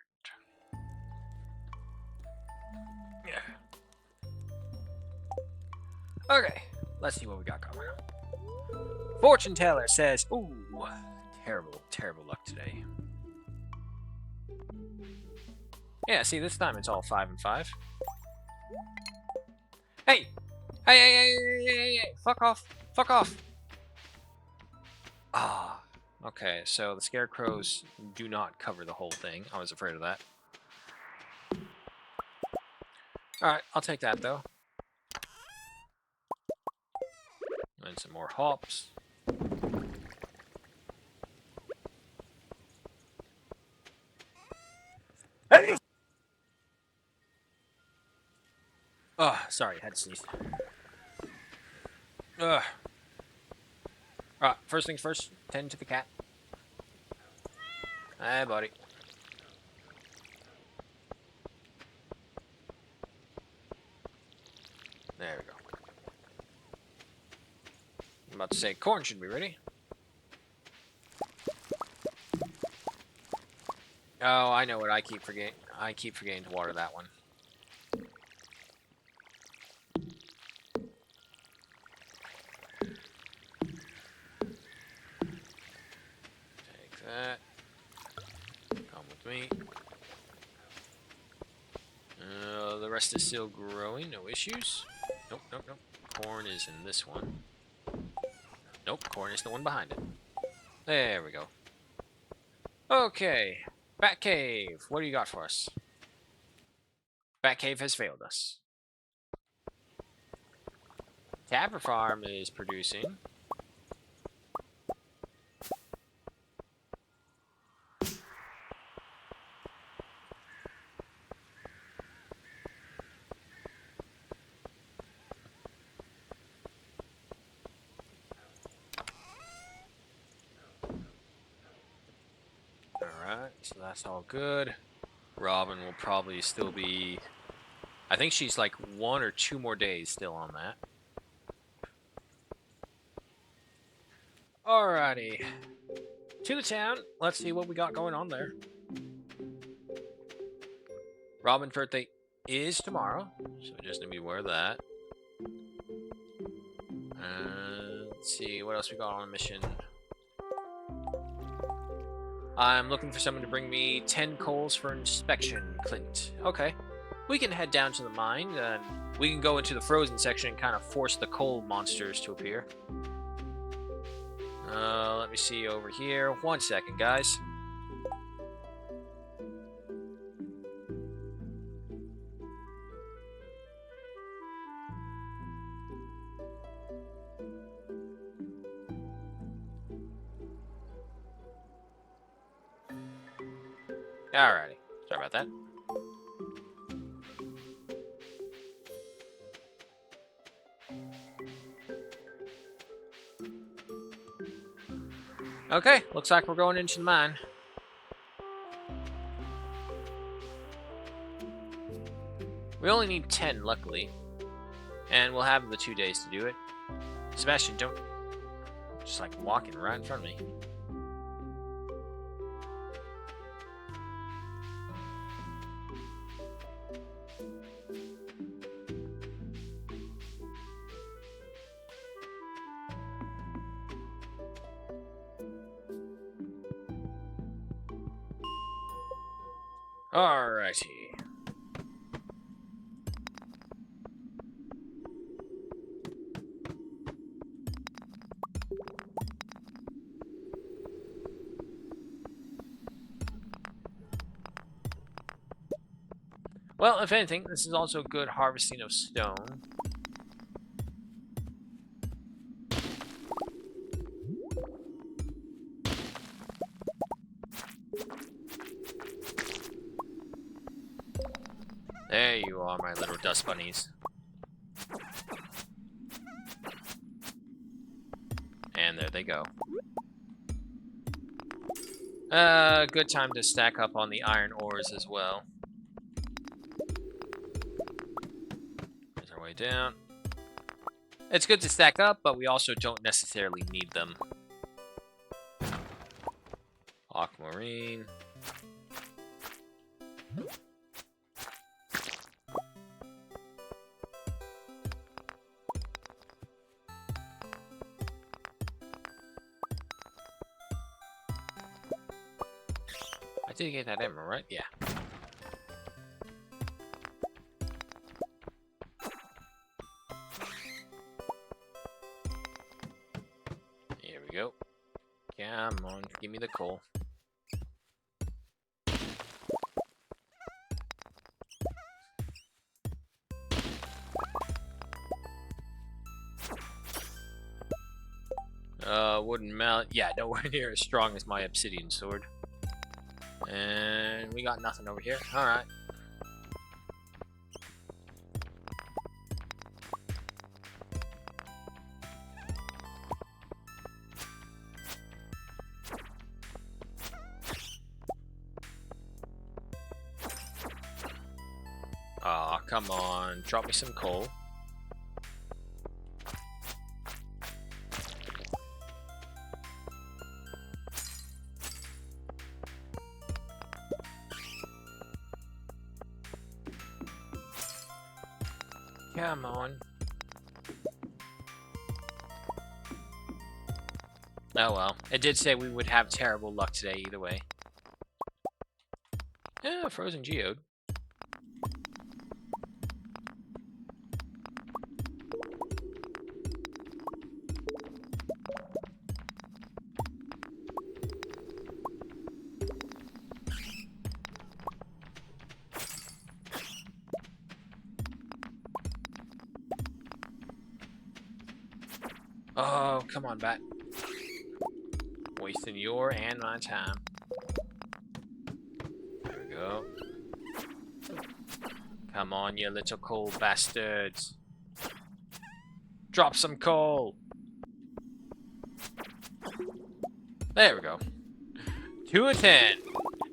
Yeah. Okay, let's see what we got going on. Fortune teller says, ooh, terrible, terrible luck today. Yeah, see, this time it's all 5 and 5. Hey! Hey, fuck off, fuck off! Ah, okay, so the scarecrows do not cover the whole thing. I was afraid of that. Alright, I'll take that, though. And some more hops. Hey! Oh, sorry, I had to sneeze. Ugh. Alright, first things first, tend to the cat. Hey, buddy. There we go. I'm about to say corn should be ready. Oh, I know what I keep forgetting. I keep forgetting to water that one. Take that. Come with me. The rest is still growing, no issues. Nope, nope, nope. Corn is in this one. Nope, corn is the one behind it. There we go. Okay, Bat Cave. What do you got for us? Batcave has failed us. Tapper Farm is producing. Alright, so that's all good. Robin will probably still be... I think she's like 1 or 2 more days still on that. Alrighty. To the town. Let's see what we got going on there. Robin's birthday is tomorrow, so just need to be aware of that. Let's see, what else we got on a mission? I'm looking for someone to bring me 10 coals for inspection, Clint. Okay. We can head down to the mine, and we can go into the frozen section and kind of force the coal monsters to appear. Let me see over here. 1 second, guys. Alrighty. Sorry about that. Okay, looks like we're going into the mine. We only need 10, luckily. And we'll have the 2 days to do it. Sebastian, don't... Just like walking right in front of me. Alrighty. Well, if anything, this is also good harvesting of stone. There you are, my little dust bunnies. And there they go. Good time to stack up on the iron ores as well. There's our way down. It's good to stack up, but we also don't necessarily need them. Aquamarine. I did get that emerald, right? Yeah. Here we go. Come on, give me the coal. Wooden mallet. Yeah, nowhere near as strong as my obsidian sword. And we got nothing over here. Alright. Aw, come on. Drop me some coal. Come on. Oh well. It did say we would have terrible luck today either way. Yeah, frozen geode. Oh, come on, bat. Wasting your and my time. There we go. Come on, you little coal bastards. Drop some coal. There we go. 2 of 10.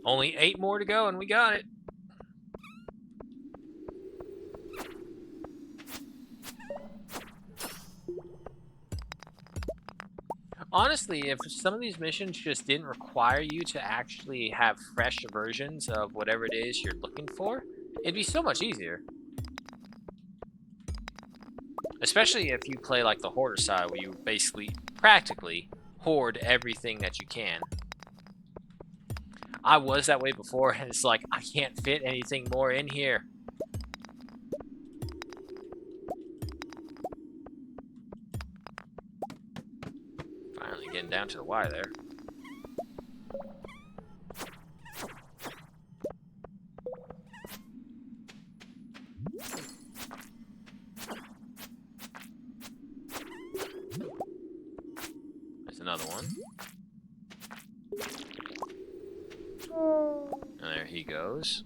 Only 8 more to go and we got it. Honestly, if some of these missions just didn't require you to actually have fresh versions of whatever it is you're looking for, it'd be so much easier. Especially if you play like the hoarder side, where you basically, practically, hoard everything that you can. I was that way before, and it's like, I can't fit anything more in here. Finally getting down to the wire there. There's another one. And there he goes.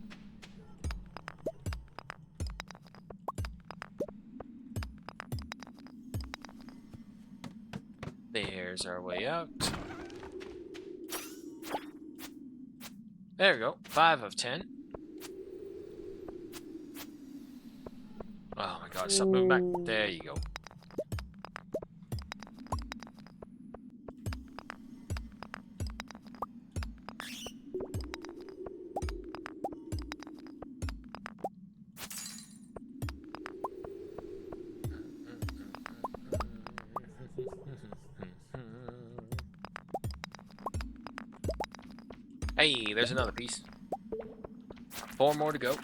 There's our way out. There we go. 5 of 10. Oh my god, stop moving back. There you go. Hey, there's another piece. 4 more to go.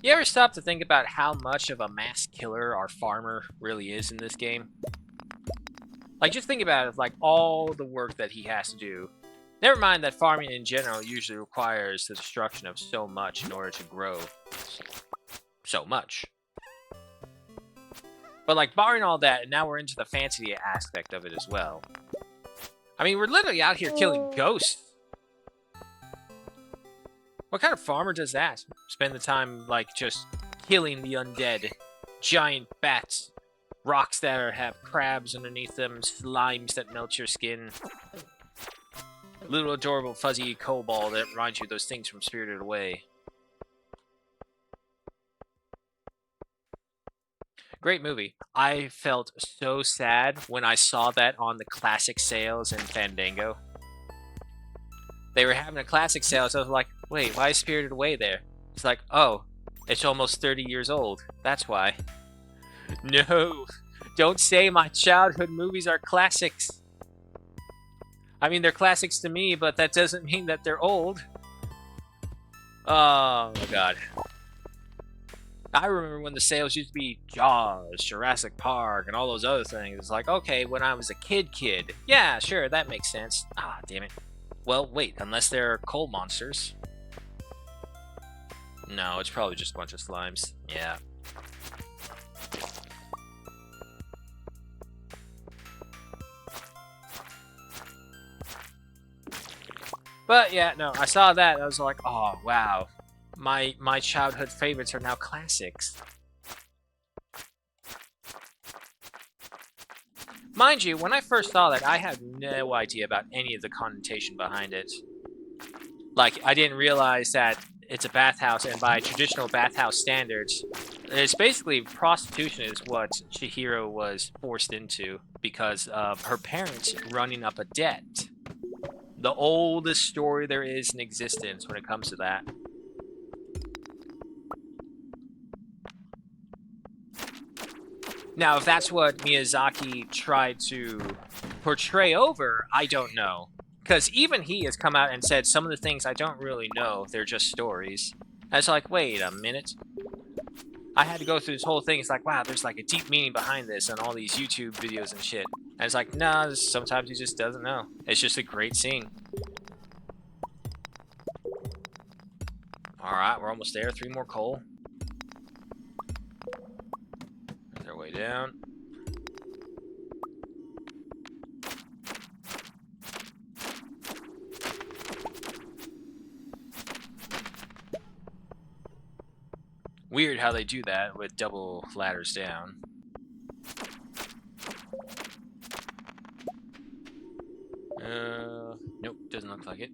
You ever stop to think about how much of a mass killer our farmer really is in this game? Like, just think about it, like, all the work that he has to do. Never mind that farming in general usually requires the destruction of so much in order to grow so much. But, like, barring all that, and now we're into the fantasy aspect of it as well. I mean, we're literally out here killing ghosts. What kind of farmer does that? Spend the time, like, just killing the undead. Giant bats. Rocks that have crabs underneath them. Slimes that melt your skin. Little adorable fuzzy coal ball that reminds you of those things from Spirited Away. Great movie. I felt so sad when I saw that on the classic sales in Fandango. They were having a classic sale, so I was like, wait, why is Spirited Away there? It's like, oh, it's almost 30 years old. That's why. No, don't say my childhood movies are classics. I mean, they're classics to me, but that doesn't mean that they're old. Oh, my God. I remember when the sales used to be Jaws, Jurassic Park, and all those other things. It's like, okay, when I was a kid. Yeah, sure, that makes sense. Ah, damn it. Well, wait, unless they're coal monsters. No, it's probably just a bunch of slimes. Yeah. But yeah, no, I saw that and I was like, oh, wow. My childhood favorites are now classics. Mind you, when I first saw that, I had no idea about any of the connotation behind it. Like, I didn't realize that it's a bathhouse, and by traditional bathhouse standards, it's basically prostitution is what Chihiro was forced into because of her parents running up a debt. The oldest story there is in existence when it comes to that. Now, if that's what Miyazaki tried to portray over, I don't know. Because even he has come out and said some of the things I don't really know, they're just stories. And it's like, wait a minute. I had to go through this whole thing. It's like, wow, there's like a deep meaning behind this and all these YouTube videos and shit. And it's like, nah, sometimes he just doesn't know. It's just a great scene. Alright, we're almost there. 3 more coal. Make our way down. Weird how they do that with double ladders down. Nope, doesn't look like it.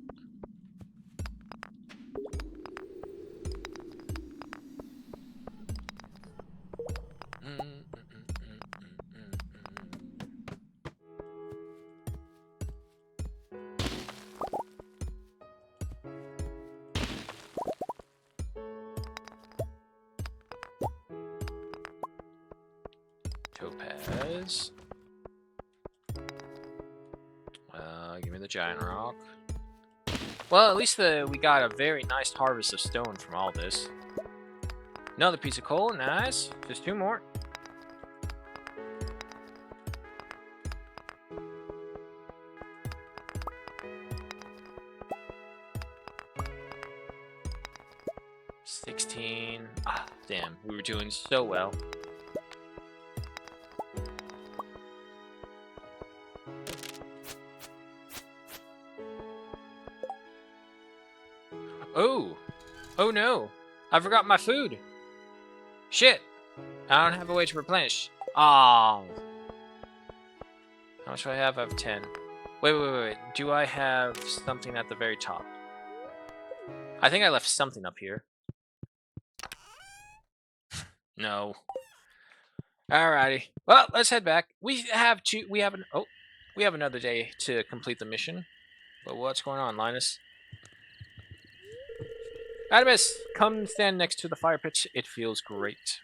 Topaz. Give me the giant rock. Well, at least we got a very nice harvest of stone from all this. Another piece of coal, nice. Just 2 more. $16. Ah, damn. We were doing so well. Oh! Oh no! I forgot my food! Shit! I don't have a way to replenish. Oh. How much do I have? I have 10. Wait. Do I have something at the very top? I think I left something up here. No. Alrighty. Well, let's head back. We have another day to complete the mission. But what's going on, Linus? Adamus, come stand next to the fire pit. It feels great.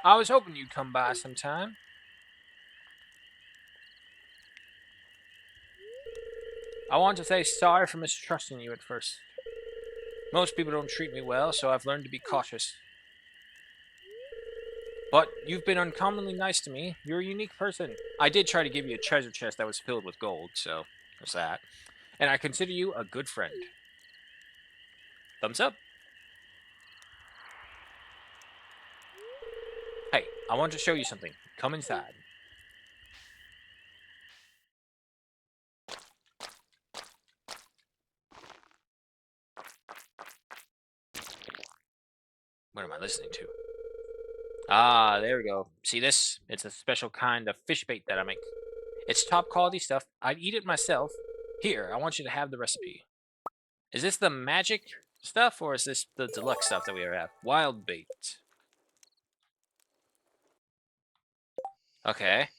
I was hoping you'd come by sometime. I want to say sorry for mistrusting you at first. Most people don't treat me well, so I've learned to be cautious. But you've been uncommonly nice to me. You're a unique person. I did try to give you a treasure chest that was filled with gold, so there's that. And I consider you a good friend. Thumbs up. Hey, I want to show you something. Come inside. What am I listening to? Ah, there we go. See this? It's a special kind of fish bait that I make. It's top quality stuff. I'd eat it myself. Here, I want you to have the recipe. Is this the magic stuff, or is this the deluxe stuff that we have? Wild bait. Okay.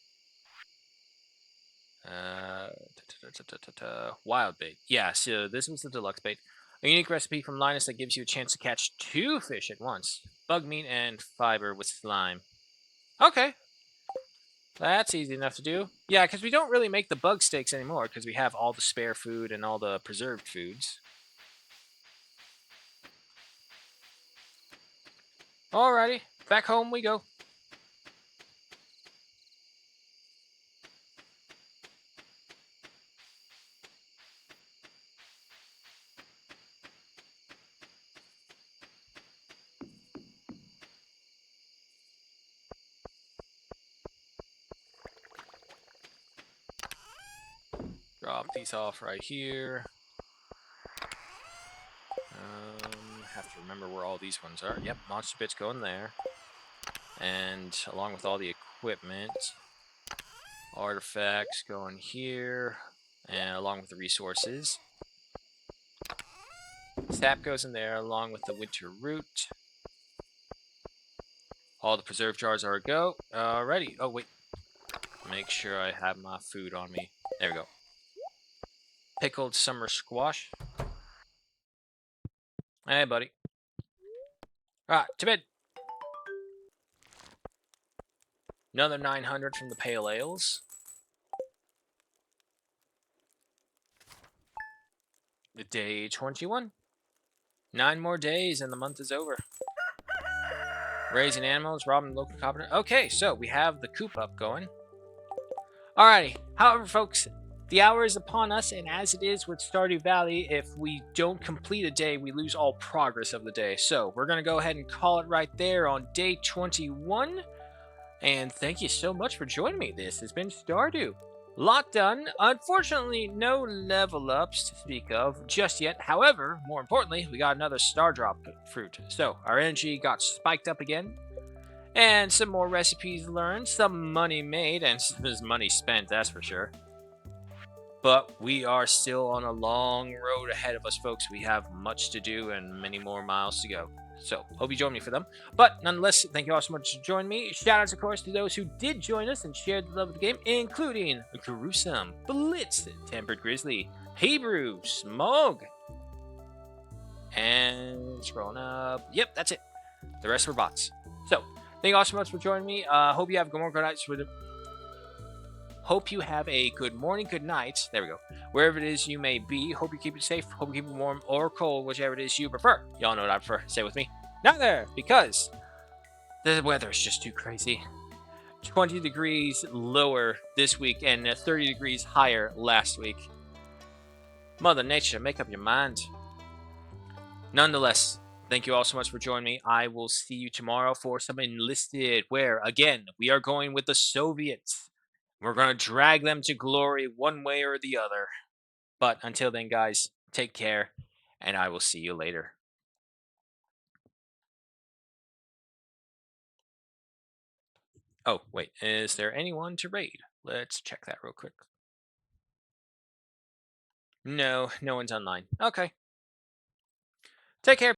Wild bait. Yeah, so this was the deluxe bait. A unique recipe from Linus that gives you a chance to catch 2 fish at once. Bug meat and fiber with slime. Okay. That's easy enough to do. Yeah, because we don't really make the bug steaks anymore because we have all the spare food and all the preserved foods. Alrighty, back home we go. Drop these off right here. Have to remember where all these ones are. Yep, monster bits going there. And along with all the equipment, artifacts going here, and along with the resources. Sap goes in there along with the winter root. All the preserve jars are a go. Alrighty. Oh, wait. Make sure I have my food on me. There we go. Pickled summer squash. Hey, buddy. Alright, to bed. Another 900 from the pale ales. Day 21. 9 more days and the month is over. Raising animals, robbing local copper. Okay, so we have the coop up going. Alrighty. However, folks, The hour is upon us, and as it is with Stardew Valley, if we don't complete a day, we lose all progress of the day. So we're going to go ahead and call it right there on day 21. And thank you so much for joining me. This has been Stardew. Lot done. Unfortunately, no level ups to speak of just yet. However, more importantly, we got another star drop fruit. So our energy got spiked up again. And some more recipes learned, some money made, and some money spent, that's for sure. But we are still on a long road ahead of us, folks. We have much to do and many more miles to go. So, hope you join me for them. But nonetheless, thank you all so much for joining me. Shout outs, of course, to those who did join us and shared the love of the game, including Gruesome, Blitz, Tempered Grizzly, Hebrew, Smog, and scrolling up. Yep, that's it. The rest were bots. So, thank you all so much for joining me. Hope you have good nights with it. Hope you have a good morning, good night. There we go. Wherever it is you may be. Hope you keep it safe. Hope you keep it warm or cold, whichever it is you prefer. Y'all know what I prefer. Say it with me. Neither, because the weather is just too crazy. 20 degrees lower this week and 30 degrees higher last week. Mother Nature, make up your mind. Nonetheless, thank you all so much for joining me. I will see you tomorrow for some Enlisted, where, again, we are going with the Soviets. We're going to drag them to glory one way or the other. But until then, guys, take care, and I will see you later. Oh, wait, is there anyone to raid? Let's check that real quick. No, no one's online. Okay. Take care.